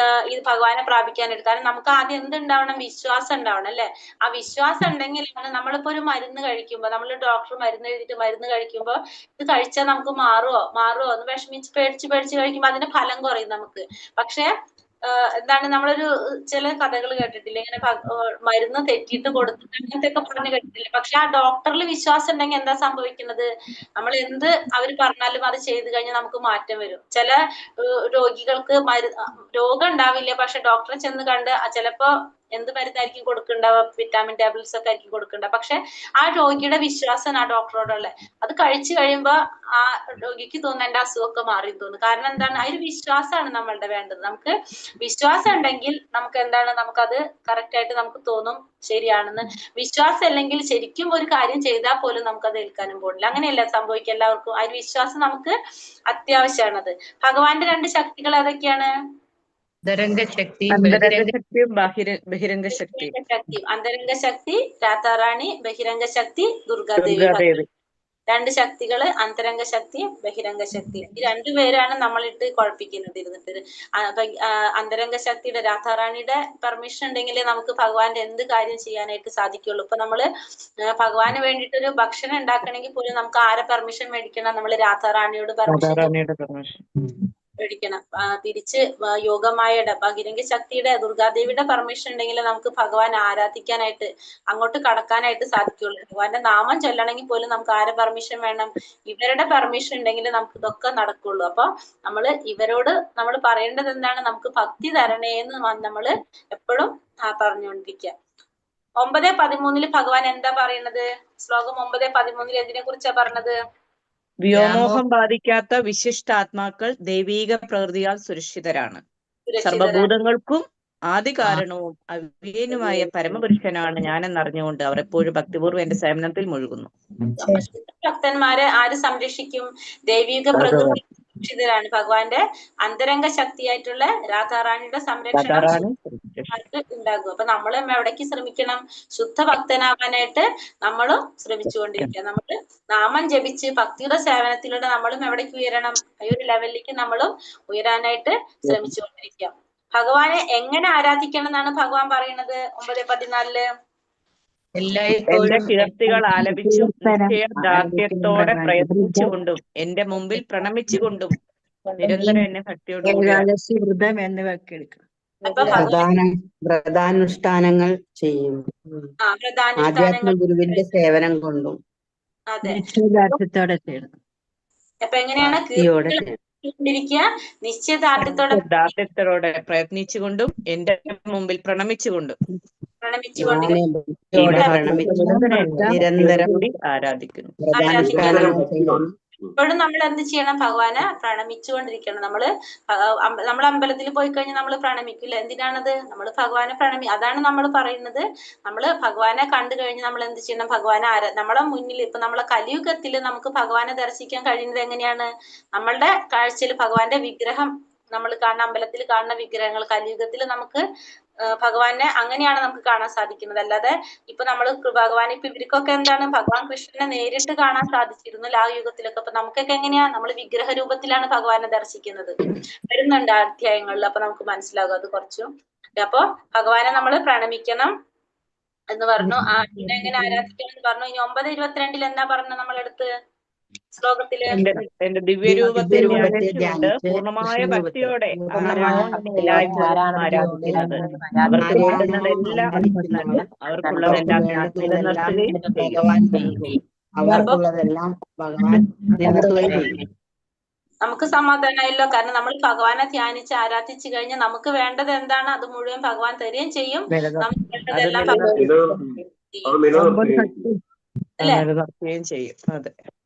ഇത് ഭഗവാനെ പ്രാപിക്കാനായിട്ട്. കാരണം നമുക്ക് ആദ്യം എന്തുണ്ടാവണം? വിശ്വാസം ഉണ്ടാവണം, അല്ലെ? ആ വിശ്വാസം ഉണ്ടെങ്കിലാണ് നമ്മളിപ്പോ ഒരു മരുന്ന് കഴിക്കുമ്പോ, നമ്മൾ ഡോക്ടർ മരുന്ന് എഴുതിയിട്ട് മരുന്ന് കഴിക്കുമ്പോ ഇത് കഴിച്ചാൽ നമുക്ക് മാറുമോ എന്ന് വിഷമിച്ച് പേടിച്ച് കഴിക്കുമ്പോ അതിന്റെ ഫലം കുറയും നമുക്ക്. പക്ഷെ എന്താണ് നമ്മളൊരു ചില കഥകൾ കേട്ടിട്ടില്ലേ? ഇങ്ങനെ മരുന്ന് തെറ്റിയിട്ട് കൊടുത്തിട്ട് അങ്ങനത്തെ ഒക്കെ പറഞ്ഞു കേട്ടിട്ടില്ലേ? പക്ഷെ ആ ഡോക്ടറിൽ വിശ്വാസം ഉണ്ടെങ്കിൽ എന്താ സംഭവിക്കുന്നത്? നമ്മൾ എന്ത് അവർ പറഞ്ഞാലും അത് ചെയ്തു കഴിഞ്ഞാൽ നമുക്ക് മാറ്റം വരും. ചില രോഗികൾക്ക് രോഗം ഉണ്ടാവില്ല, പക്ഷെ ഡോക്ടറെ ചെന്ന് കണ്ട് ചിലപ്പോ എന്ത് മരുന്നായിരിക്കും കൊടുക്കണ്ടാവുക, വിറ്റാമിൻ ടാബ്ലറ്റ്സ് ഒക്കെ ആയിരിക്കും കൊടുക്കണ്ട. പക്ഷെ ആ രോഗിയുടെ വിശ്വാസമാണ് ആ ഡോക്ടറോടുള്ള. അത് കഴിച്ചു കഴിയുമ്പോ ആ രോഗിക്ക് തോന്നുന്നു എന്റെ അസുഖമൊക്കെ മാറി തോന്നുന്നു. കാരണം എന്താണ്, ആ ഒരു വിശ്വാസമാണ് നമ്മളുടെ വേണ്ടത്. നമുക്ക് വിശ്വാസം ഉണ്ടെങ്കിൽ നമുക്ക് എന്താണ്, നമുക്കത് കറക്റ്റ് ആയിട്ട് നമുക്ക് തോന്നും ശരിയാണെന്ന്. വിശ്വാസം അല്ലെങ്കിൽ ശരിക്കും ഒരു കാര്യം ചെയ്താൽ പോലും നമുക്കത് ഏൽക്കാനും പോകില്ല. അങ്ങനെയല്ല സംഭവിക്കുക എല്ലാവർക്കും. ആ ഒരു വിശ്വാസം നമുക്ക് അത്യാവശ്യമാണത്. ഭഗവാന്റെ 2 ശക്തികൾ ഏതൊക്കെയാണ്? അന്തരംഗ ശക്തിയും ബഹിരംഗ ശക്തിയും. ശക്തി, അന്തരംഗ ശക്തി രാധാറാണി, ബഹിരംഗ ശക്തി ദുർഗാദേവി. ദുർഗാദേവി. 2 ശക്തികള്, അന്തരംഗ ശക്തിയും ബഹിരംഗ ശക്തിയും. ഈ 2 പേരാണ് നമ്മളിട്ട് കുഴപ്പിക്കുന്നത് ഇരുന്നിട്ട്. അന്തരംഗ ശക്തിയുടെ രാധാറാണിയുടെ പെർമിഷൻ ഉണ്ടെങ്കിലേ നമുക്ക് ഭഗവാന്റെ എന്ത് കാര്യം ചെയ്യാനായിട്ട് സാധിക്കുള്ളൂ. ഇപ്പൊ നമ്മള് ഭഗവാന് വേണ്ടിയിട്ടൊരു ഭക്ഷണം ഉണ്ടാക്കണമെങ്കിൽ പോലും നമുക്ക് ആരെ പെർമിഷൻ മേടിക്കണം? നമ്മള് രാധാറാണിയോട് പെർമിഷൻ മേടിക്കണം. തിരിച്ച് യോഗമായയുടെ ബഹിരംഗ ശക്തിയുടെ ദുർഗാദേവിയുടെ പെർമിഷൻ ഉണ്ടെങ്കിൽ നമുക്ക് ഭഗവാൻ ആരാധിക്കാനായിട്ട് അങ്ങോട്ട് കടക്കാനായിട്ട് സാധിക്കുള്ളൂ. ഭഗവാന്റെ നാമം ചൊല്ലണമെങ്കിൽ പോലും നമുക്ക് ആരെ പെർമിഷൻ വേണം? ഇവരുടെ പെർമിഷൻ ഉണ്ടെങ്കിൽ നമുക്ക് ഇതൊക്കെ നടക്കുള്ളൂ. അപ്പൊ നമ്മള് ഇവരോട് നമ്മൾ പറയേണ്ടത് എന്താണ്? നമുക്ക് ഭക്തി തരണേ എന്ന് നമ്മള് എപ്പോഴും പറഞ്ഞുകൊണ്ടിരിക്കുക. 9:13 ഭഗവാൻ എന്താ പറയുന്നത്? ശ്ലോകം 9:13 എന്തിനെ കുറിച്ചാ പറഞ്ഞത്? വ്യോമോഹം ബാധിക്കാത്ത വിശിഷ്ടാത്മാക്കൾ ദൈവീക പ്രകൃതിയാൽ സുരക്ഷിതരാണ്. സർവഭൂതങ്ങൾക്കും ആദി കാരണവും അവ്യനുമായ പരമപുരുഷനാണ് ഞാനെന്നറിഞ്ഞുകൊണ്ട് അവർ എപ്പോഴും ഭക്തിപൂർവ്വം എന്റെ സേവനത്തിൽ മുഴുകുന്നു. ഭക്തന്മാരെ ആര് സംരക്ഷിക്കും? ദൈവിക പ്രകൃതി സുരക്ഷിതരാണ്. ഭഗവാന്റെ അന്തരംഗ ശക്തിയായിട്ടുള്ള രാധാറാണിയുടെ സംരക്ഷണം ഉണ്ടാകും. അപ്പൊ നമ്മളും എവിടേക്ക് ശ്രമിക്കണം? ശുദ്ധ ഭക്തനാവാനായിട്ട് നമ്മളും ശ്രമിച്ചുകൊണ്ടിരിക്കുക. നമ്മള് നാമം ജപിച്ച് ഭക്തിയുടെ സേവനത്തിലൂടെ നമ്മളും എവിടേക്ക് ഉയരണം? ഈ ഒരു ലെവലിലേക്ക് നമ്മളും ഉയരാനായിട്ട് ശ്രമിച്ചുകൊണ്ടിരിക്കുക. ഭഗവാനെ എങ്ങനെ ആരാധിക്കണം എന്നാണ് ഭഗവാൻ പറയുന്നത് 9:14? എന്റെ കീർത്തികൾ ആലപിച്ചും നിശ്ചയദാർഢ്യത്തോടെ പ്രയത്നിച്ചുകൊണ്ടും എന്റെ മുമ്പിൽ പ്രണമിച്ചുകൊണ്ടും നിരന്തരം എന്നെ ഭക്തിയോടുകൂടി വ്രതാനുഷ്ഠാനങ്ങൾ ചെയ്യും. ആധ്യാത്മ ഗുരുവിന്റെ സേവനം കൊണ്ടും നിശ്ചയദാർഢ്യത്തോടെ ചെയ്യണം. അപ്പൊ എങ്ങനെയാണ് നിശ്ചയദാർഢ്യത്തോടെ പ്രയത്നിച്ചുകൊണ്ടും എന്റെ മുമ്പിൽ പ്രണമിച്ചുകൊണ്ടും നിരന്തരം ആരാധിക്കുന്നു. ഇപ്പോഴും നമ്മൾ എന്ത് ചെയ്യണം? ഭഗവാനെ പ്രണമിച്ചുകൊണ്ടിരിക്കണം. നമ്മള് അമ്പലത്തിൽ പോയി കഴിഞ്ഞാൽ നമ്മൾ പ്രണമിക്കില്ല. എന്തിനാണത്? നമ്മൾ ഭഗവാനെ അതാണ് നമ്മൾ പറയുന്നത്. നമ്മള് ഭഗവാനെ കണ്ടു കഴിഞ്ഞ് നമ്മൾ എന്ത് ചെയ്യണം? ഭഗവാനെ നമ്മളെ മുന്നിൽ ഇപ്പൊ നമ്മളെ കലിയുഗത്തിൽ നമുക്ക് ഭഗവാനെ ദർശിക്കാൻ കഴിയുന്നത് എങ്ങനെയാണ്? നമ്മളുടെ കാഴ്ചയിൽ ഭഗവാന്റെ വിഗ്രഹം നമ്മൾ കാണുന്ന അമ്പലത്തിൽ കാണുന്ന വിഗ്രഹങ്ങൾ കലിയുഗത്തിൽ നമുക്ക് ഭഗവാനെ അങ്ങനെയാണ് നമുക്ക് കാണാൻ സാധിക്കുന്നത്. അല്ലാതെ ഇപ്പൊ നമ്മള് ഭഗവാൻ ഇപ്പൊ ഇവർക്കൊക്കെ എന്താണ് ഭഗവാൻ കൃഷ്ണനെ നേരിട്ട് കാണാൻ സാധിച്ചിരുന്നു ആ യുഗത്തിലൊക്കെ. അപ്പൊ നമുക്കൊക്കെ എങ്ങനെയാ? നമ്മൾ വിഗ്രഹ രൂപത്തിലാണ് ഭഗവാനെ ദർശിക്കുന്നത്. വരുന്നുണ്ട് അധ്യായങ്ങളിൽ, അപ്പൊ നമുക്ക് മനസ്സിലാകും അത് കുറച്ചും. അപ്പൊ ഭഗവാനെ നമ്മൾ പ്രണമിക്കണം എന്ന് പറഞ്ഞു. പിന്നെ എങ്ങനെ ആരാധിക്കണം എന്ന് പറഞ്ഞു. ഇനി 9:22 എന്താ പറഞ്ഞത് നമ്മളെടുത്ത് ശ്ലോകത്തില്? എന്റെ ദിവ്യരൂപത്തെ ധ്യാനിച്ചുകൊണ്ട് പൂർണ്ണമായ ഭക്തിയോടെ ആരാധിക്കുന്നത് അവർക്ക് വേണ്ടുന്നതെല്ലാം അവർക്കുള്ളതെല്ലാം ഞാൻ നിലനിർത്തുകയും ചെയ്യും. നമുക്ക് സമാധാനമായല്ലോ. കാരണം നമ്മൾ ഭഗവാനെ ധ്യാനിച്ച് ആരാധിച്ചു കഴിഞ്ഞാൽ നമുക്ക് വേണ്ടത് എന്താണ് അത് മുഴുവൻ ഭഗവാൻ തരികയും ചെയ്യും. നമുക്ക് വേണ്ടതെല്ലാം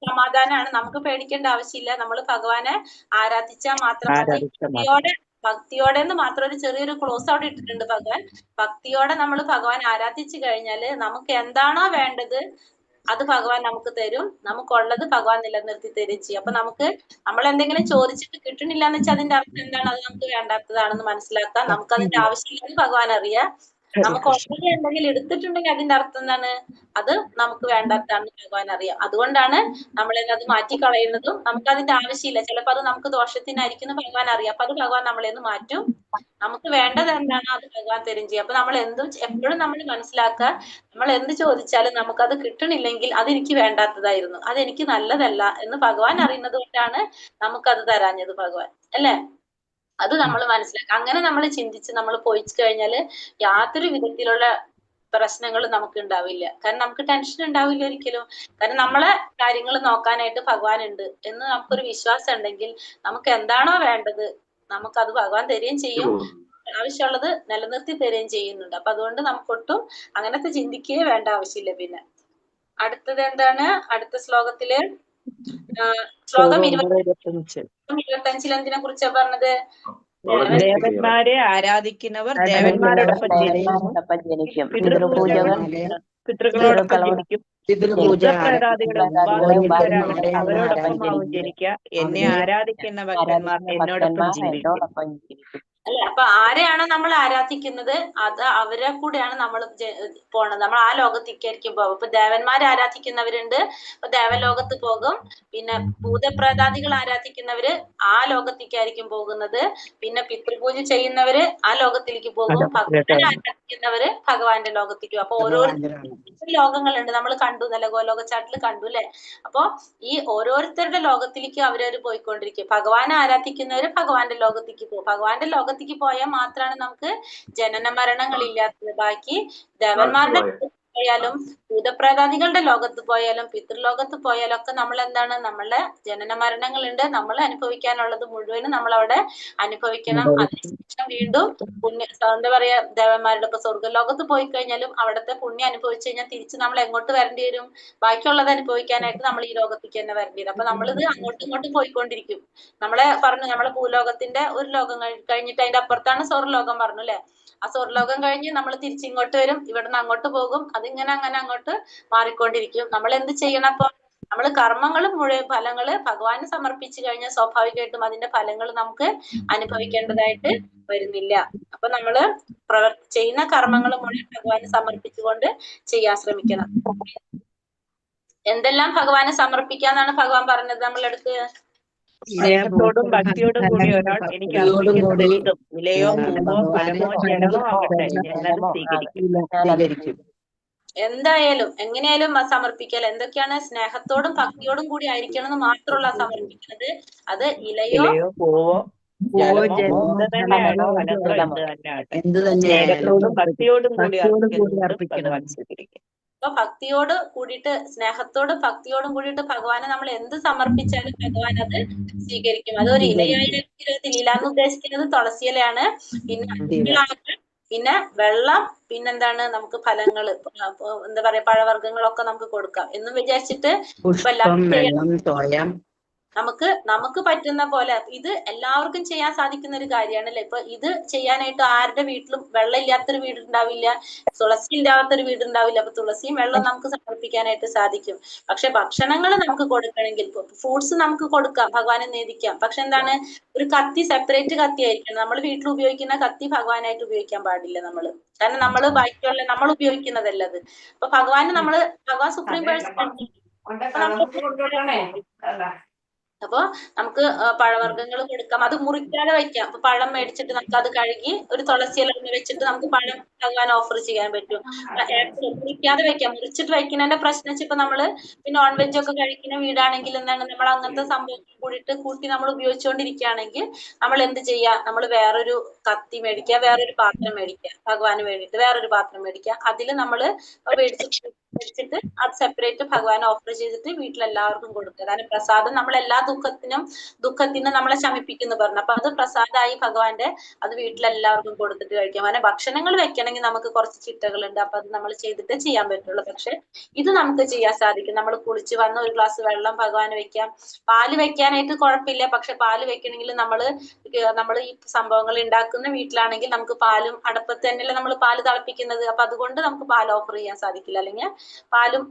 സമാധാനമാണ്. നമുക്ക് പേടിക്കേണ്ട ആവശ്യമില്ല. നമ്മൾ ഭഗവാനെ ആരാധിച്ചാൽ മാത്രം മതി. ഭക്തിയോടെ എന്ന് മാത്രം ഒരു ചെറിയൊരു ക്ലോസ് അവിടെ ഇട്ടിട്ടുണ്ട് ഭഗവാൻ. ഭക്തിയോടെ നമ്മൾ ഭഗവാൻ ആരാധിച്ചു കഴിഞ്ഞാല് നമുക്ക് എന്താണോ വേണ്ടത് അത് ഭഗവാൻ നമുക്ക് തരും. നമുക്കുള്ളത് ഭഗവാൻ നിലനിർത്തി തരുകയും ചെയ്യും. അപ്പൊ നമുക്ക് നമ്മൾ എന്തെങ്കിലും ചോദിച്ചിട്ട് കിട്ടണില്ല എന്ന് വെച്ചാൽ അതിന്റെ അർത്ഥം എന്താണ്? അത് നമുക്ക് വേണ്ടാത്തതാണെന്ന് മനസ്സിലാക്കാം. നമുക്ക് അതിന്റെ ആവശ്യമില്ലെന്ന് ഭഗവാൻ അറിയാം. നമുക്ക് ഓൾറെഡി എന്തെങ്കിലും എടുത്തിട്ടുണ്ടെങ്കിൽ അതിന്റെ അർത്ഥം എന്താണ്? അത് നമുക്ക് വേണ്ടാത്തതാണെന്ന് ഭഗവാൻ അറിയാം. അതുകൊണ്ടാണ് നമ്മൾ അത് മാറ്റിക്കളയുന്നതും. നമുക്ക് അതിന്റെ ആവശ്യമില്ല. ചിലപ്പോൾ അത് നമുക്ക് ദോഷത്തിനായിരിക്കും ഭഗവാൻ അറിയാം. അപ്പൊ അത് ഭഗവാൻ നമ്മളെന്ന് മാറ്റും. നമുക്ക് വേണ്ടത് എന്താണോ അത് ഭഗവാൻ തരും ചെയ്യും. അപ്പൊ നമ്മൾ എന്തും എപ്പോഴും നമ്മൾ മനസ്സിലാക്കുക, നമ്മൾ എന്ത് ചോദിച്ചാലും നമുക്കത് കിട്ടണില്ലെങ്കിൽ അതെനിക്ക് വേണ്ടാത്തതായിരുന്നു, അതെനിക്ക് നല്ലതല്ല എന്ന് ഭഗവാൻ അറിയുന്നത് കൊണ്ടാണ് നമുക്കത് തരാഞ്ഞത് ഭഗവാൻ, അല്ലേ? അത് നമ്മൾ മനസ്സിലാക്കുക. അങ്ങനെ നമ്മൾ ചിന്തിച്ച് നമ്മൾ പോയി കഴിഞ്ഞാല് യാതൊരു വിധത്തിലുള്ള പ്രശ്നങ്ങളും നമുക്ക് ഉണ്ടാവില്ല. കാരണം നമുക്ക് ടെൻഷൻ ഉണ്ടാവില്ല ഒരിക്കലും. കാരണം നമ്മളെ കാര്യങ്ങൾ നോക്കാനായിട്ട് ഭഗവാൻ ഉണ്ട് എന്ന് നമുക്കൊരു വിശ്വാസം ഉണ്ടെങ്കിൽ നമുക്ക് എന്താണോ വേണ്ടത് നമുക്കത് ഭഗവാൻ തരികയും ചെയ്യും. ആവശ്യമുള്ളത് നിലനിർത്തി തരുകയും ചെയ്യുന്നുണ്ട്. അപ്പൊ അതുകൊണ്ട് നമുക്കൊട്ടും അങ്ങനത്തെ ചിന്തിക്കുകയേ വേണ്ട ആവശ്യമില്ല. പിന്നെ അടുത്തത് എന്താണ്? അടുത്ത ശ്ലോകത്തില് ശ്ലോകം 25 എന്തിനെ കുറിച്ചാ പറഞ്ഞത്? ദേവന്മാരെ ആരാധിക്കുന്നവർ ദേവന്മാരോടൊപ്പം ജനിക്കും, പിതൃകളോടൊപ്പം ജനിക്കും, ഭൂതപ്രേതാദികളെ ഉപാസകന്മാരാണ് അവരോടൊപ്പമാവും ജനിക്കുക. എന്നെ ആരാധിക്കുന്ന ഭക്തന്മാർ എന്നോടൊപ്പം ജീവിക്കും. അല്ല, അപ്പൊ ആരെയാണോ നമ്മൾ ആരാധിക്കുന്നത് അത് അവരെ കൂടെയാണ് നമ്മൾ പോണത്. നമ്മൾ ആ ലോകത്തേക്കായിരിക്കും പോകും. ഇപ്പൊ ദേവന്മാരെ ആരാധിക്കുന്നവരുണ്ട്, ഇപ്പൊ ദേവലോകത്ത് പോകും. പിന്നെ ഭൂതപ്രേതാദികൾ ആരാധിക്കുന്നവര് ആ ലോകത്തേക്കായിരിക്കും പോകുന്നത്. പിന്നെ പിതൃപൂജ ചെയ്യുന്നവര് ആ ലോകത്തിലേക്ക് പോകും. ഭഗവാനെ ആരാധിക്കുന്നവര് ഭഗവാന്റെ ലോകത്തേക്ക് പോകും. അപ്പൊ ഓരോരുത്തരും ലോകങ്ങളുണ്ട്. നമ്മൾ കണ്ടു, ഗോലോക ചാട്ടിൽ കണ്ടു അല്ലെ? അപ്പൊ ഈ ഓരോരുത്തരുടെ ലോകത്തിലേക്ക് അവരവര് പോയിക്കൊണ്ടിരിക്കും. ഭഗവാനെ ആരാധിക്കുന്നവര് ഭഗവാന്റെ ലോകത്തേക്ക് പോകും. ഭഗവാന്റെ ലോകത്തേക്ക് പോയാൽ മാത്രമാണ് നമുക്ക് ജനന മരണങ്ങൾ ഇല്ലാത്തത്. ബാക്കി ദേവന്മാരുടെ പോയാലും ഭൂതപ്രേതാദികളുടെ ലോകത്ത് പോയാലും പിതൃലോകത്ത് പോയാലും ഒക്കെ നമ്മൾ എന്താണ്, നമ്മളുടെ ജനന മരണങ്ങളുണ്ട്. നമ്മൾ അനുഭവിക്കാനുള്ളത് മുഴുവനും നമ്മൾ അവിടെ അനുഭവിക്കണം. അതിനുശേഷം വീണ്ടും പുണ്യ എന്താ പറയാ, ദേവന്മാരുടെ ഇപ്പൊ സ്വർഗ്ഗലോകത്ത് പോയി കഴിഞ്ഞാലും അവിടുത്തെ പുണ്യം അനുഭവിച്ചു കഴിഞ്ഞാൽ തിരിച്ച് നമ്മൾ എങ്ങോട്ട് വരേണ്ടി വരും? ബാക്കിയുള്ളത് അനുഭവിക്കാനായിട്ട് നമ്മൾ ഈ ലോകത്തേക്ക് തന്നെ വരേണ്ടി വരും. അപ്പൊ നമ്മളിത് അങ്ങോട്ടും ഇങ്ങോട്ടും പോയിക്കൊണ്ടിരിക്കും. നമ്മളെ പറഞ്ഞു, നമ്മളെ ഭൂലോകത്തിന്റെ ഒരു ലോകം കഴിഞ്ഞിട്ട് അതിന്റെ അപ്പുറത്താണ് സ്വർലോകം പറഞ്ഞു അല്ലെ? ആ സ്വർലോകം കഴിഞ്ഞ് നമ്മൾ തിരിച്ചിങ്ങോട്ട് വരും, ഇവിടുന്ന് അങ്ങോട്ട് പോകും. അതിങ്ങനെ അങ്ങനെ അങ്ങോട്ട് മാറിക്കൊണ്ടിരിക്കും. നമ്മൾ എന്ത് ചെയ്യണം? അപ്പൊ നമ്മൾ കർമ്മങ്ങൾ മുഴുവൻ ഫലങ്ങള് ഭഗവാന് സമർപ്പിച്ചു കഴിഞ്ഞാൽ സ്വാഭാവികമായിട്ടും അതിന്റെ ഫലങ്ങൾ നമുക്ക് അനുഭവിക്കേണ്ടതായിട്ട് വരുന്നില്ല. അപ്പൊ നമ്മള് ചെയ്യുന്ന കർമ്മങ്ങൾ മുഴുവൻ ഭഗവാന് സമർപ്പിച്ചുകൊണ്ട് ചെയ്യാൻ ശ്രമിക്കണം. എന്തെല്ലാം ഭഗവാന് സമർപ്പിക്കാന്നാണ് ഭഗവാൻ പറഞ്ഞത് നമ്മളടുത്ത്? സ്നേഹത്തോടും ഭക്തിയോടും കൂടി ഒരാൾ എനിക്ക് അർപ്പിക്കുന്നതെന്തും വിലയോ പൂവോ ഫലമോ ജലമോ ആകട്ടെ, ഞാനത് സ്വീകരിക്കും. എന്തായാലും എങ്ങനെയായാലും സമർപ്പിക്കൽ. എന്തൊക്കെയാണ്? സ്നേഹത്തോടും ഭക്തിയോടും കൂടി ആയിരിക്കണം എന്ന് മാത്രമുള്ള സമർപ്പിക്കുന്നത്. അത് ഇലയോ പൂവോ ജലമോ സ്നേഹത്തോടും ഭക്തിയോടും കൂടി അർപ്പിക്കണം. അപ്പൊ ഭക്തിയോട് കൂടിയിട്ട്, സ്നേഹത്തോടും ഭക്തിയോടും കൂടിയിട്ട് ഭഗവാനെ നമ്മൾ എന്ത് സമർപ്പിച്ചാലും ഭഗവാൻ അത് സ്വീകരിക്കും. അത് ഒരു ഇലയായാലും ഇലയെന്ന് ഉദ്ദേശിക്കുന്നത് തുളസിയിലയാണ്. പിന്നെ വെള്ളം, പിന്നെന്താണ്, നമുക്ക് ഫലങ്ങള്, എന്താ പറയാ, പഴവർഗ്ഗങ്ങളൊക്കെ നമുക്ക് കൊടുക്കാം എന്നും വിചാരിച്ചിട്ട് നമുക്ക് പറ്റുന്ന പോലെ ഇത് എല്ലാവർക്കും ചെയ്യാൻ സാധിക്കുന്ന ഒരു കാര്യമാണ് അല്ലെ? ഇപ്പൊ ഇത് ചെയ്യാനായിട്ട് ആരുടെ വീട്ടിലും വെള്ളം ഇല്ലാത്തൊരു വീടുണ്ടാവില്ല, തുളസി ഇല്ലാത്തൊരു വീടുണ്ടാവില്ല. അപ്പൊ തുളസിയും വെള്ളം നമുക്ക് സമർപ്പിക്കാനായിട്ട് സാധിക്കും. പക്ഷെ ഭക്ഷണങ്ങൾ നമുക്ക് കൊടുക്കണമെങ്കിൽ ഫ്രൂട്ട്സ് നമുക്ക് കൊടുക്കാം, ഭഗവാനെ നേദിക്കാം. പക്ഷെ എന്താണ്, ഒരു കത്തി സെപ്പറേറ്റ് കത്തി ആയിരിക്കണം. നമ്മൾ വീട്ടിൽ ഉപയോഗിക്കുന്ന കത്തി ഭഗവാനായിട്ട് ഉപയോഗിക്കാൻ പാടില്ല നമ്മള്. കാരണം നമ്മള് ബാക്കിയുള്ള നമ്മൾ ഉപയോഗിക്കുന്നതല്ല അത്. അപ്പൊ ഭഗവാൻ സുപ്രീം പേഴ്സൺ. അപ്പൊ നമുക്ക് പഴവർഗ്ഗങ്ങൾ കൊടുക്കാം, അത് മുറിക്കാതെ വെക്കാം. അപ്പൊ പഴം മേടിച്ചിട്ട് നമുക്ക് അത് കഴുകി ഒരു തുളസിയില വെച്ചിട്ട് നമുക്ക് പഴം ഭഗവാൻ ഓഫർ ചെയ്യാൻ പറ്റും. മുറിക്കാതെ വെക്കാം. മുറിച്ചിട്ട് വെക്കുന്നതിന്റെ പ്രശ്നം വെച്ചാൽ ഇപ്പൊ നമ്മള് നോൺ വെജ് ഒക്കെ കഴിക്കുന്ന വീടാണെങ്കിൽ എന്താണ്, നമ്മൾ അങ്ങനത്തെ സംഭവം കൂട്ടി നമ്മൾ ഉപയോഗിച്ചുകൊണ്ടിരിക്കുകയാണെങ്കിൽ നമ്മൾ എന്ത് ചെയ്യാ, നമ്മൾ വേറൊരു കത്തി മേടിക്കുക, വേറൊരു പാത്രം മേടിക്കുക, ഭഗവാന് വേണ്ടിയിട്ട് വേറൊരു പാത്രം മേടിക്കുക. അതിൽ നമ്മള് മേടിച്ചിട്ട് അത് സെപ്പറേറ്റ് ഭഗവാൻ ഓഫർ ചെയ്തിട്ട് വീട്ടിലെല്ലാവർക്കും കൊടുക്കുക. കാരണം പ്രസാദം നമ്മൾ എല്ലാ ദുഃഖത്തിനും നമ്മളെ ശമിപ്പിക്കുന്നു പറഞ്ഞു. അപ്പൊ അത് പ്രസാദമായി ഭഗവാന്റെ, അത് വീട്ടിലെല്ലാവർക്കും കൊടുത്തിട്ട് കഴിക്കാം. അങ്ങനെ ഭക്ഷണങ്ങൾ വെക്കണമെങ്കിൽ നമുക്ക് കുറച്ച് ചിട്ടകളുണ്ട്. അപ്പൊ അത് നമ്മൾ ചെയ്തിട്ടേ ചെയ്യാൻ പറ്റുള്ളൂ. പക്ഷെ ഇത് നമുക്ക് ചെയ്യാൻ സാധിക്കും. നമ്മൾ കുളിച്ച് വന്ന ഒരു ഗ്ലാസ് വെള്ളം ഭഗവാന് വെക്കാം. പാല് വെക്കാനായിട്ട് കുഴപ്പമില്ല. പക്ഷെ പാല് വെക്കണമെങ്കിൽ നമ്മൾ ഈ സംഭവങ്ങൾ ഉണ്ടാക്കുന്ന വീട്ടിലാണെങ്കിൽ നമുക്ക് പാലും അടുപ്പത്ത് തന്നെയല്ലേ നമ്മൾ പാല് തിളപ്പിക്കുന്നത്. അപ്പൊ അതുകൊണ്ട് നമുക്ക് പാൽ ഓഫർ ചെയ്യാൻ സാധിക്കില്ല, അല്ലെങ്കിൽ പാലും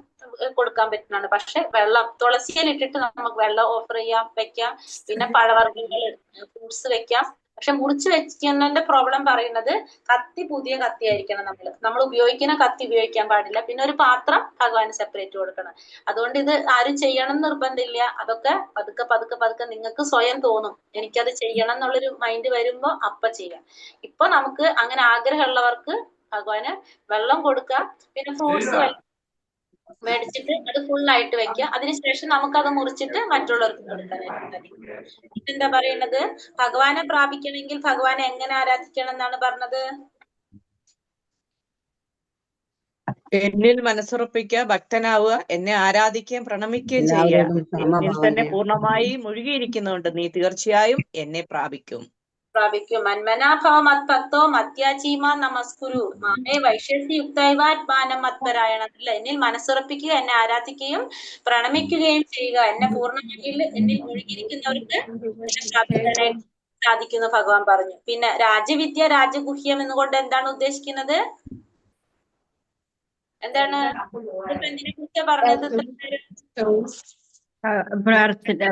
കൊടുക്കാൻ പറ്റുന്നതാണ്. പക്ഷെ വെള്ളം തുളസിയിലിട്ടിട്ട് നമുക്ക് വെള്ളം ഓഫർ വെക്കാം. പിന്നെ പഴവർഗ്ഗങ്ങൾ, ഫ്രൂട്ട്സ് വെക്കാം. പക്ഷെ മുറിച്ച് വെക്കുന്നതിന്റെ പ്രോബ്ലം പറയുന്നത് പുതിയ കത്തി ആയിരിക്കണം. നമ്മൾ ഉപയോഗിക്കുന്ന കത്തി ഉപയോഗിക്കാൻ പാടില്ല. പിന്നെ ഒരു പാത്രം ഭഗവാന് സെപ്പറേറ്റ് കൊടുക്കണം. അതുകൊണ്ട് ഇത് ആരും ചെയ്യണം എന്ന് നിർബന്ധമില്ല. അതൊക്കെ പതുക്കെ നിങ്ങൾക്ക് സ്വയം തോന്നും, എനിക്കത് ചെയ്യണം എന്നുള്ളൊരു മൈൻഡ് വരുമ്പോ അപ്പൊ ചെയ്യാം. ഇപ്പൊ നമുക്ക് അങ്ങനെ ആഗ്രഹമുള്ളവർക്ക് ഭഗവാന് വെള്ളം കൊടുക്കാം. പിന്നെ ഫ്രൂട്ട്സ് മേടിച്ചിട്ട് അത് ഫുള്ളായിട്ട് വെക്കുക. അതിനുശേഷം നമുക്കത് മുറിച്ചിട്ട് മറ്റുള്ളവർക്ക് കൊടുക്കാനായിട്ട് സാധിക്കും. എന്താ പറയുന്നത്, ഭഗവാനെ പ്രാപിക്കണമെങ്കിൽ ഭഗവാനെ എങ്ങനെ ആരാധിക്കണം എന്നാണ് പറഞ്ഞത്? എന്നിൽ മനസ്സുറപ്പിക്കുക, ഭക്തനാവുക, എന്നെ ആരാധിക്കുകയും പ്രണമിക്കുകയും ചെയ്യുക. എന്നിൽ തന്നെ പൂർണ്ണമായി മുഴുകിയിരിക്കുന്നുണ്ട് നീ തീർച്ചയായും എന്നെ പ്രാപിക്കും. പ്രാപിക്കും. മന്മനാഭവ മത്ഭക്തോ മത്യാചീമാ നമസ്കുരു മാമേ വൈശ്യയുക്തൈവാത്മാനം മത്പരായണ. എന്നിൽ മനസ്സുറപ്പിക്കുക, എന്നെ ആരാധിക്കുകയും പ്രണമിക്കുകയും ചെയ്യുക. എന്നെ പൂർണ്ണമായിൽ എന്നിൽ ഒഴുകിയിരിക്കുന്നവർക്ക് എന്നെ പ്രാപിക്കാനായിട്ട് സാധിക്കുന്നു ഭഗവാൻ പറഞ്ഞു. പിന്നെ രാജവിദ്യ രാജഗുഹ്യം എന്നുകൊണ്ട് എന്താണ് ഉദ്ദേശിക്കുന്നത്? എന്താണ് ഇതിപ്പോ എന്തിനെ കുറിച്ചാ പറഞ്ഞത്? പ്രാർത്ഥന